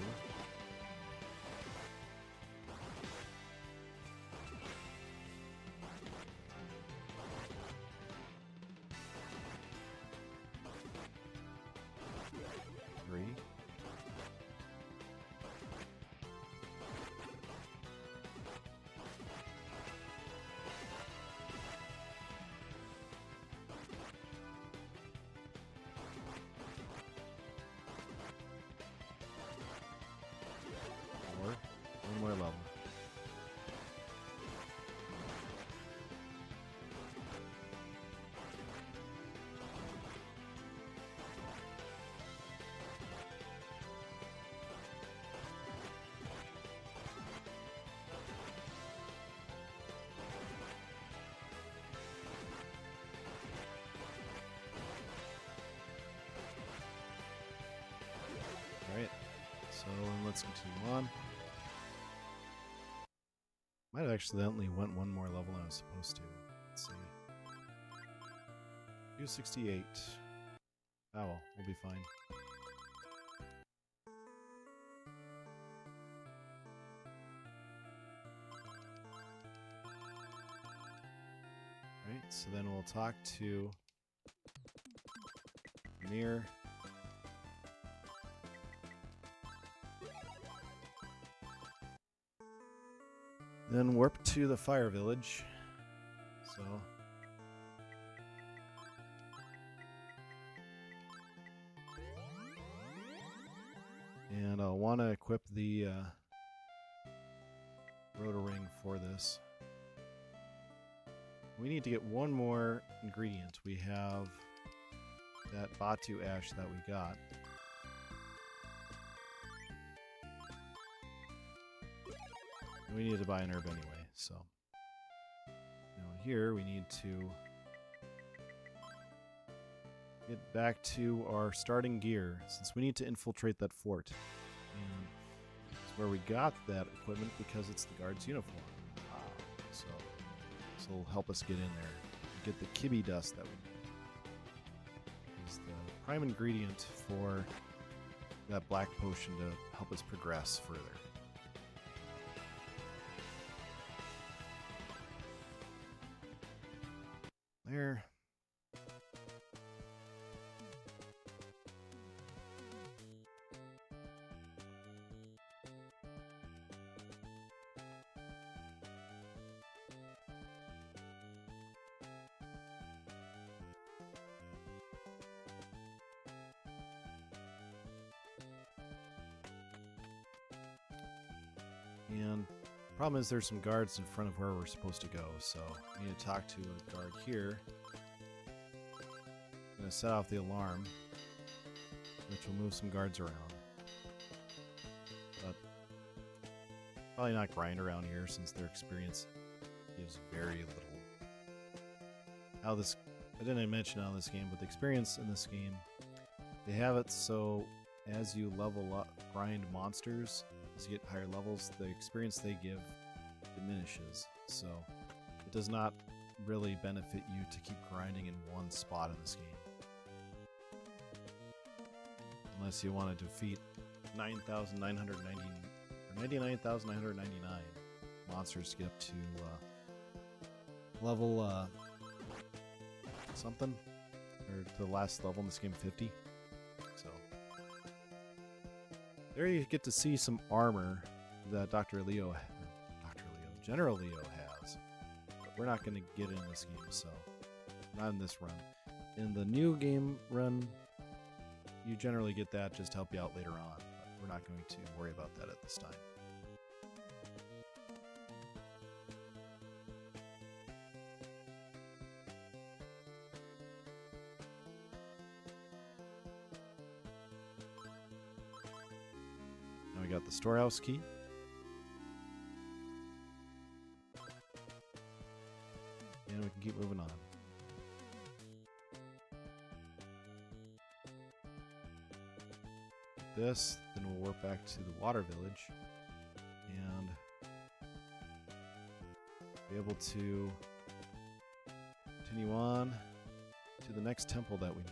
S1: One more level. Alright, so let's continue on. Might have accidentally went 1 more level than I was supposed to. Let's see. 268. Oh well, we'll be fine. Right, so then we'll talk to Mir. Then warp to the fire village. So and I'll want to equip the rotor ring for this. We need to get 1 more ingredient. We have that Batu ash that we got. We need to buy an herb anyway, so now here we need to get back to our starting gear since we need to infiltrate that fort. And it's where we got that equipment because it's the guard's uniform. So this will help us get in there and get the kibi dust that we need. It's the prime ingredient for that black potion to help us progress further. There. And problem is there's some guards in front of where we're supposed to go, so we need to talk to a guard here. I'm going to set off the alarm, which will move some guards around. But probably not grind around here since their experience gives very little. How this I didn't mention it on this game, but the experience in this game, they have it so as you level up, grind monsters, as you get higher levels, the experience they give diminishes. So it does not really benefit you to keep grinding in one spot in this game. Unless you want to defeat 9,990 or 99,999 monsters to get up to level something, or to the last level in this game, 50. So there you get to see some armor that General Leo has, but we're not going to get in this game, so not in this run. In the new game run, you generally get that just to help you out later on, but we're not going to worry about that at this time. Now we got the storehouse key. And we can keep moving on. This, then we'll warp back to the water village and be able to continue on to the next temple that we need.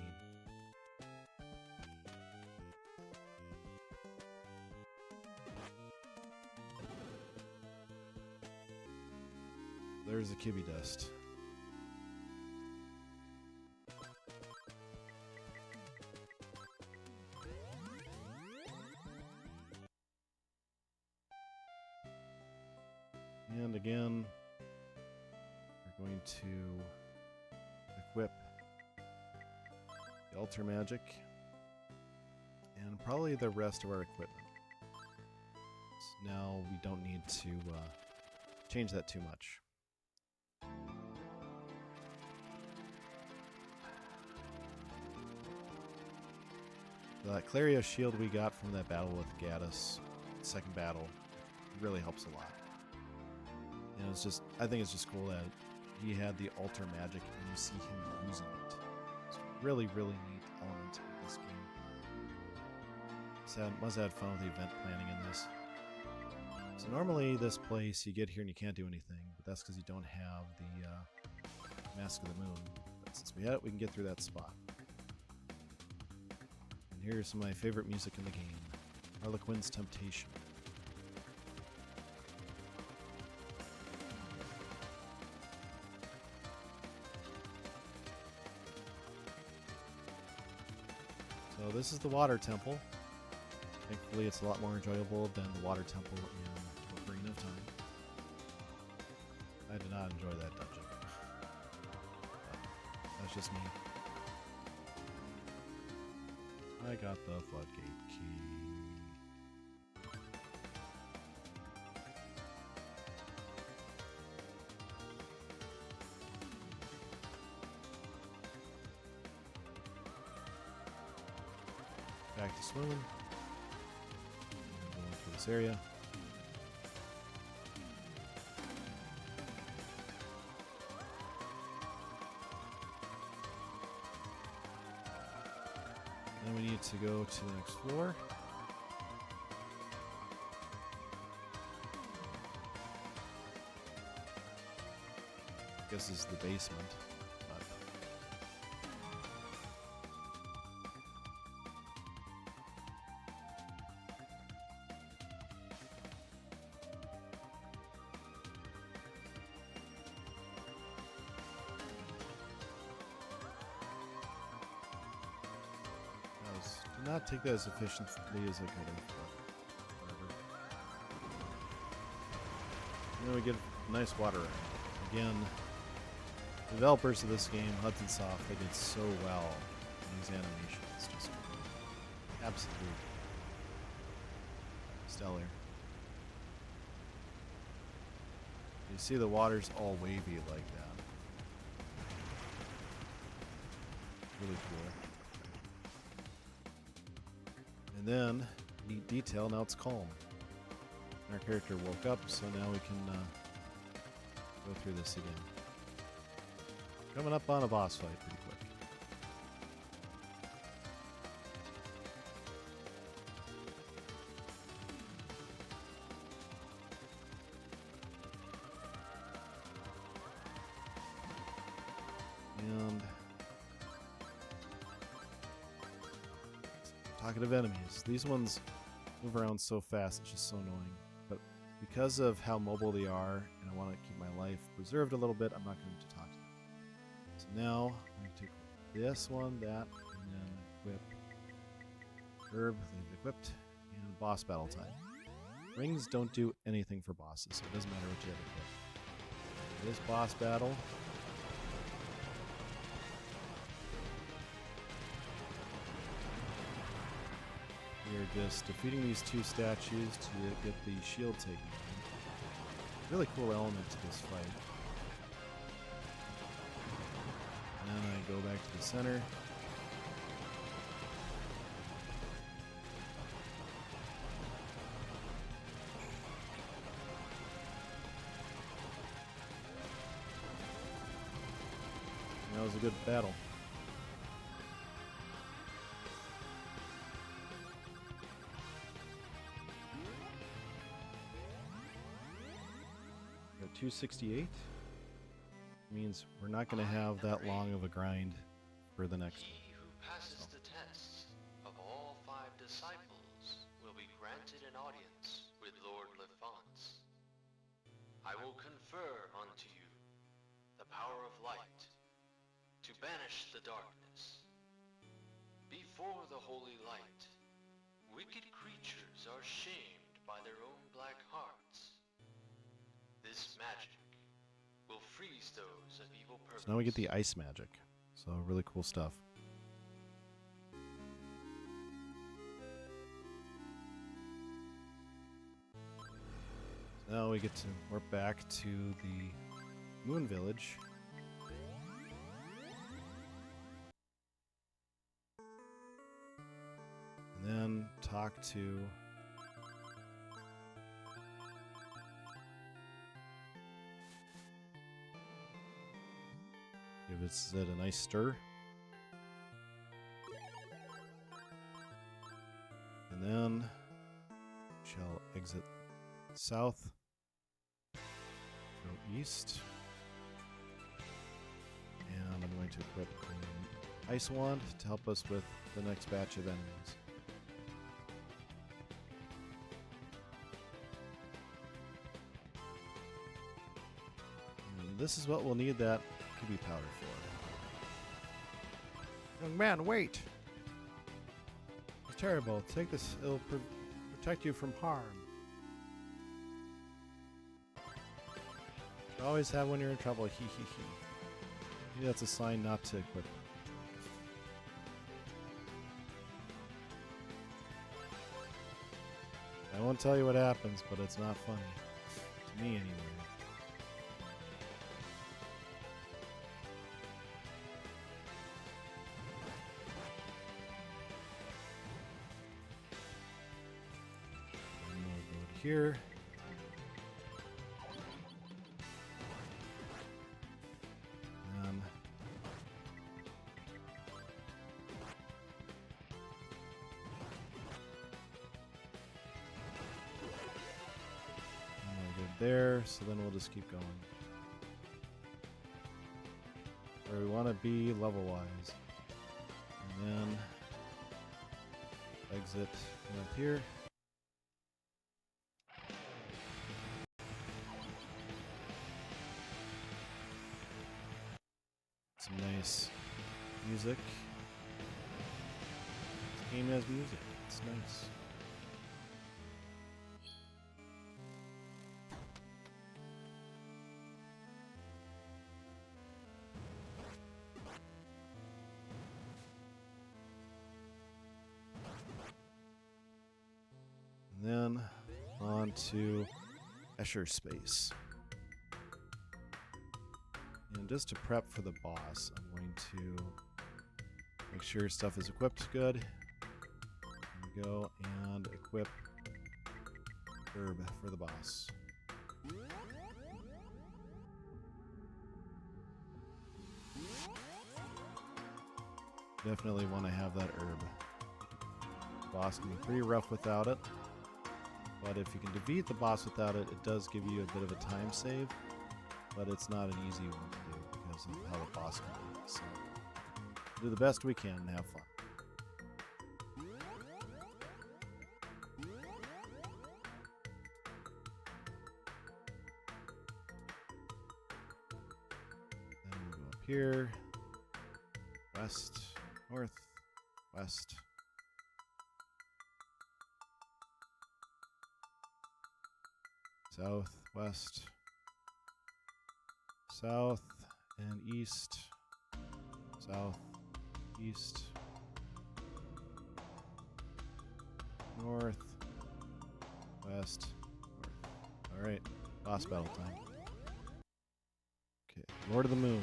S1: There's the Kibby dust. And again, we're going to equip the altar magic and probably the rest of our equipment. So now we don't need to change that too much. The Clario shield we got from that battle with Gaddis, second battle, really helps a lot. And it's just, I think it's just cool that he had the altar magic and you see him using it. It's a really, really neat element of this game. Must have had fun with the event planning in this. So normally this place, you get here and you can't do anything, but that's because you don't have the Mask of the Moon. But since we have it, we can get through that spot. And here's some of my favorite music in the game. Harlequin's Temptation. So this is the water temple. Thankfully it's a lot more enjoyable than the water temple in Ocarina of Time. I did not enjoy that dungeon. That's just me. I got the floodgate key. Back to swimming. Going through this area. Then we need to go to the next floor. I guess this is the basement. But did not take that as efficiently as I could have, but whatever. And then we get a nice water ring. Again, the developers of this game, Hudson Soft, they did so well in these animations. Just absolutely stellar. You see the water's all wavy like that. Really cool. And then, neat detail, now it's calm. Our character woke up, so now we can go through this again. Coming up on a boss fight pretty quick. And talkative enemies. These ones move around so fast, it's just so annoying. But because of how mobile they are, and I want to keep my life preserved a little bit, I'm not going to talk to them. So now, I'm going to equip this one, that, and then equip herb, leave it equipped, and boss battle time. Rings don't do anything for bosses, so it doesn't matter what you have equipped. This boss battle. You're just defeating these two statues to get the shield taken down. Really cool element to this fight. And then I go back to the center. And that was a good battle. Got 268. Means we're not going to have that long of a grind for the next one.
S6: He who passes the tests of all 5 disciples will be granted an audience with Lord Lefance. I will confer unto you the power of light to banish the darkness. Before the holy light, wicked creatures are shamed by their own black hearts. This magic will freeze those of evil purpose.
S1: So now we get the ice magic. So really cool stuff. So now we get to warp back to the Moon Village. And then talk to give it a nice stir. And then shall exit south, go east, and I'm going to equip an ice wand to help us with the next batch of enemies. And this is what we'll need that QB powder for. Young man, wait! It's terrible. Take this. It'll protect you from harm. You always have when you're in trouble. He he he. Maybe that's a sign not to equip. I won't tell you what happens, but it's not funny. To me, anyway. And we'll go to here. And we're good there, so then we'll just keep going. Where we want to be level-wise. And then exit up here. Some nice music. This game has music. It's nice. And then on to Escher Space. And just to prep for the boss, I'm going to make sure stuff is equipped good. There we go, and equip herb for the boss. Definitely want to have that herb. Boss can be pretty rough without it, but if you can defeat the boss without it, it does give you a bit of a time save, but it's not an easy one to do because of how the boss can be. So do the best we can and have fun. Then we'll go up here, west, north, west. South, west, south, and east, south, east, north, west, north. All right, boss battle time. Okay, Lord of the Moon.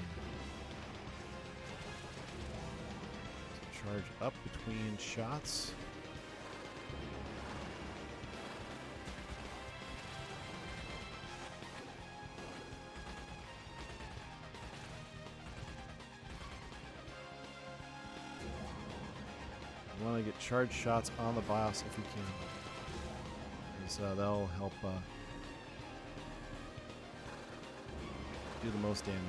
S1: So charge up between shots. You want to get charged shots on the boss if you can, because that'll help do the most damage.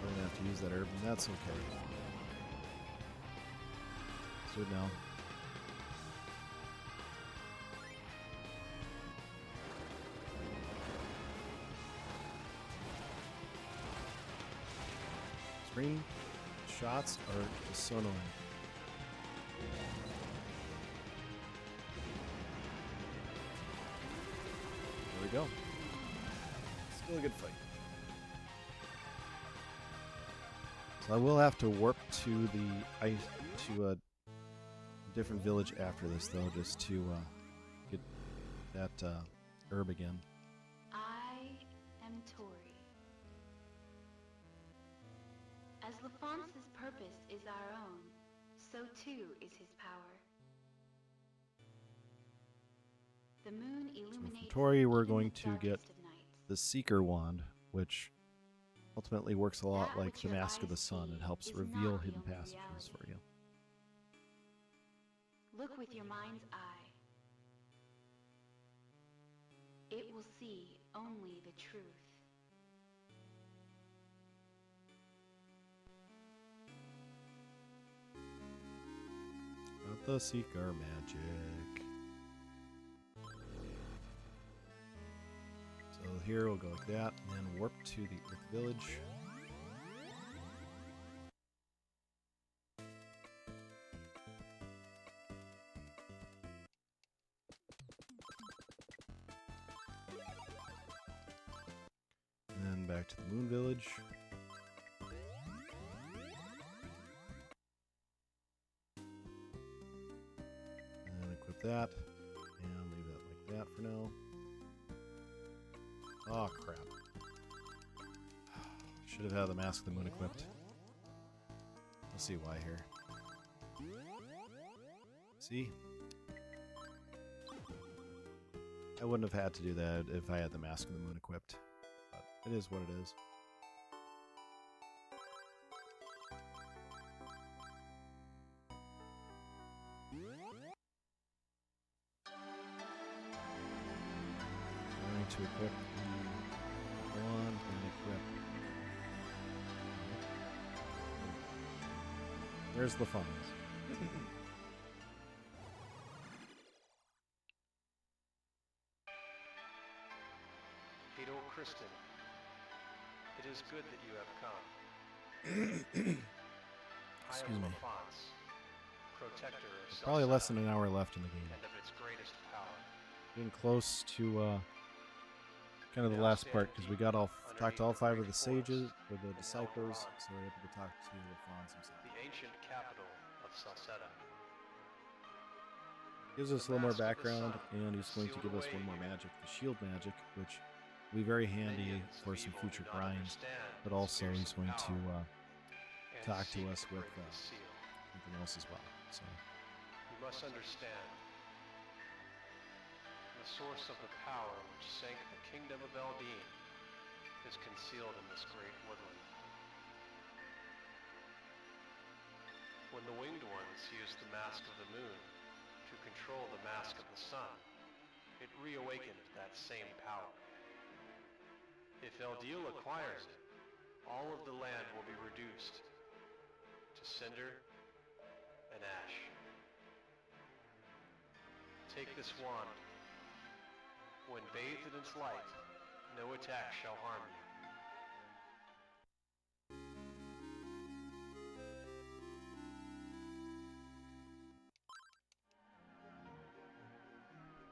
S1: I'm gonna have to use that herb, and that's okay. Let's do it now. Screen shots are just so annoying. There we go. Still a good fight. So I will have to warp to a different village after this, though, just to get that herb again.
S4: I am Tori. As LaFonce's purpose is our own, so too is his power. The moon illuminates.
S1: For Tori, we're
S4: even
S1: going
S4: the
S1: to get
S4: darkest of nights.
S1: the Seeker Wand, which ultimately works a lot
S4: That
S1: like
S4: which
S1: the
S4: your
S1: Mask of the
S4: eyes
S1: Sun.
S4: see
S1: It helps
S4: is
S1: reveal
S4: not the
S1: hidden
S4: only
S1: passages
S4: reality.
S1: for you.
S4: Look with your mind's eye. It will see only the truth.
S1: Not the Seeker magic. So here we'll go like that, and then warp to the Earth Village. And then back to the Moon Village. And then equip that, and leave that like that for now. Oh crap. Should have had the Mask of the Moon equipped. We'll see why here. See? I wouldn't have had to do that if I had the Mask of the Moon equipped. But it is what it is. Going to equip the wand and equip. There's the funds.
S6: Hito Kristen, it is good that you have come. I
S1: Excuse
S6: am
S1: me.
S6: LaFonce, protector of
S1: Probably less
S6: Celceta
S1: than an hour left in the game.
S6: and of its greatest power.
S1: Getting close to kind of the last part, because we got talked to all 5 of the sages, or the disciples, so we're able to talk to LaFonce himself.
S6: The ancient capital of Celceta.
S1: Gives us a little more background, and he's going to give us one more magic, the shield magic, which will be very handy for some future grinds, but also he's going to talk to us with something else as well. So
S6: You must understand.
S17: the source of the power which sank the kingdom of Eldine is concealed in this great woodland. When the winged ones used the mask of the moon to control the mask of the sun, it reawakened that same power. If Eldiel acquires it, all of the land will be reduced to cinder and ash. Take this wand. When bathed in its light, no attack shall harm you.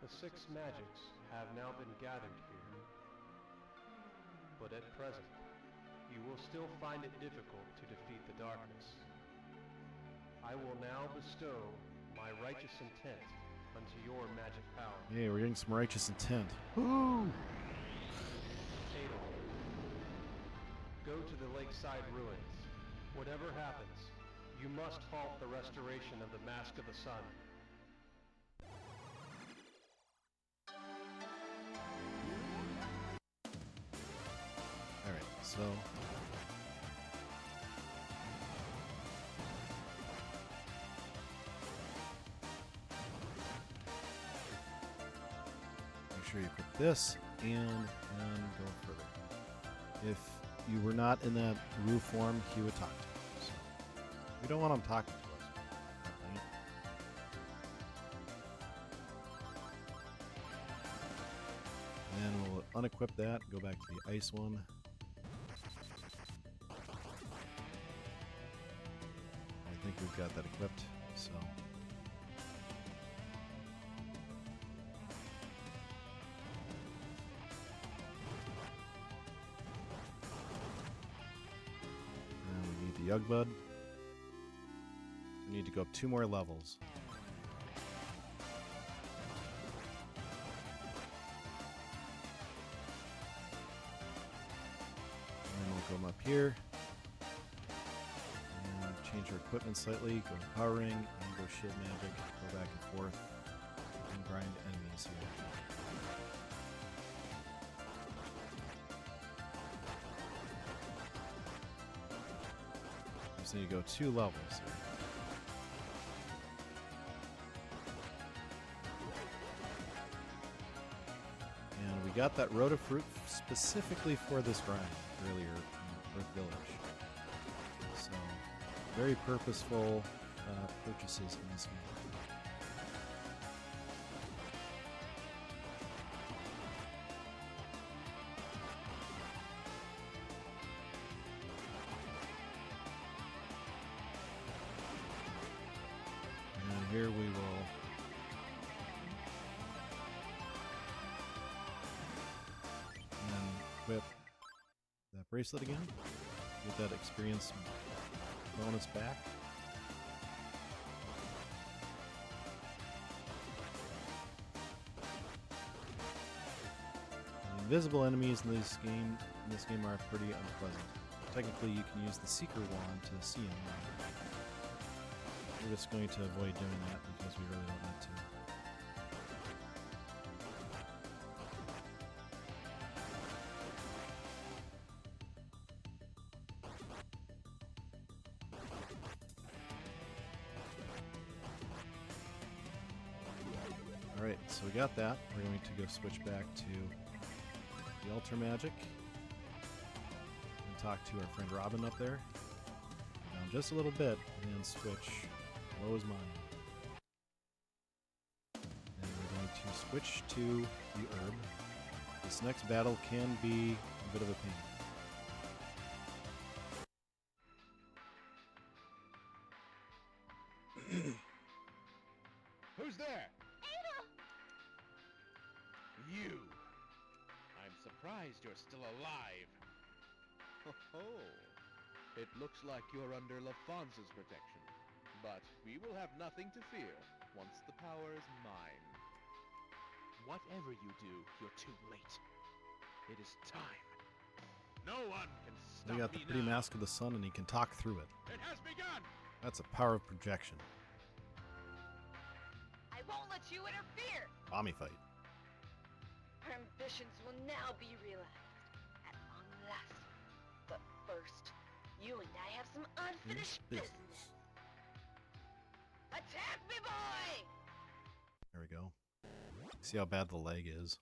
S17: The 6 magics have now been gathered here, but at present, you will still find it difficult to defeat the darkness. I will now bestow my righteous intent unto your magic power.
S1: Hey, we're getting some righteous intent. Woo!
S17: Adel, go to the lakeside ruins. Whatever happens, you must halt the restoration of the Mask of the Sun.
S1: Alright, so... make sure you put this and go further. If you were not in that Roo form, he would talk to you. So we don't want him talking to us. And then we'll unequip that, go back to the ice one. I think we've got that equipped, so. And we need the Yugbud. We need to go up 2 more levels. And then we'll come up here. Change our equipment slightly, go Power Ring, and go Shield Magic, go back and forth, and grind enemies here. Just need to go 2 levels here. And we got that Rotafruit specifically for this grind earlier in Earth Village. So, very purposeful purchases in this game. And here we will equip that bracelet again. Get that experience bonus back. The invisible enemies in this game are pretty unpleasant. Technically, you can use the Seeker Wand to see them. We're just going to avoid doing that because we really don't need to. Alright, so we got that. We're going to go switch back to the Altar Magic and talk to our friend Robin up there. Down just a little bit and then switch Lowe's Mine. And we're going to switch to the herb. This next battle can be a bit of a pain.
S8: Who's there? You! I'm surprised you're still alive.
S14: Ho-ho! It looks like you're under LaFonz's protection. But we will have nothing to fear once the power is mine. Whatever you do, you're too late. It is time.
S8: No one can stop
S1: We got the
S8: me
S1: pretty
S8: now.
S1: Mask of the Sun and he can talk through it.
S8: It has begun!
S1: That's a power of projection.
S3: I won't let you interfere!
S1: Bami fight.
S13: Our ambitions will now be realized at long last. But first, you and I have some unfinished business. Attack me, boy!
S1: There we go. See how bad the leg is.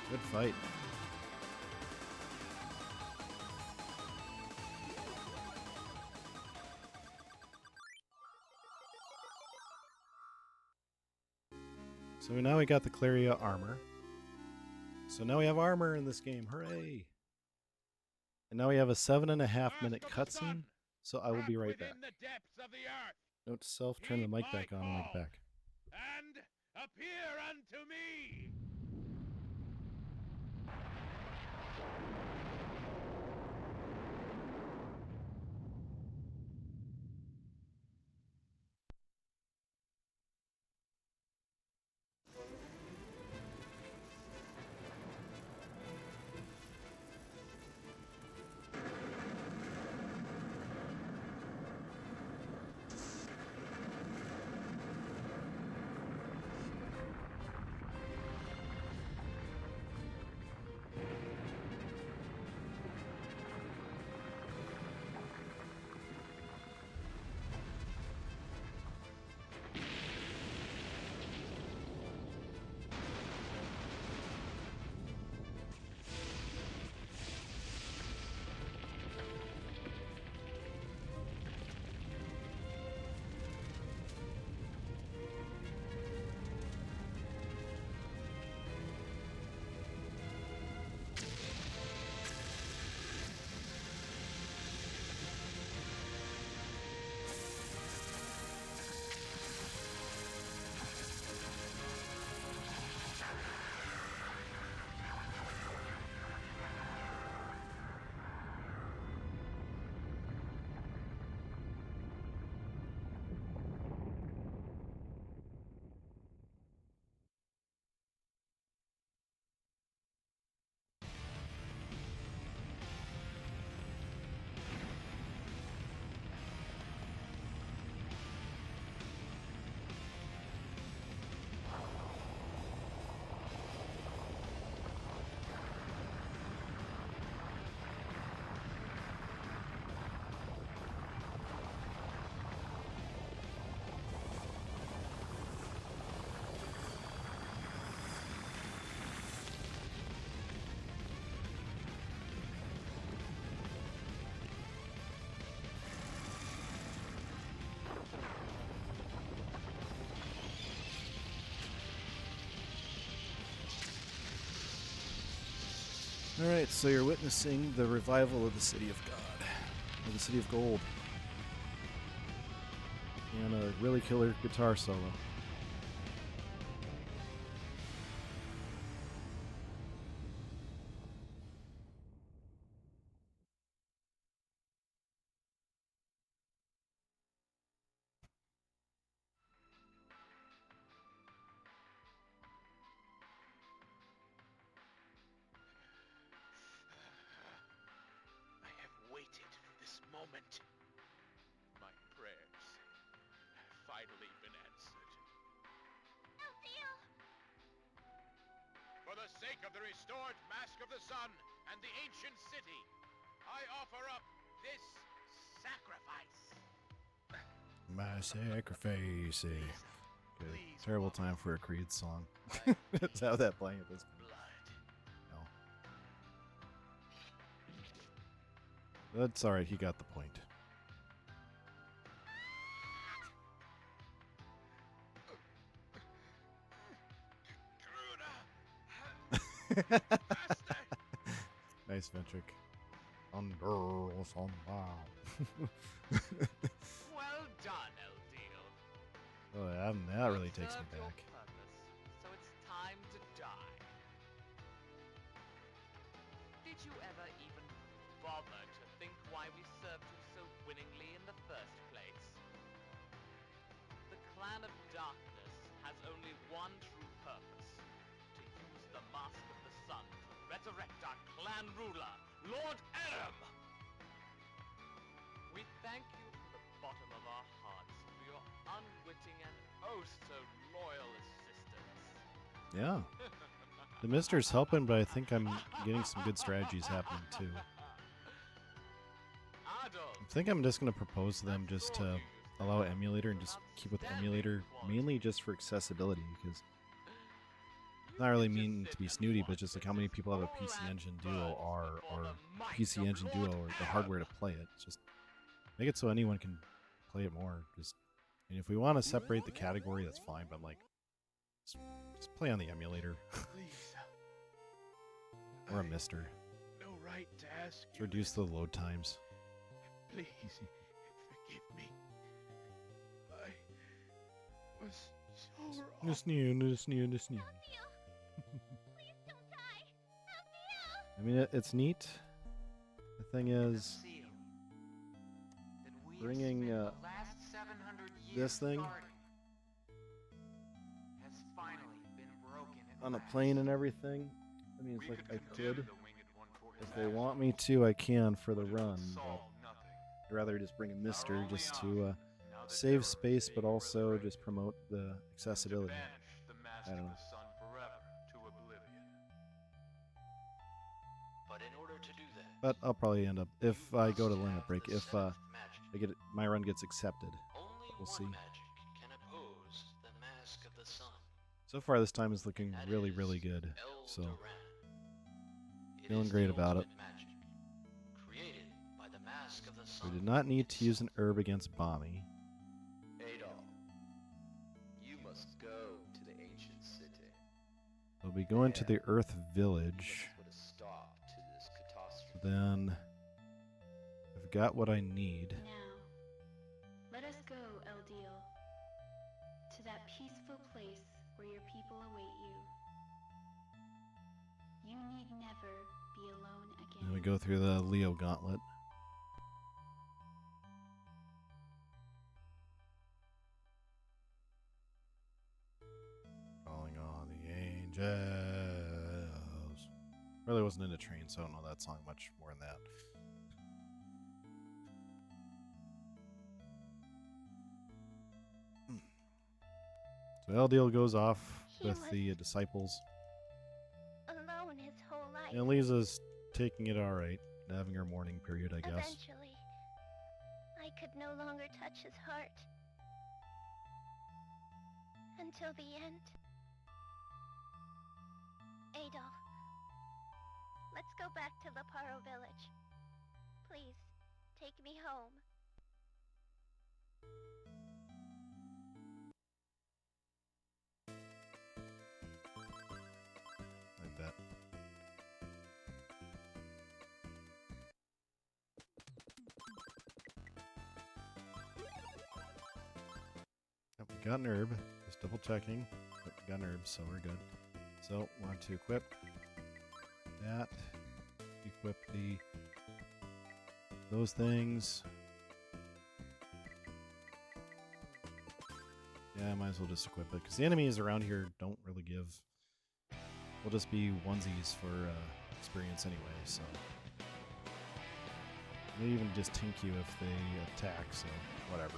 S1: Good fight. So now we got the Claria armor. So now we have armor in this game. Hooray! And now we have a 7.5-minute cutscene. So I will be right back. Note to self, turn the mic back on when I get back.
S8: And appear unto me!
S1: Alright, so you're witnessing the revival of the City of God, or the City of Gold. And a really killer guitar solo.
S9: I have waited for this moment. My prayers have finally been answered. For the sake of the restored Mask of the Sun and the ancient city, I offer up this sacrifice.
S1: My sacrifice. Okay. Terrible time for a Creed song. Let's have that playing at this point. No. That's alright, he got the point. Nice, Ventric. Under some bow.
S5: Well done, Eldeal.
S1: Oh, yeah, that really takes me
S5: Served your
S1: back.
S5: purpose, so it's time to die. Did you ever even bother to think why we served you so winningly in the first place? The Clan of Darkness has only one true purpose: to use the Mask of the Sun to resurrect our clan ruler, Lord Aram! We thank you from the bottom of our hearts for your unwitting and oh so loyal assistance.
S1: Yeah. The MiSTer's helping, but I think I'm getting some good strategies happening too. I think I'm just going to propose to them just to allow emulator and just keep with emulator mainly just for accessibility, because it's not really mean to be snooty, but just like how many people have a PC Engine Duo or PC Engine Duo or the hardware to play it. Just make it so anyone can play it more. And if we want to separate the category, that's fine, but I'm like, just play on the emulator. Or a MiSTer.
S9: No right to ask
S1: Let's reduce the load times.
S9: Please, forgive me. I was so wrong.
S1: This new. I mean, it's neat. The thing is, bringing this thing
S10: has finally been broken
S1: on a plane and everything. I mean, it's like I could. If they want me to, I can for the run, but I'd rather just bring a MiSTer just to save space, but also just promote the accessibility. I don't know.
S6: But in order to do that,
S1: But I'll probably end up, if I go to limit break, if I get it, my run gets accepted. We'll see.
S6: magic can oppose the Mask of the Sun.
S1: So far, this time is looking really, really good. So, feeling great about it.
S6: Created by the Mask of the Sun.
S1: We did not need to use an herb against Bami.
S2: Adol, you must go to the ancient city.
S1: We'll be going to the Earth Village.
S2: Put a stop to this catastrophe.
S1: Then, I've got what I need.
S4: Now, let us go, Eldeal, to that peaceful place where your people await you. You need never be alone again.
S1: And we go through the Leo Gauntlet. Calling on the angels. Really wasn't into train, so I don't know that song much more than that. So Eldeal goes off with the disciples.
S11: Alone his whole life.
S1: And Lisa's taking it alright, having her mourning period, I guess.
S11: Eventually, I could no longer touch his heart. Until the end. Adol, let's go back to Leparo village. Please, take me home.
S1: Like that. Yep, we got an herb. Just double checking. Yep, we got an herb, so we're good. So, want to equip that. Equip those things. Yeah, I might as well just equip it, because the enemies around here don't really give. Will just be onesies for experience anyway, so. They even just tink you if they attack, so whatever.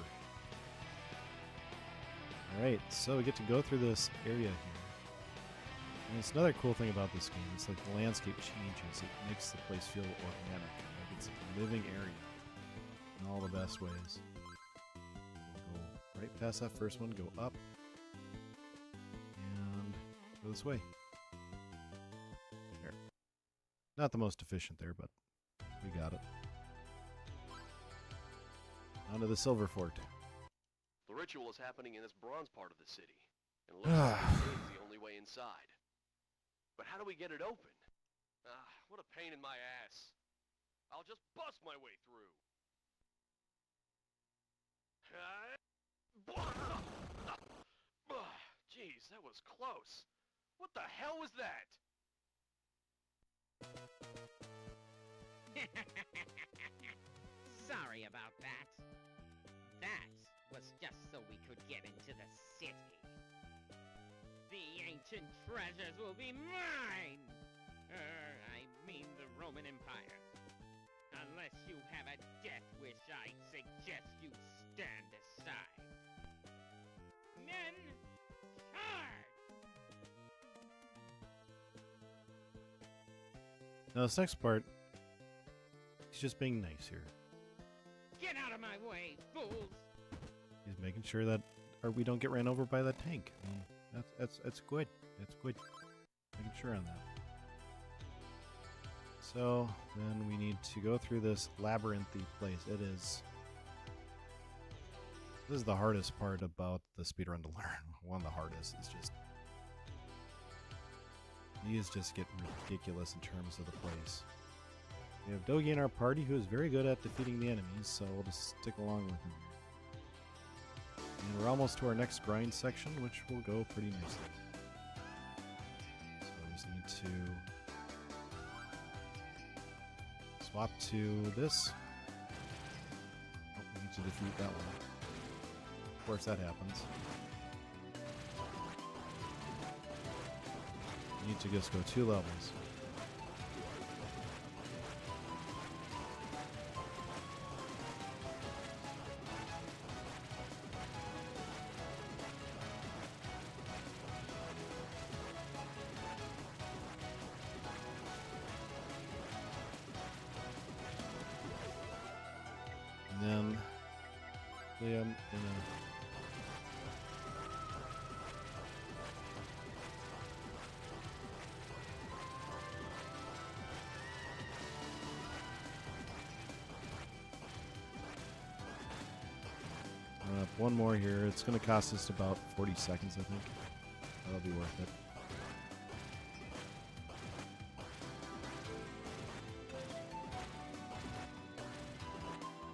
S1: Alright, so we get to go through this area here. And it's another cool thing about this game. It's like the landscape changes. It makes the place feel organic. Like it's a living area in all the best ways. We'll go right past that first one, go up, and go this way. There. Not the most efficient there, but we got it. Onto the Silver Fort.
S18: The ritual is happening in this bronze part of the city, and it looks like the gate's the only way inside.
S9: But how do we get it open? Ah, what a pain in my ass. I'll just bust my way through. Jeez, that was close. What the hell was that?
S3: Sorry about that. That was just so we could get into the city. The ancient treasures will be mine! I mean the Roman Empire. Unless you have a death wish, I suggest you stand aside. Men, charge!
S1: Now this next part, he's just being nice here.
S3: Get out of my way, fools!
S1: He's making sure that we don't get ran over by that tank. I mean, that's good. That's good. Making sure on that. So then we need to go through this labyrinthy place. This is the hardest part about the speedrun to learn. One of the hardest is just these just get ridiculous in terms of the place. We have Dogi in our party who is very good at defeating the enemies, so we'll just stick along with him. And we're almost to our next grind section, which will go pretty nicely. So we just need to swap to this. Oh, we need to defeat that one. Of course that happens. We need to just go 2 levels. And then I'm gonna one more here. It's going to cost us about 40 seconds, I think. That'll be worth it.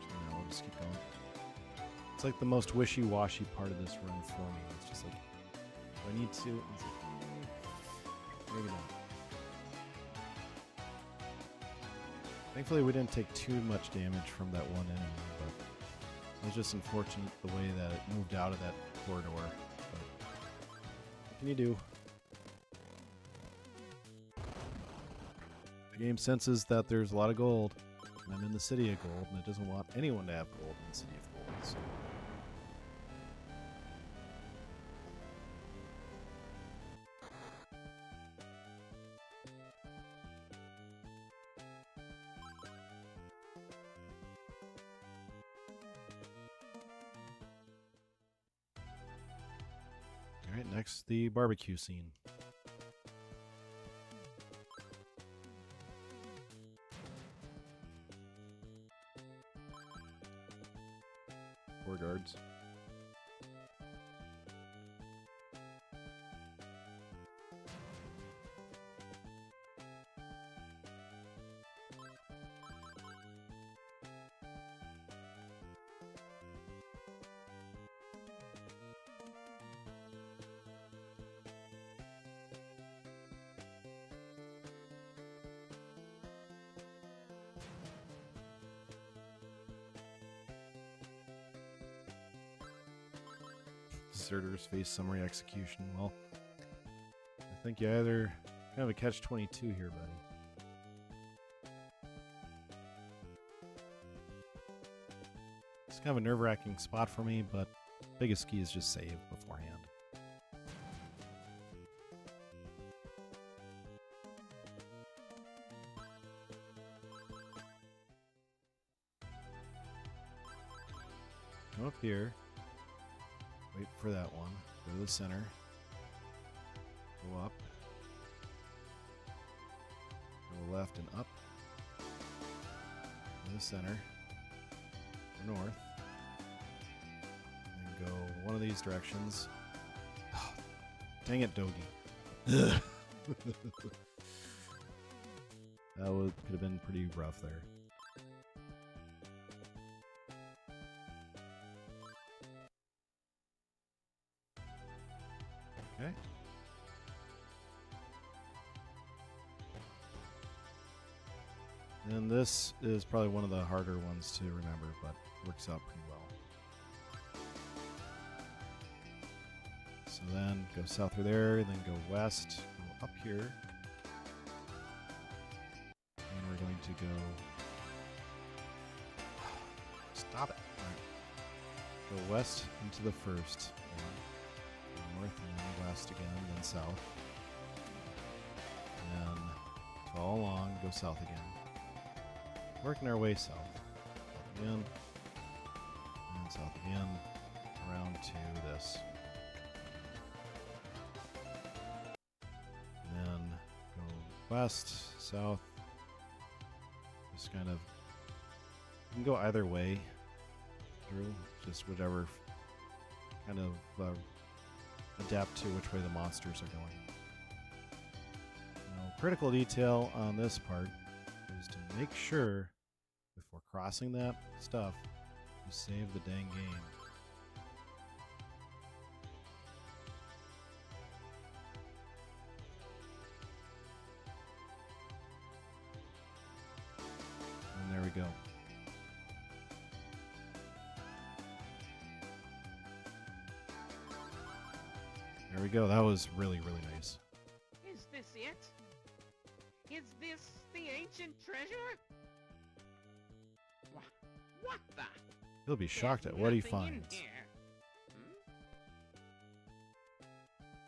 S1: No, we'll just keep going. It's like the most wishy-washy part of this run for me. It's just like, do I need to? It's like, maybe not. Thankfully, we didn't take too much damage from that one enemy, but it was just unfortunate the way that it moved out of that corridor. But what can you do? The game senses that there's a lot of gold, and I'm in the City of Gold, and it doesn't want anyone to have gold in the City of Gold. So. Alright, next, the barbecue scene. Four guards. Deserters face summary execution. Well, I think you either kind of a catch-22 here, buddy. It's kind of a nerve-wracking spot for me, but biggest key is just save beforehand. Come up here. Wait for that one. Go to the center. Go up. Go left and up. Go to the center. Go north. And go one of these directions. Oh, dang it, Dogi. Could have been pretty rough there. Okay. And this is probably one of the harder ones to remember, but works out pretty well. So then go south through there, then go west, go up here. And we're going to go... Stop it. All right. Go west into the first one. Go north and then west again, then south. And then follow along, go south again. Working our way south. South again. And south again. Around to this. And then go west, south. Just kind of... You can go either way through. Just whichever kind of adapt to which way the monsters are going. Now, critical detail on this part is to make sure before crossing that stuff, you save the dang game. And there we go. There we go. That was really, really nice.
S3: Is this it? Is this the ancient treasure? What the?
S1: He'll be shocked at what he finds.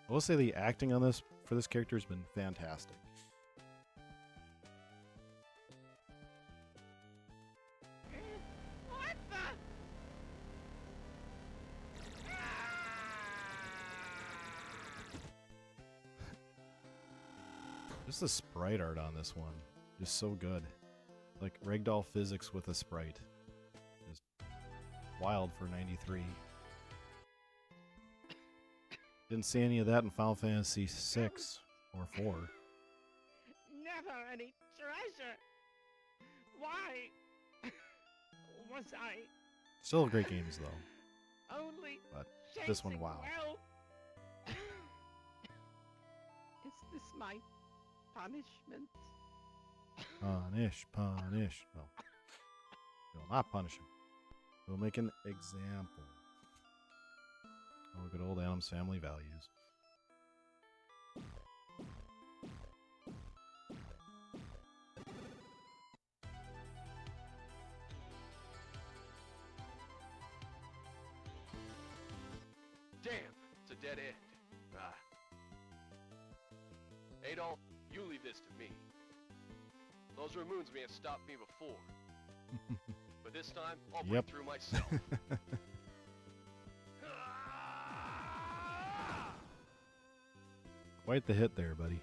S1: I will say the acting on this for this character has been fantastic.
S3: What the?
S1: Just the sprite art on this one, just so good. Like ragdoll physics with a sprite. Just wild for 93. Didn't see any of that in Final Fantasy 6 or 4.
S3: Never any treasure. Why was I
S1: Still great games though.
S3: only
S1: But this one,
S3: chasing
S1: wow.
S3: wealth? Is this my punishment?
S1: Punish. No. We'll not punish him. We'll make an example. Oh, good old Adam's family values.
S9: Damn, it's a dead end. Adolf, you leave this to me. Those Ramoons may have stopped me before. But this time, I'll break through myself.
S1: Quite the hit there, buddy.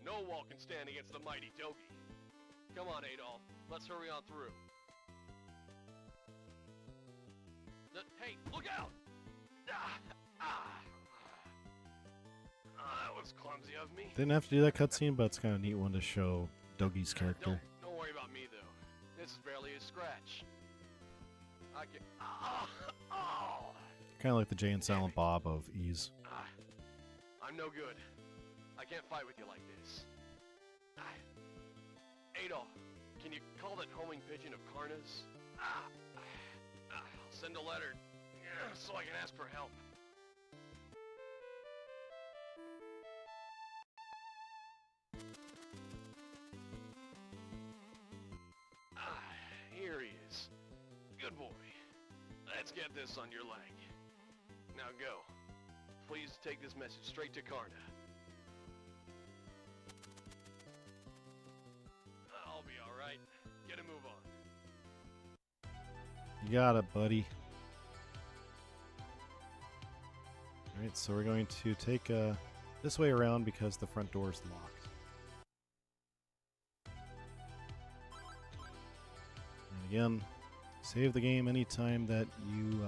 S9: No wall can stand against the mighty Dogi. Come on, Adolf. Let's hurry on through. Hey, look out! That was clumsy of me.
S1: Didn't have to do that cutscene, but it's kind of a neat one to show Dogi's character.
S9: Don't worry about me, though. This is barely a scratch. I can...
S1: Kind of like the Jay and Silent Bob of Ease.
S9: I'm no good. I can't fight with you like this. Adolf, can you call that homing pigeon of Karna's? I'll send a letter so I can ask for help. Here he is. Good boy. Let's get this on your leg. Now go. Please take this message straight to Karna. I'll be alright. Get a move on.
S1: You got it, buddy. Alright, so we're going to take this way around because the front door is locked. And again, save the game anytime that you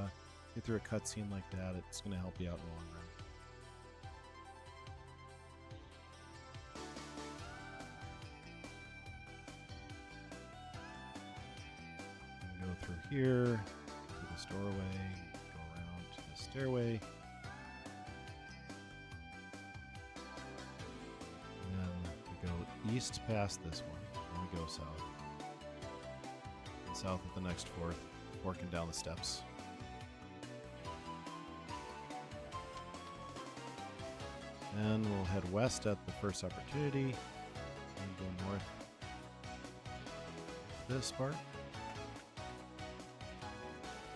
S1: get through a cutscene like that. It's going to help you out in the long run. here to this doorway, go around to the stairway. And then we go east past this one, and we go south. And south at the next fourth, working down the steps. Then we'll head west at the first opportunity and go north this part.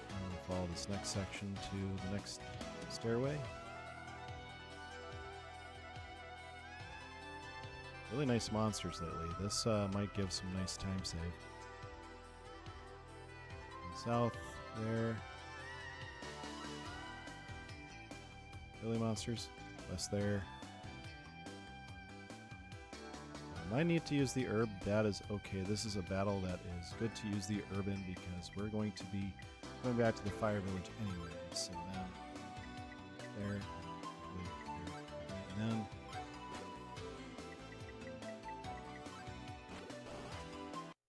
S1: And we'll follow this next section to the next stairway. Really nice monsters lately. This might give some nice time save. And south there. Really monsters. West there. I might need to use the herb. That is okay. This is a battle that is good to use the herb in because we're going to be going back to the fire village anyway. So then there, and then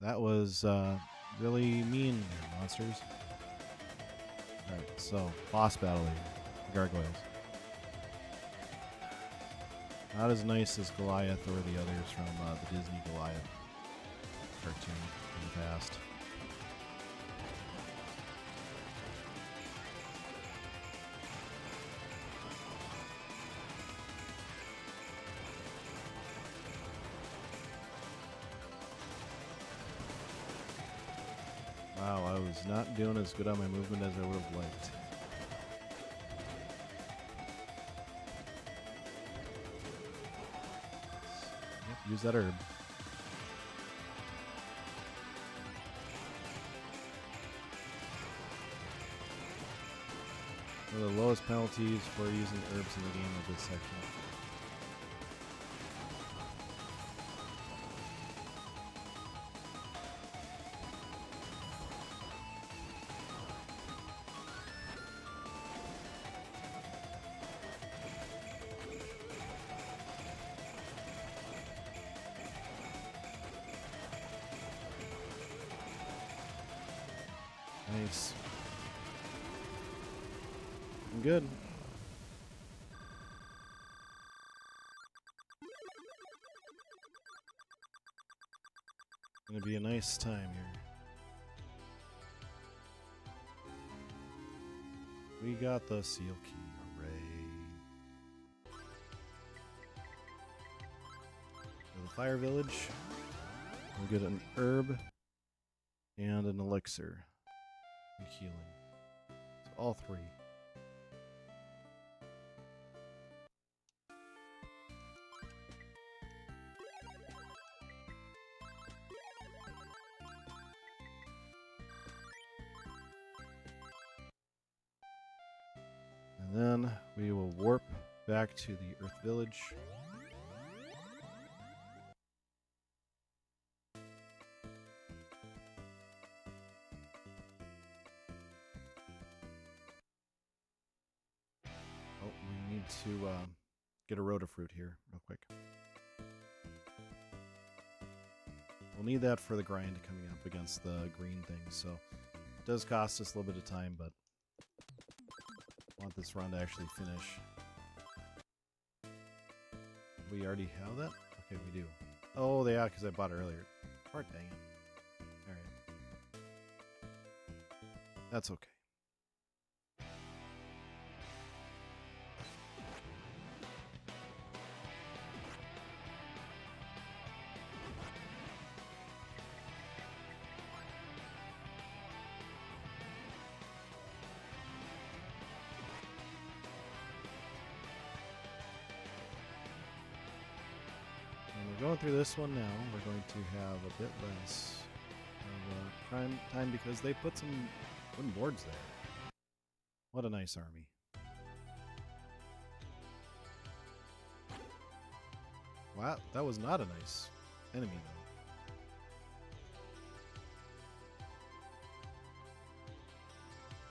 S1: that was really mean, monsters. Alright, so boss battle here. The gargoyles. Not as nice as Goliath or the others from the Disney Goliath cartoon in the past. Wow, I was not doing as good on my movement as I would have liked. Use that herb. One of the lowest penalties for using herbs in the game of this section. Nice. I'm good. Gonna be a nice time here. We got the seal key. Hooray. For the fire village, we'll get an herb and an elixir. Healing. So all three. And then we will warp back to the Earth Village. To get a Rotafruit here real quick. We'll need that for the grind coming up against the green things, so it does cost us a little bit of time, but I want this run to actually finish. We already have that? Okay, we do. Oh, yeah, because I bought it earlier. Heart, dang it. Alright. That's okay. Going through this one now, we're going to have a bit less of time because they put some wooden boards there. What a nice army. Wow, that was not a nice enemy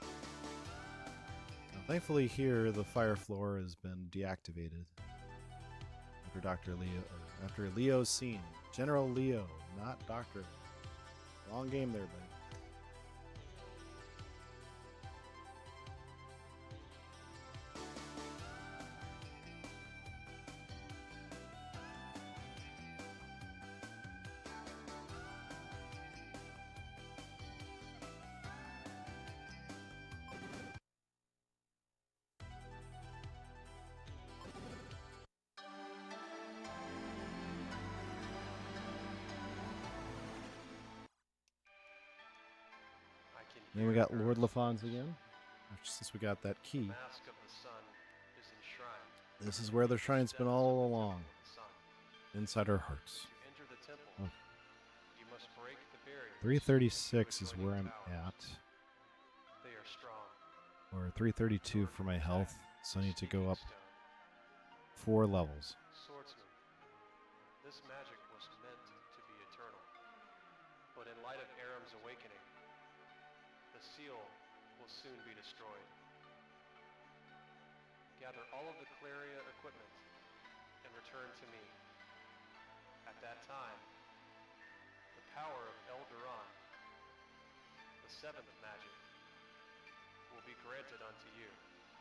S1: though. Now, thankfully here the fire floor has been deactivated. Dr. Leo, or after Leo's scene. General Leo, not Dr. Long game there, buddy. Then we got Lord Lafons again. Since we got that key.
S17: Mask of the sun is enshrined.
S1: This is where the shrine's been all along. Inside our hearts.
S17: To enter the temple,
S1: Oh.
S17: you must break the barriers.
S1: 336 is where I'm at.
S17: They are strong.
S1: Or 332 for my health. So I need to go up 4 levels.
S17: Swordsman, this magic was meant to be eternal. But in light of Aram's awakening, the seal will soon be destroyed. Gather all of the Claria equipment and return to me. At that time, the power of Eldaron, the 7th magic, will be granted unto you.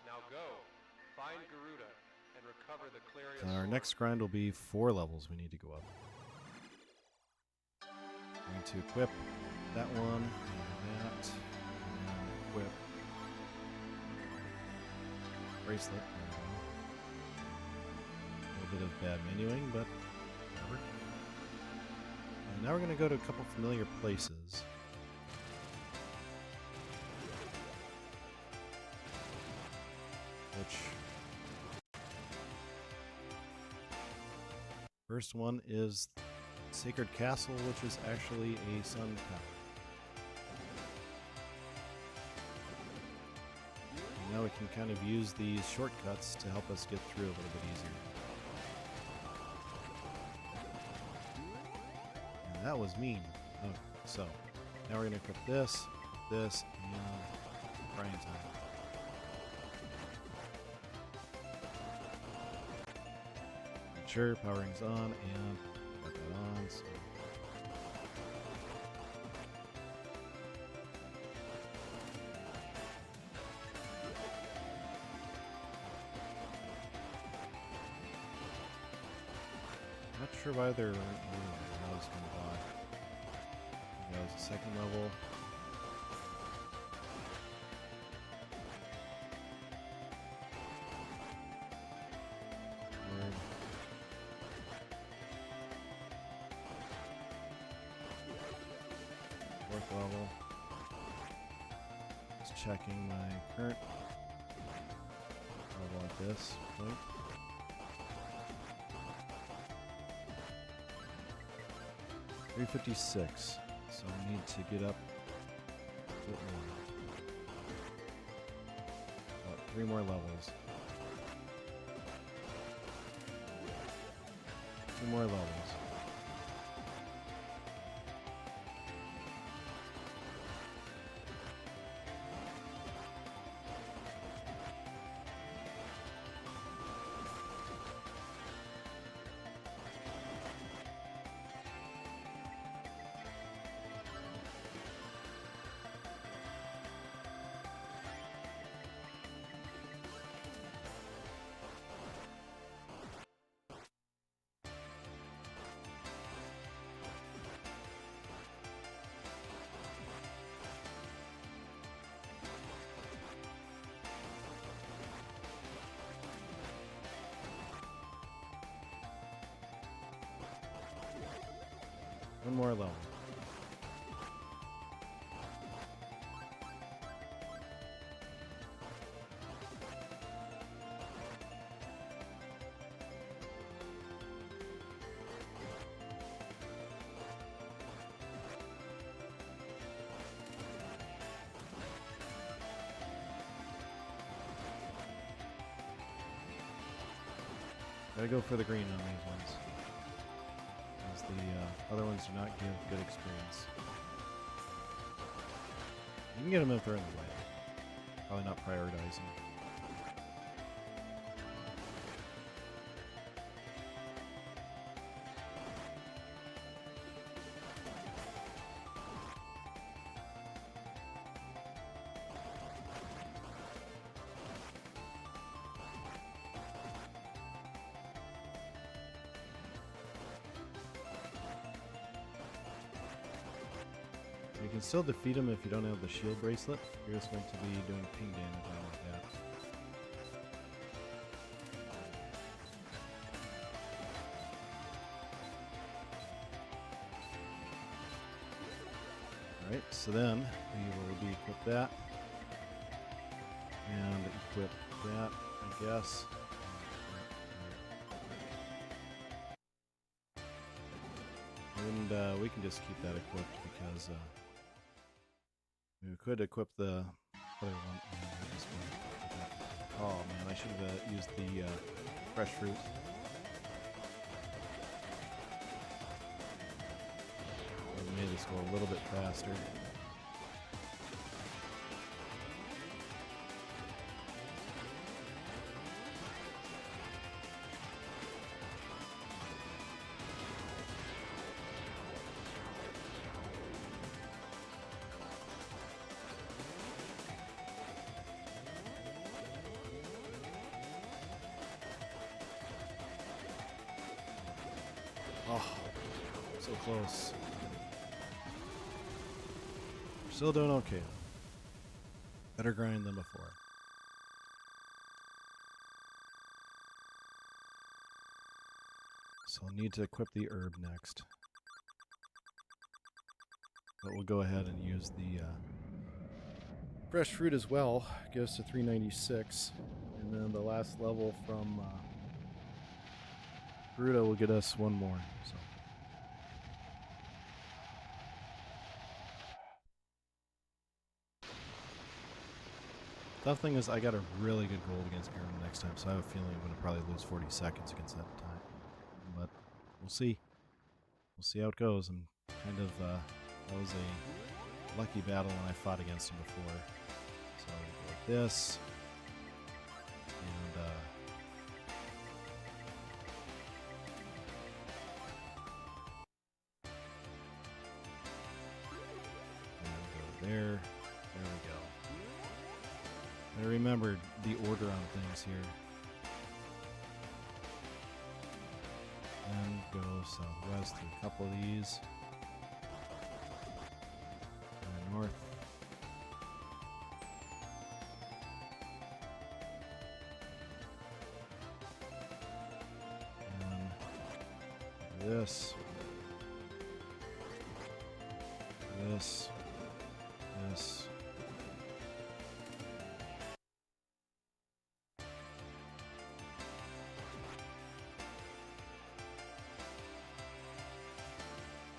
S17: Now go, find Garuda, and recover the Claria
S1: Our
S17: sword.
S1: next grind will be 4 levels we need to go up. Going to equip that one and that. And equip bracelet. A little bit of bad menuing, but whatever. And now we're going to go to a couple familiar places. Which first one is Sacred Castle, which is actually a sun tower. And now we can kind of use these shortcuts to help us get through a little bit easier. And that was mean. Okay, so now we're going to equip this, and grind time. Sure, powering's on, and got that on. So. Not sure why they're I was going to buy. That was the second level. Fourth level. Just checking my current level at this point. $356. So I need to get up a bit more. About 3 more levels. 2 more levels. One more level. Gotta go for the green on these ones. As the other ones do not give good experience. You can get them if they're in the way. Probably not prioritizing. You can still defeat him if you don't have the shield bracelet. You're just going to be doing ping damage on like that. Alright, so then we will de-equip that. And equip that, I guess. And we can just keep that equipped because we could equip the other one. Oh man, I should have used the fresh fruit. Made this go a little bit faster. Oh, so close. Still doing okay. Better grind than before. So I'll need to equip the herb next. But we'll go ahead and use the fresh fruit as well. Goes to 396. And then the last level from Gerudo will get us one more. So. Tough thing is I got a really good gold against Aaron next time, so I have a feeling I'm going to probably lose 40 seconds against that time. But we'll see. We'll see how it goes. And kind of, that was a lucky battle when I fought against him before. So we'll go like this. And go there. There we go. I remembered the order on things here. And go southwest through a couple of these. And north. And this. This. This.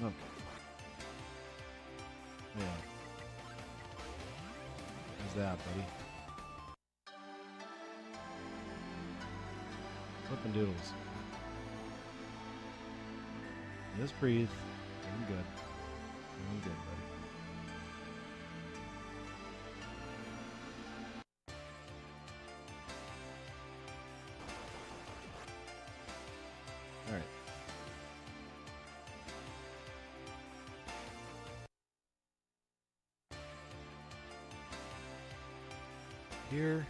S1: Okay. Yeah. How's that, buddy? Flippin' doodles. Just breathe. Doing good. Doing good, buddy. Alright. Here.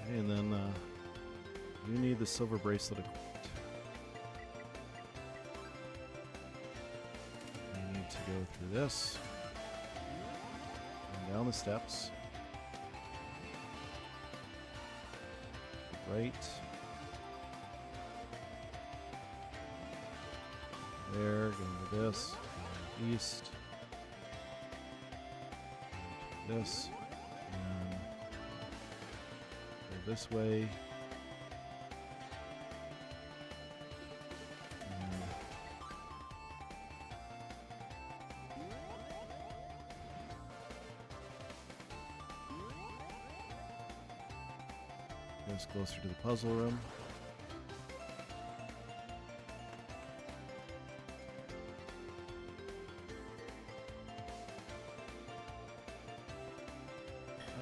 S1: Okay, and then you need the silver bracelet equipped. You need to go through this and down the steps. Right. There, going to this, going east. This, and go this way. Goes closer to the puzzle room.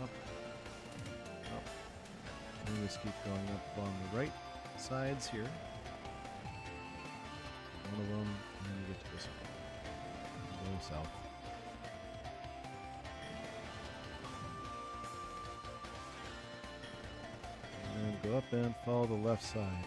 S1: Up. Up. And we just keep going up on the right sides here. One of them, and then we get to this one. Go south. And then go up and follow the left side.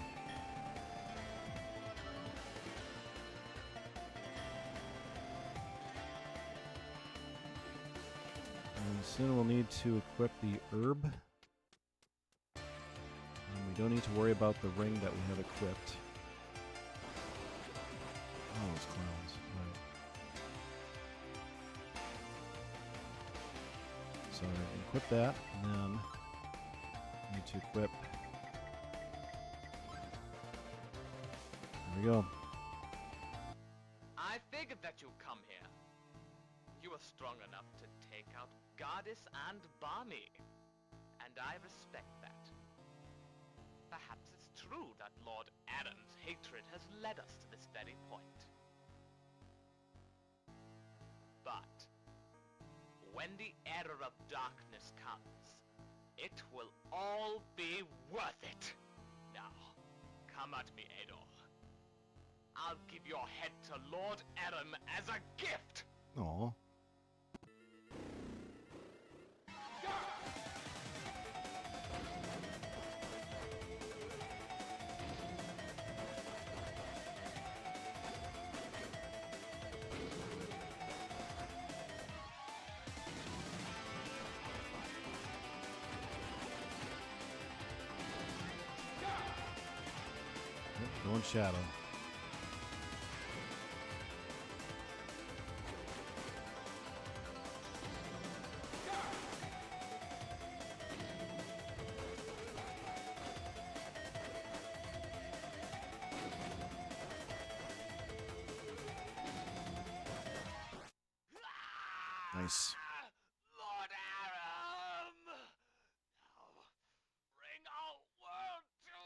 S1: And soon we'll need to equip the herb. And we don't need to worry about the ring that we have equipped. Oh, those clowns. Right. So equip that, and then we need to equip. There we go.
S19: I figured that you'd come here. You are strong enough to take out Goddess and Bami, and I respect that. Perhaps it's true that Lord Adam's hatred has led us to this very point. But when the era of darkness comes, it will all be worth it. Now, come at me, Adol. I'll give your head to Lord Adam as a gift!
S1: Aw. Going shadow. Nice.
S19: Lord Adam! Now, bring our world to...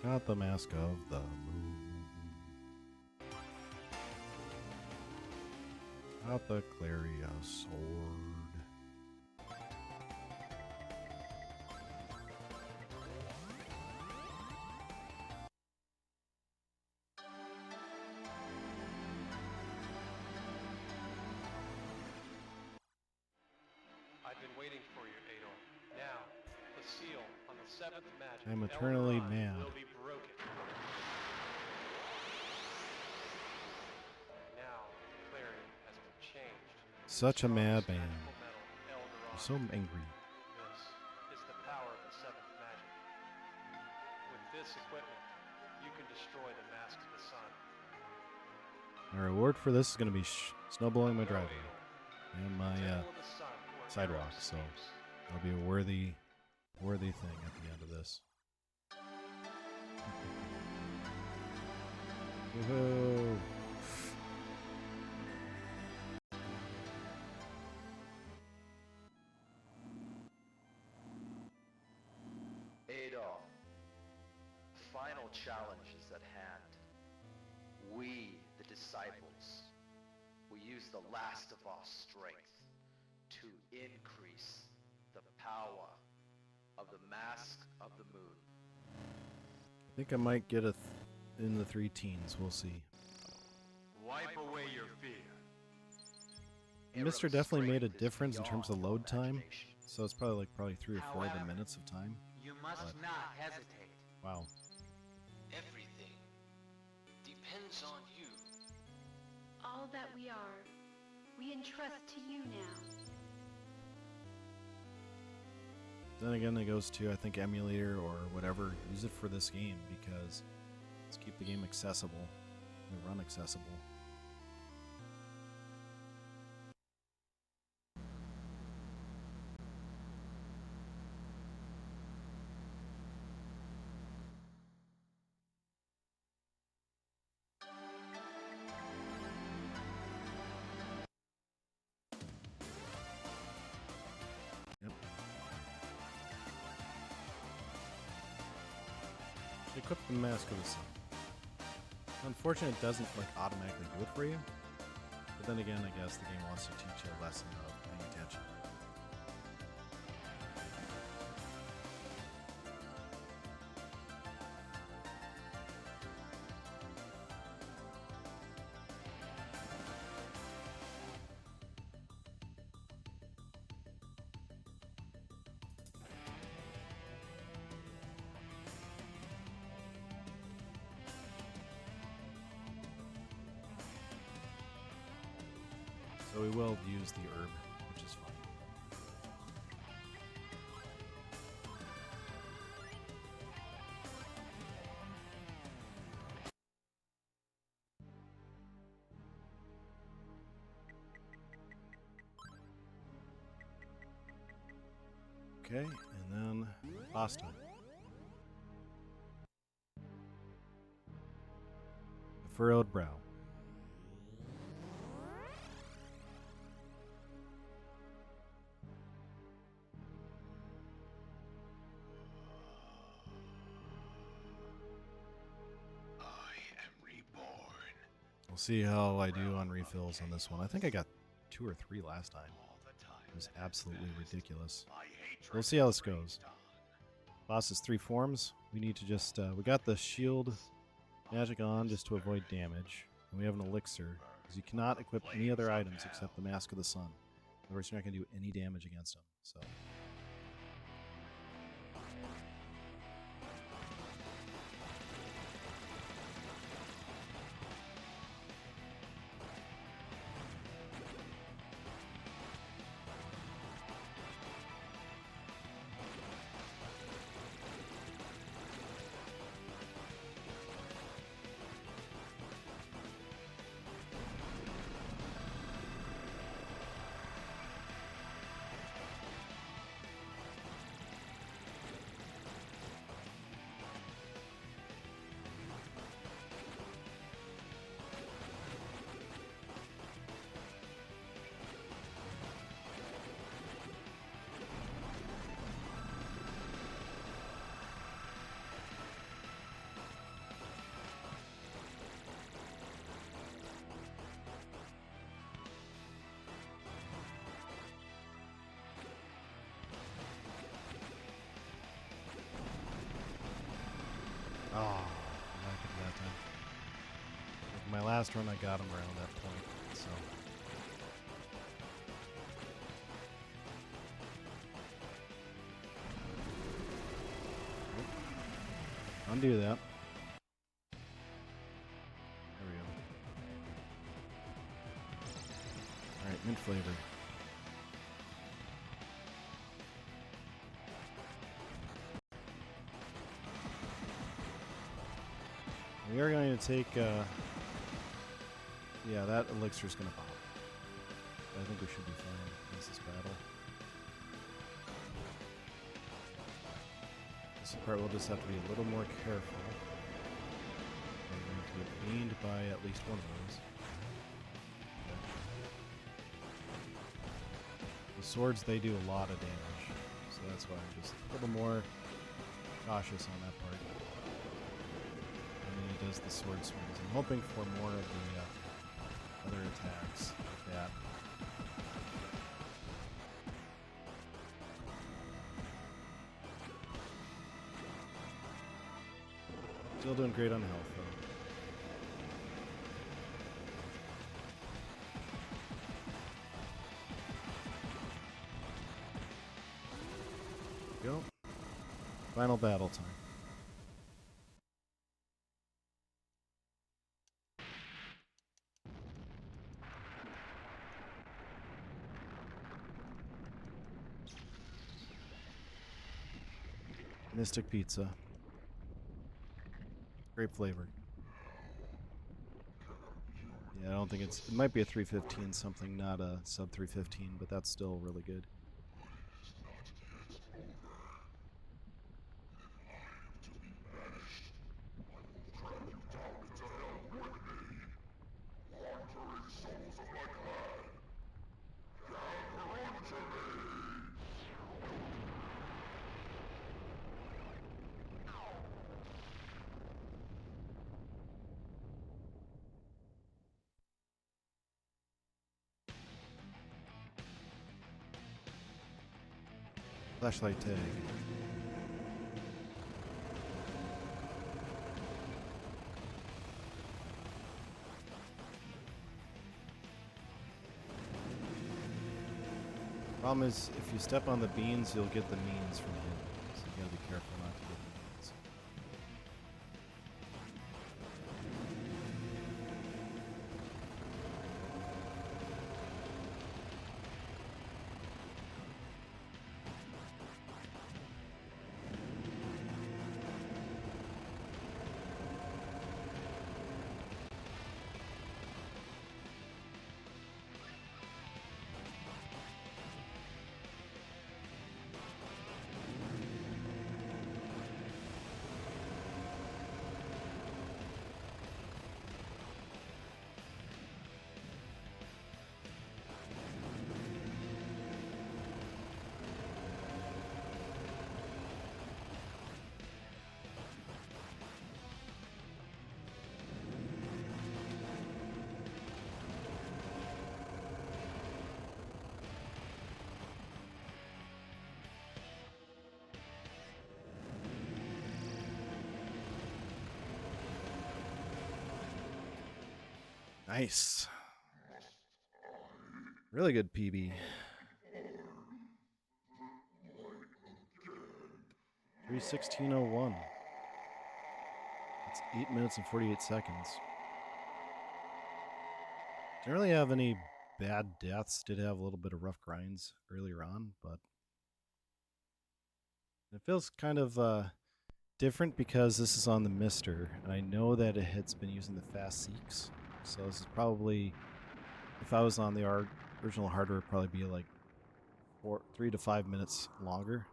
S1: Got the mask of the moon. Got the Claria sword.
S17: I've been waiting for you, Adol. Now, the seal on the seventh magic
S1: I'm eternally
S17: Elrond
S1: mad.
S17: will be broken. Now, the clarion has been changed.
S1: Such a madman.
S17: Metal Elrond.
S1: He's so angry.
S17: This is the power of the seventh magic. With this equipment, you can destroy the mask of the sun.
S1: My reward for this is going to be snowblowing my driveway and my sidewalk, so that'll be a worthy thing at the end of this. Woohoo!
S2: Adolf, the final challenge is at hand. We, the disciples, will use the last of our strength to increase the power of the mask of the moon.
S1: I think I might get in the 3 teens. We'll see.
S8: Wipe away your fear.
S1: MiSTer definitely made a difference in terms of load time, so it's probably 3 or 4 other minutes of time.
S10: You must not hesitate.
S1: Wow.
S6: Everything depends on you.
S4: All that we are, we entrust to you now.
S1: Then again, it goes to, I think, emulator or whatever. Use it for this game because let's keep the game accessible, the run accessible. Equip the mask of the sun. Unfortunately, it doesn't automatically do it for you. But then again, I guess the game wants to teach you a lesson of paying attention. So we will use the herb, which is fine. Okay, and then boss time. The furrowed brow. We'll see how I do on refills on this one. I think I got 2 or 3 last time. It was absolutely ridiculous. We'll see how this goes. Boss is 3 forms. We need to just... we got the shield magic on just to avoid damage. And we have an elixir. Because you cannot equip any other items except the Mask of the Sun. In other words, you're not going to do any damage against him. So... Oh, I like it that time. With my last run, I got him around that point, so... Undo that. There we go. Alright, mint flavor. We are going to take, yeah, that elixir is going to pop. I think we should be fine against this battle. This part we'll just have to be a little more careful. We're going to get beamed by at least one of those. The swords, they do a lot of damage, so that's why I'm just a little more cautious on that part. Does the sword swings. I'm hoping for more of the other attacks like that. Still doing great on health though. Go. Final battle time. Mystic pizza. Great flavor. Yeah, I don't think it might be a 315 something, not a sub 315, but that's still really good. Flashlight tag. Problem is, if you step on the beans, you'll get the means from him. So you gotta be careful not to get the means. Nice. Really good PB. 3:16:01. It's 8 minutes and 48 seconds. Didn't really have any bad deaths. Did have a little bit of rough grinds earlier on, but it feels kind of different because this is on the MiSTer, and I know that it's been using the fast seeks. So this is probably, if I was on the original hardware, it'd probably be like 3 to 5 minutes longer.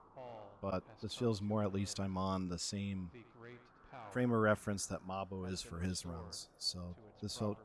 S1: But this feels more, at least I'm on the same frame of reference that Mabo is for his runs. So this felt good.